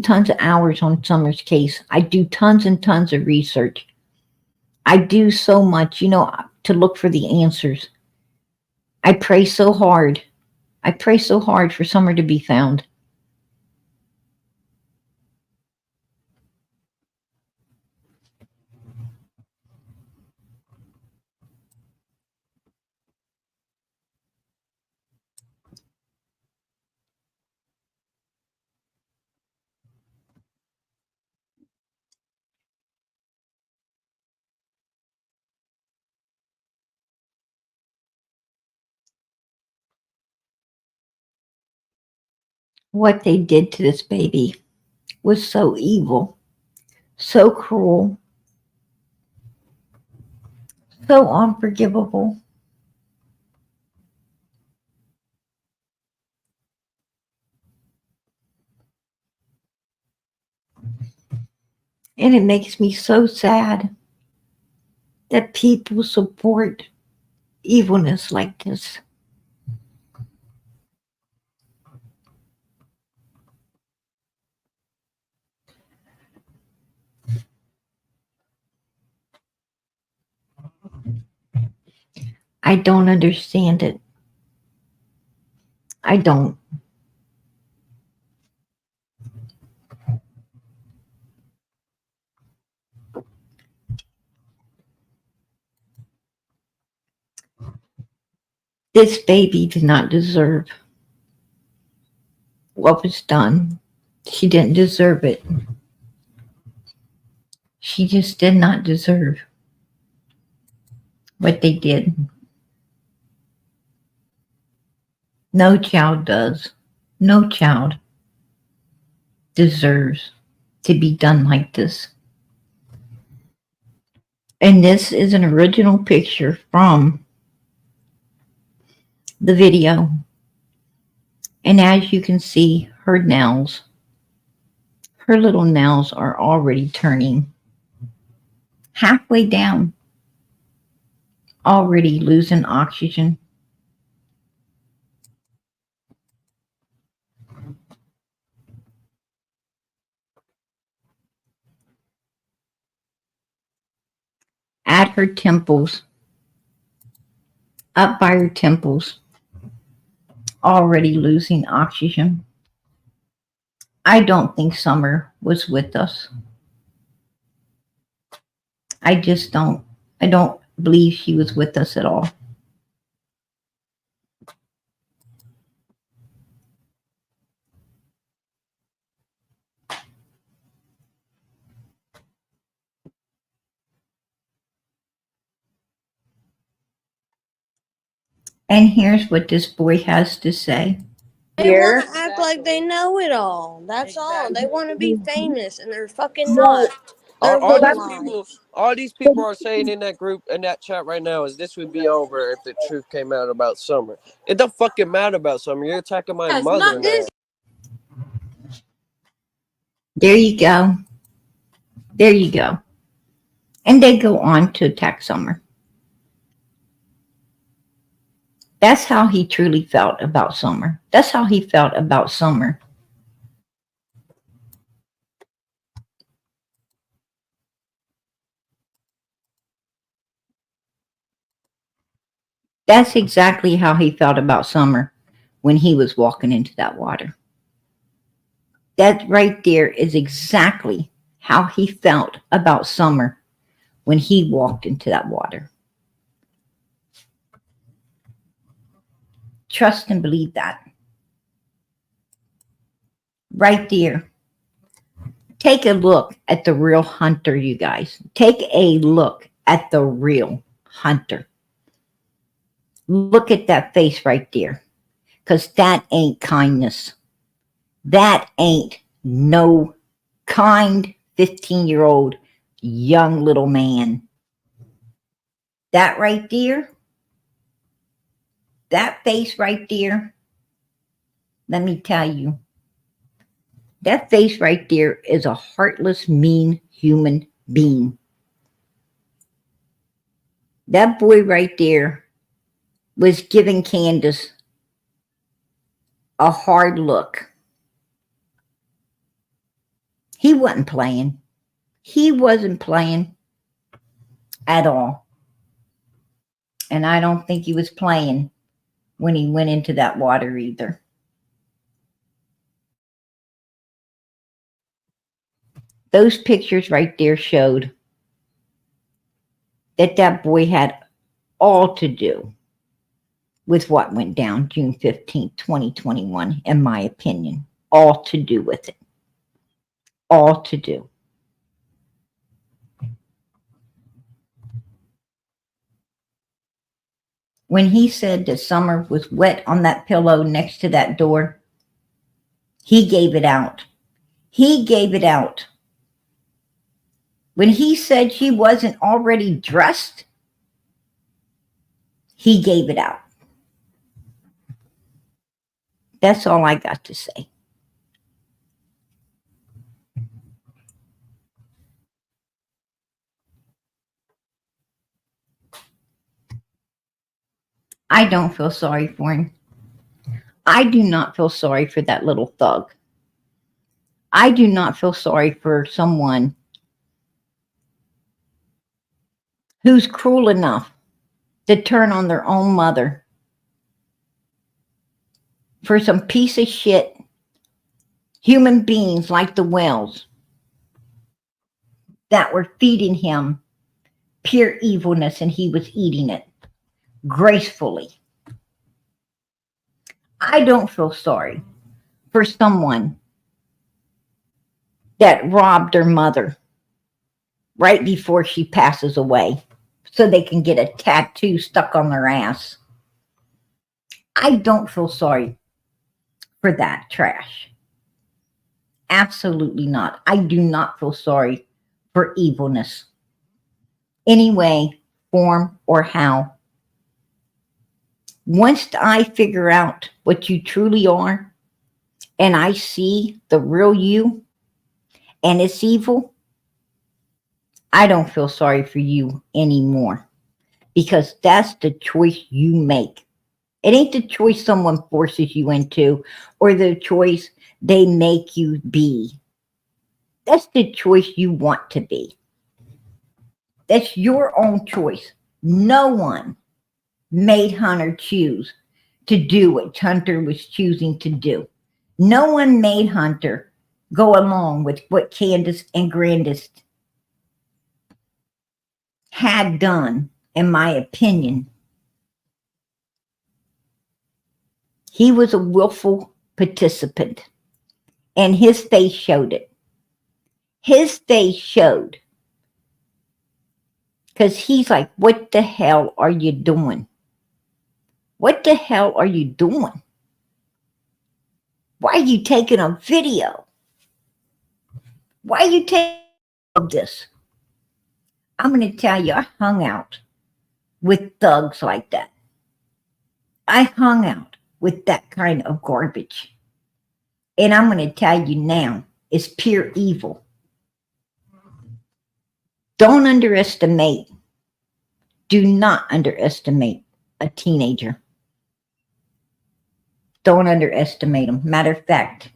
tons of hours on Summer's case. I do tons and tons of research. I do so much, to look for the answers. I pray so hard. I pray so hard for Summer to be found. What they did to this baby was so evil, so cruel, so unforgivable. And it makes me so sad that people support evilness like this. I don't understand it. I don't. This baby did not deserve what was done. She didn't deserve it. She just did not deserve what they did. No child does. No child deserves to be done like this. And this is an original picture from the video. And as you can see, her nails, her little nails are already turning halfway down, already losing oxygen. At her temples, up by her temples, already losing oxygen. I don't think Summer was with us. I just don't. I don't believe she was with us at all. And here's what this boy has to say. They want to act like they know it all. That's all. They want to be famous, and they're fucking not. They're all these people are saying in that group, in that chat right now, is this would be over if the truth came out about Summer. It don't fucking matter about Summer. You're attacking my mother now. There you go. There you go. And they go on to attack Summer. That's how he truly felt about Summer. That's how he felt about Summer. That's exactly how he felt about Summer when he was walking into that water. That right there is exactly how he felt about Summer when he walked into that water. Trust and believe that. Right there. Take a look at the real hunter, you guys. Take a look at the real hunter. Look at that face right there. Because that ain't kindness. That ain't no kind 15-year-old young little man. That right there, that face right there, let me tell you, that face right there is a heartless, mean human being. That boy right there was giving Candus a hard look. He wasn't playing. He wasn't playing at all. And I don't think he was playing when he went into that water either. Those pictures right there showed that that boy had all to do with what went down June 15th, 2021, in my opinion. All to do with it. All to do. When he said that Summer was wet on that pillow next to that door, He gave it out. He gave it out. When he said she wasn't already dressed, he gave it out. That's all I got to say. I don't feel sorry for him. I do not feel sorry for that little thug. I do not feel sorry for someone who's cruel enough to turn on their own mother for some piece of shit human beings like the Wells that were feeding him pure evilness and he was eating it gracefully. I don't feel sorry for someone that robbed their mother right before she passes away so they can get a tattoo stuck on their ass. I don't feel sorry for that trash. Absolutely not. I do not feel sorry for evilness. Any way, form, or how. Once I figure out what you truly are, and I see the real you, and it's evil, I don't feel sorry for you anymore. Because that's the choice you make. It ain't the choice someone forces you into or the choice they make you be. That's the choice you want to be. That's your own choice. No one made Hunter choose to do what Hunter was choosing to do. No one made Hunter go along with what Candus and Grandis had done, in my opinion. He was a willful participant, and his face showed it. His face showed. Because he's like, what the hell are you doing? What the hell are you doing? Why are you taking a video? Why are you taking this? I'm going to tell you, I hung out with thugs like that. I hung out with that kind of garbage. And I'm going to tell you now, it's pure evil. Don't underestimate. Do not underestimate a teenager. Don't underestimate them. Matter of fact,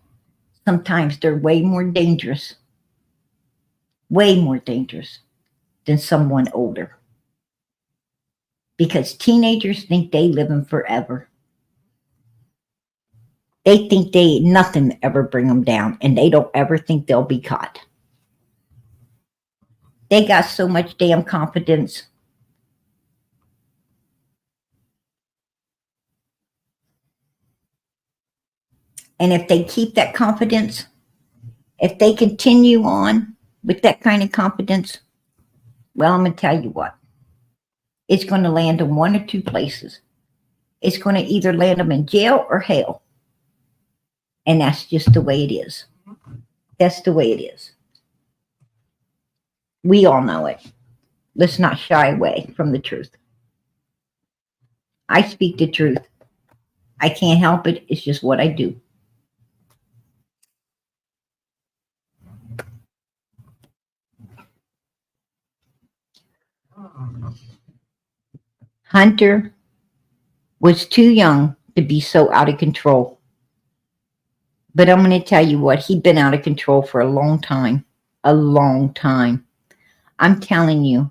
sometimes they're way more dangerous than someone older. Because teenagers think they living forever. They think nothing ever bring them down, and they don't ever think they'll be caught. They got so much damn confidence. And if they keep that confidence, if they continue on with that kind of confidence, well, I'm going to tell you what. It's going to land in one or two places. It's going to either land them in jail or hell. And that's just the way it is. That's the way it is. We all know it. Let's not shy away from the truth. I speak the truth. I can't help it. It's just what I do. Hunter was too young to be so out of control. But I'm going to tell you what, he'd been out of control for a long time. A long time. I'm telling you,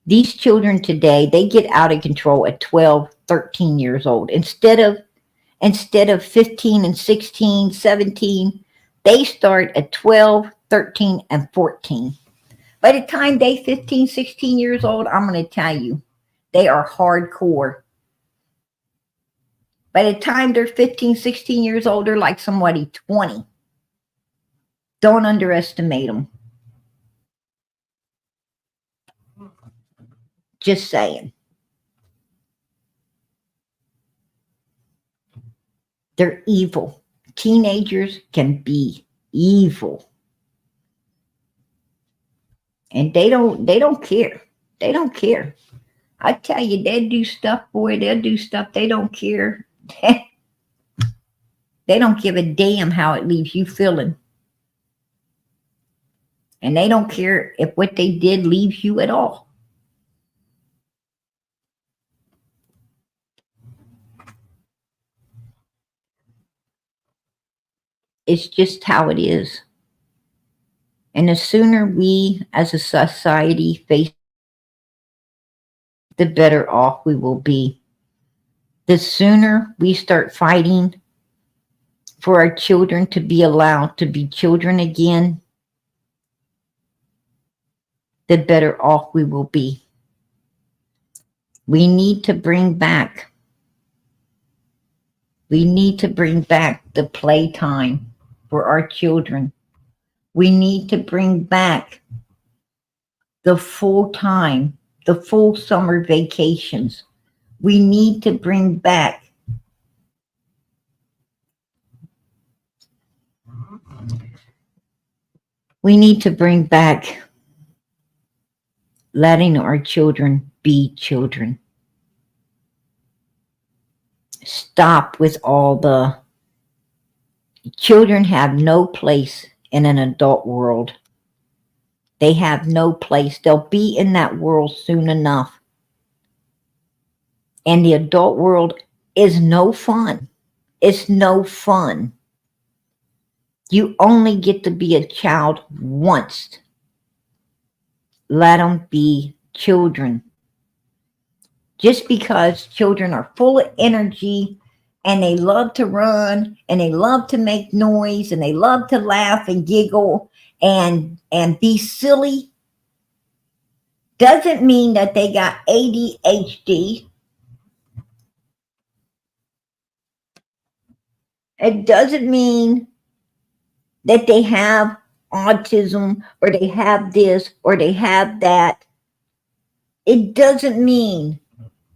these children today, they get out of control at 12, 13 years old. Instead of 15 and 16, 17, they start at 12, 13, and 14. By the time they 15, 16 years old, I'm going to tell you, they are hardcore. By the time they're 15, 16 years old, they're like somebody 20. Don't underestimate them. Just saying. They're evil. Teenagers can be evil. And they don't care. They don't care. I tell you, they do stuff, boy, they'll do stuff they don't care. They don't give a damn how it leaves you feeling. And they don't care if what they did leaves you at all. It's just how it is. And the sooner we as a society face, the better off we will be. The sooner we start fighting for our children to be allowed to be children again, the better off we will be. We need to bring back the playtime for our children. We need to bring back the full time, the full summer vacations. We need to bring back letting our children be children. Stop with all the children have no place in an adult world. They have no place. They'll be in that world soon enough. And the adult world is no fun. It's no fun. You only get to be a child once. Let them be children. Just because children are full of energy and they love to run and they love to make noise and they love to laugh and giggle and be silly, doesn't mean that they got ADHD. It doesn't mean that they have autism or they have this or they have that. It doesn't mean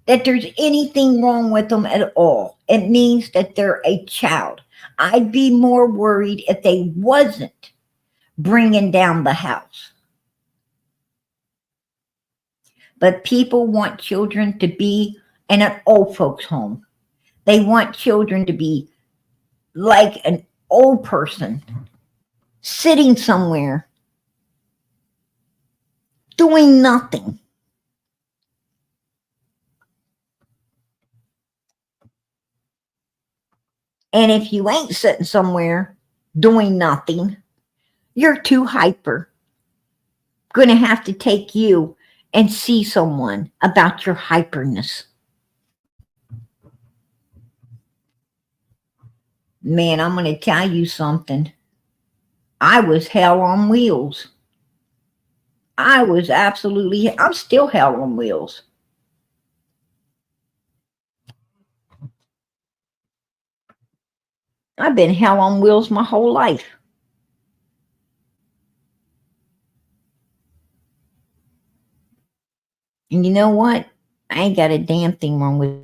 that there's anything wrong with them at all. It means that they're a child. I'd be more worried if they wasn't bringing down the house. But people want children to be in an old folks home. They want children to be like an old person sitting somewhere doing nothing. And if you ain't sitting somewhere doing nothing, you're too hyper. Gonna have to take you and see someone about your hyperness. Man, I'm gonna tell you something. I was hell on wheels. I'm still hell on wheels. I've been hell on wheels my whole life. And you know what? I ain't got a damn thing wrong with it.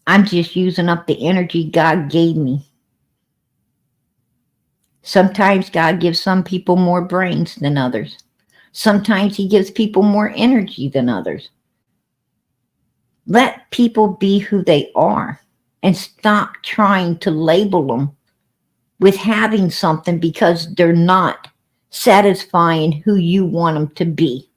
I'm just using up the energy God gave me. Sometimes God gives some people more brains than others. Sometimes He gives people more energy than others. Let people be who they are and stop trying to label them with having something because they're not satisfying who you want them to be.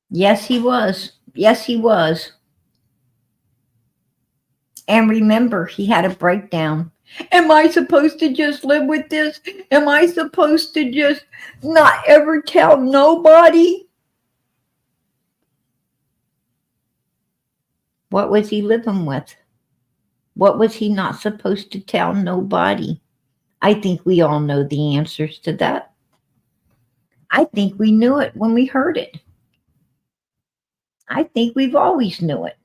Yes, he was. Yes, he was. And remember, he had a breakdown. Am I supposed to just live with this? Am I supposed to just not ever tell nobody? What was he living with? What was he not supposed to tell nobody? I think we all know the answers to that. I think we knew it when we heard it. I think we've always knew it.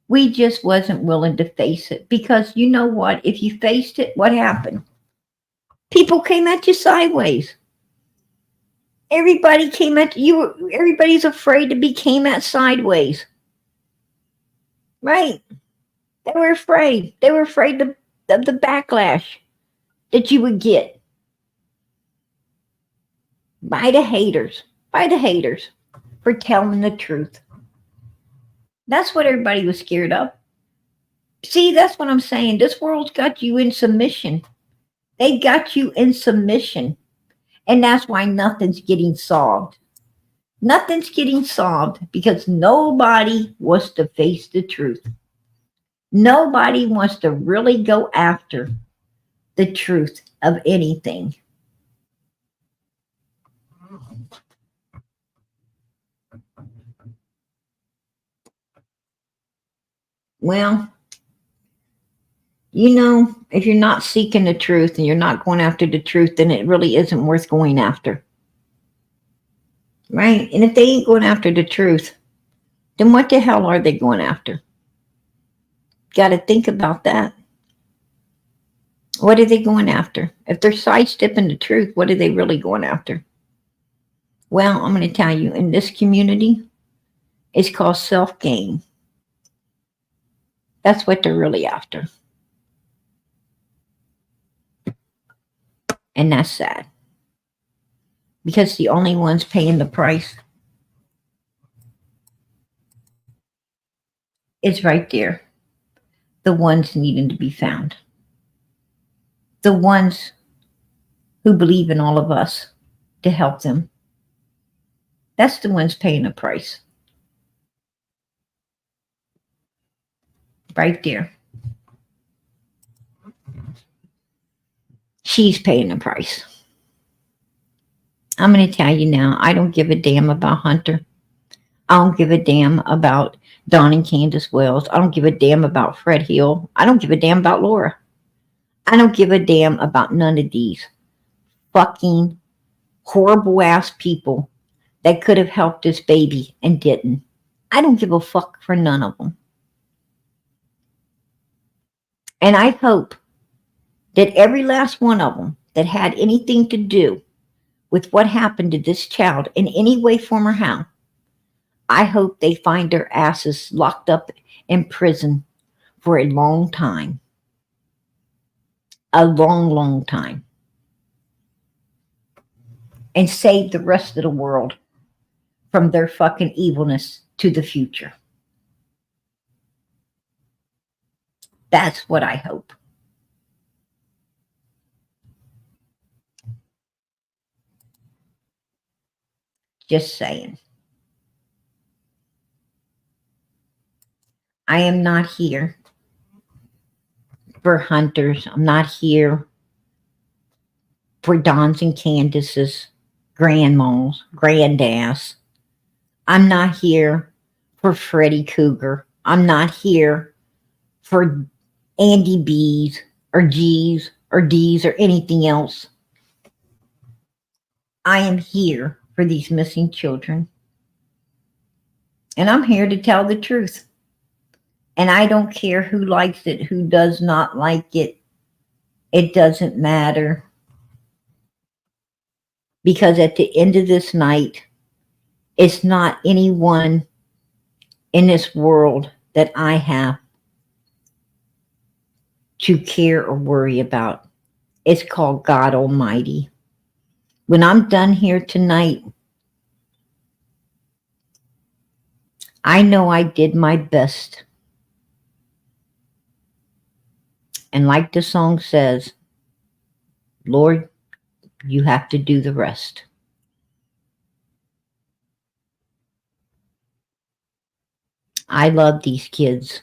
We just wasn't willing to face it because you know what? If you faced it, what happened? People came at you sideways. Everybody came at you. Everybody's afraid to be came at sideways. Right? They were afraid. They were afraid of the backlash that you would get by the haters, for telling the truth. That's what everybody was scared of. See, that's what I'm saying. This world's got you in submission. They got you in submission. And that's why nothing's getting solved. Nothing's getting solved because nobody wants to face the truth. Nobody wants to really go after the truth of anything. Well, you know, if you're not seeking the truth and you're not going after the truth, then it really isn't worth going after. Right? And if they ain't going after the truth, then what the hell are they going after? Got to think about that. What are they going after? If they're sidestepping the truth, what are they really going after? Well, I'm going to tell you, in this community, it's called self-gain. That's what they're really after. And that's sad. Because the only ones paying the price is right there. The ones needing to be found. The ones who believe in all of us to help them. That's the ones paying the price. Right there. She's paying the price. I'm going to tell you now, I don't give a damn about Hunter. I don't give a damn about Don and Candus Wells. I don't give a damn about Fred Hill. I don't give a damn about Laura. I don't give a damn about none of these fucking horrible ass people that could have helped this baby and didn't. I don't give a fuck for none of them. And I hope that every last one of them that had anything to do with what happened to this child in any way, form, or how, I hope they find their asses locked up in prison for a long time. A long, long time. And save the rest of the world from their fucking evilness to the future. That's what I hope. Just saying. I am not here for hunters. I'm not here for Don's and Candace's grandmas, grandass. I'm not here for Freddy Cougar. I'm not here for Andy B's or G's or D's or anything else. I am here for these missing children. And I'm here to tell the truth. And I don't care who likes it, who does not like it. It doesn't matter. Because at the end of this night, it's not anyone in this world that I have to care or worry about. It's called God Almighty. When I'm done here tonight, I know I did my best. And like the song says, Lord, you have to do the rest. I love these kids.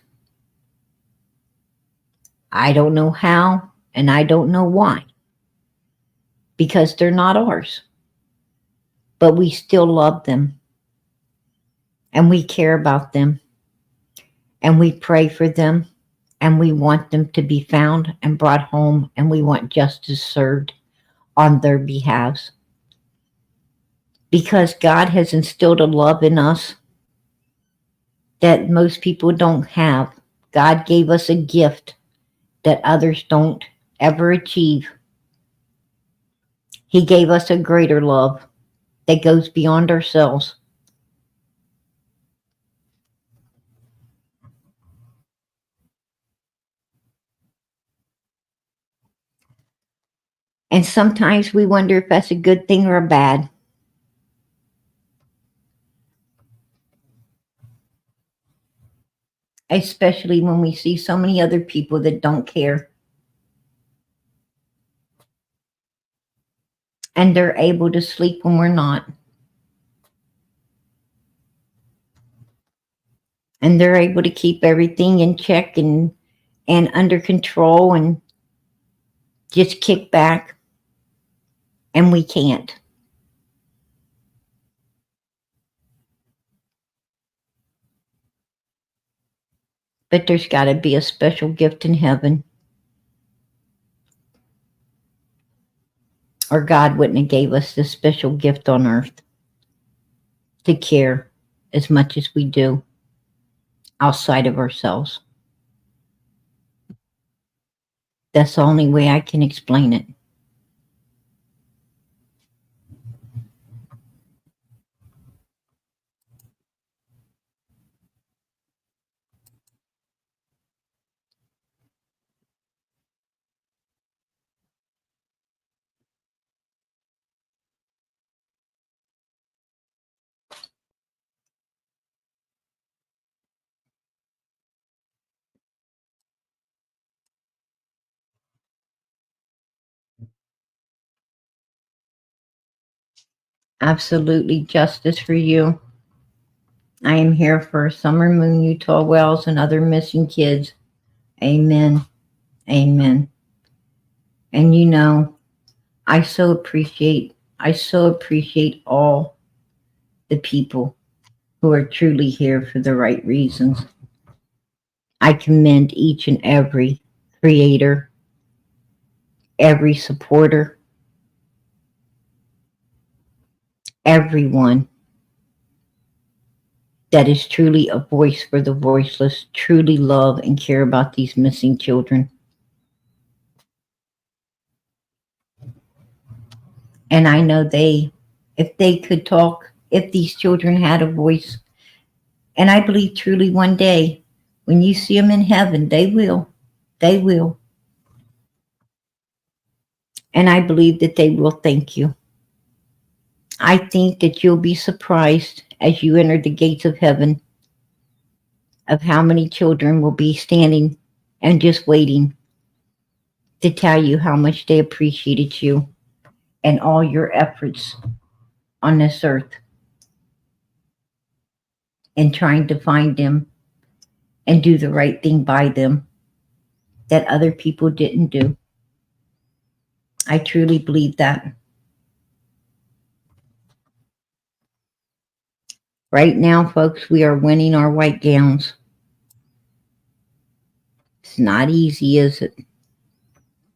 I don't know how, and I don't know why. Because they're not ours. But we still love them. And we care about them. And we pray for them. And we want them to be found and brought home. And we want justice served on their behalves. Because God has instilled a love in us that most people don't have. God gave us a gift that others don't ever achieve. He gave us a greater love that goes beyond ourselves. And sometimes we wonder if that's a good thing or a bad. Especially when we see so many other people that don't care. And they're able to sleep when we're not. And they're able to keep everything in check and under control and just kick back. And we can't. But there's got to be a special gift in heaven, or God wouldn't have gave us this special gift on earth to care as much as we do outside of ourselves. That's the only way I can explain it. Absolutely justice for you. I am here for Summer Moon, Utah Wells, and other missing kids. Amen. Amen. And you know, I so appreciate all the people who are truly here for the right reasons. I commend each and every creator, every supporter, everyone that is truly a voice for the voiceless, truly love and care about these missing children. And I know if they could talk, if these children had a voice, and I believe truly one day, when you see them in heaven, they will. They will. And I believe that they will thank you. I think that you'll be surprised as you enter the gates of heaven of how many children will be standing and just waiting to tell you how much they appreciated you and all your efforts on this earth in trying to find them and do the right thing by them that other people didn't do. I truly believe that. Right now, folks, we are winning our white gowns. It's not easy, is it?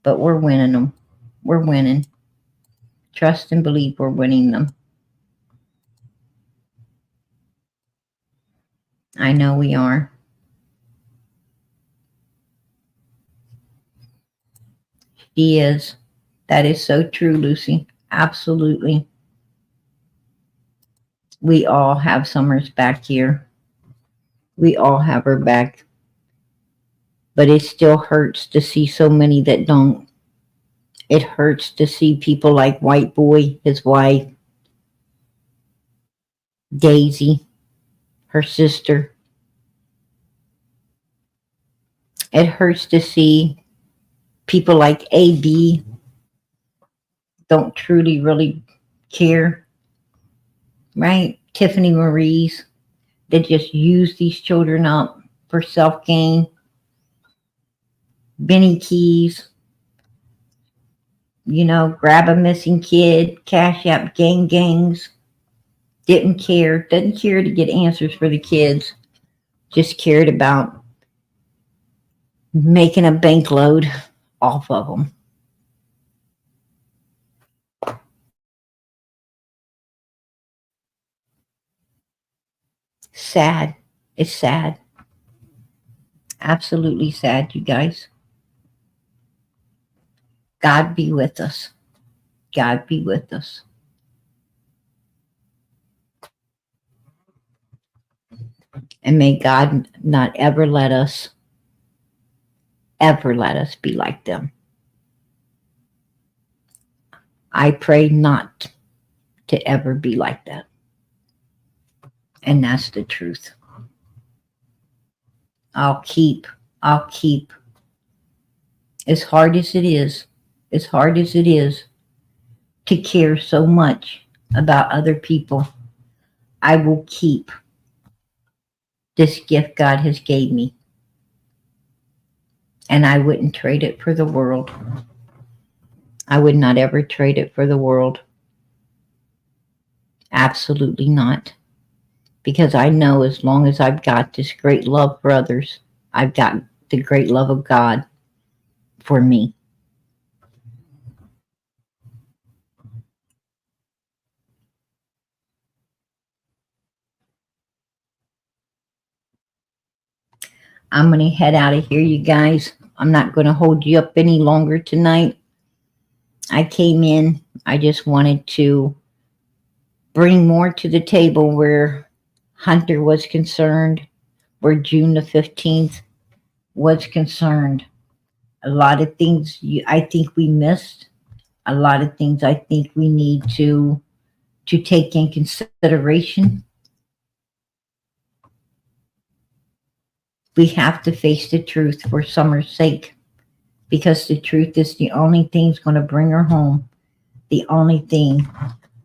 But we're winning them. We're winning. Trust and believe we're winning them. I know we are. She is. That is so true, Lucy. Absolutely. We all have Summers back here. We all have her back. But it still hurts to see so many that don't. It hurts to see people like White Boy, his wife, Daisy, her sister. It hurts to see people like AB don't truly really care, right? Tiffany Marie's that just use these children up for self-gain. Benny Keys, grab a missing kid, cash app gangs. Doesn't care to get answers for the kids. Just cared about making a bank load off of them. Sad. It's sad. Absolutely sad, you guys. God be with us. God be with us. And may God not ever let us be like them. I pray not to ever be like that. And that's the truth. I'll keep, as hard as it is to care so much about other people, I will keep this gift God has gave me. And I wouldn't trade it for the world. I would not ever trade it for the world. Absolutely not. Because I know as long as I've got this great love for others, I've got the great love of God for me. I'm going to head out of here, you guys. I'm not going to hold you up any longer tonight. I came in, I just wanted to bring more to the table where Hunter was concerned, where June the 15th was concerned. A lot of things I think we missed. A lot of things I think we need to take in consideration. We have to face the truth for Summer's sake, because the truth is the only thing that's going to bring her home, the only thing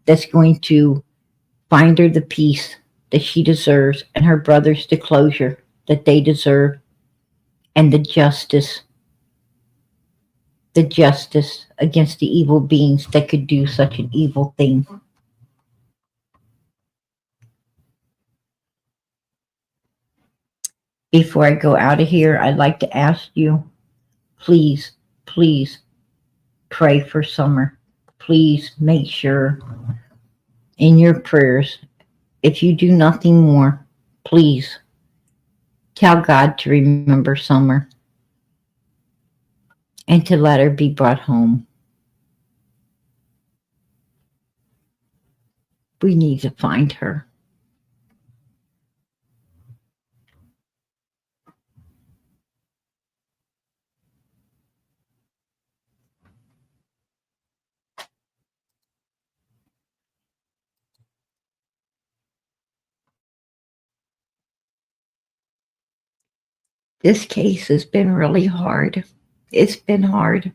that's going to find her the peace that she deserves, and her brothers the closure that they deserve, and the justice against the evil beings that could do such an evil thing. Before I go out of here, I'd like to ask you, please, please pray for Summer. Please make sure in your prayers, if you do nothing more, please tell God to remember Summer and to let her be brought home. We need to find her. This case has been really hard. It's been hard.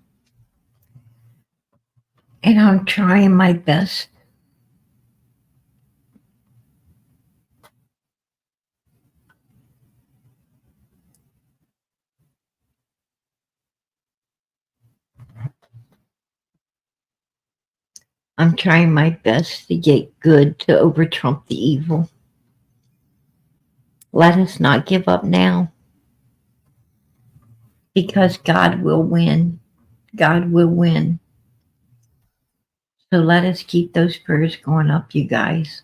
And I'm trying my best. I'm trying my best to get good to overtrump the evil. Let us not give up now, because God will win. God will win. So let us keep those prayers going up, you guys,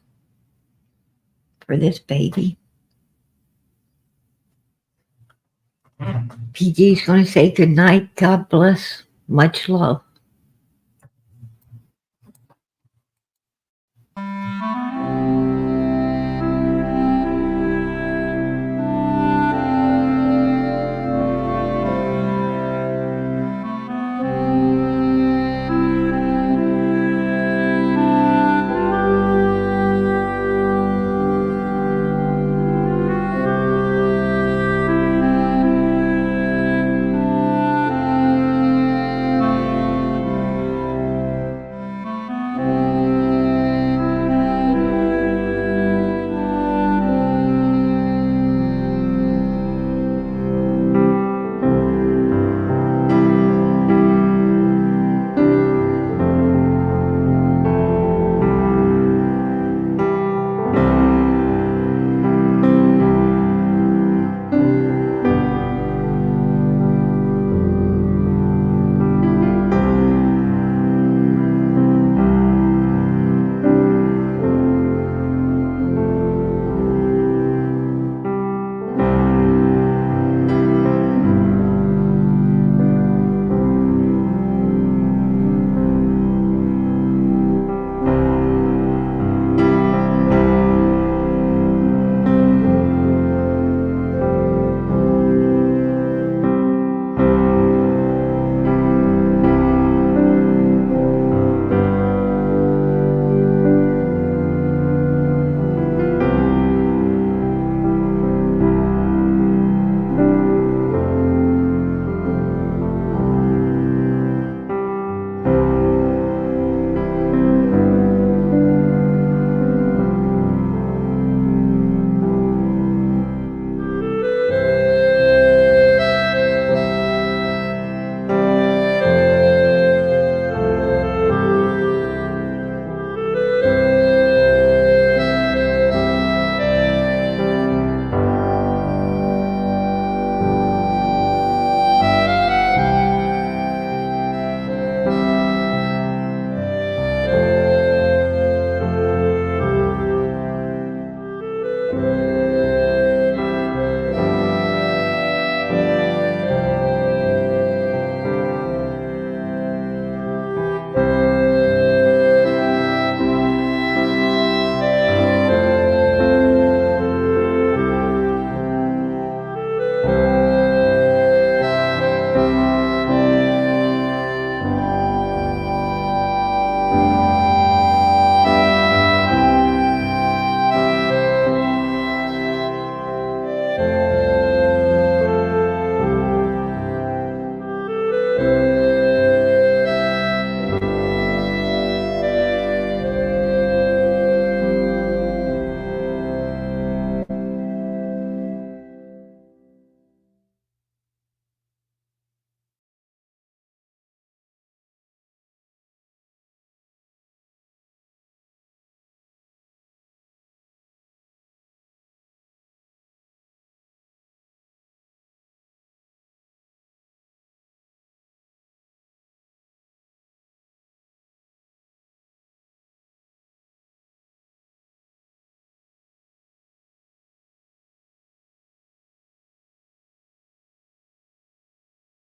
for this baby. PG's going to say good night. God bless. Much love.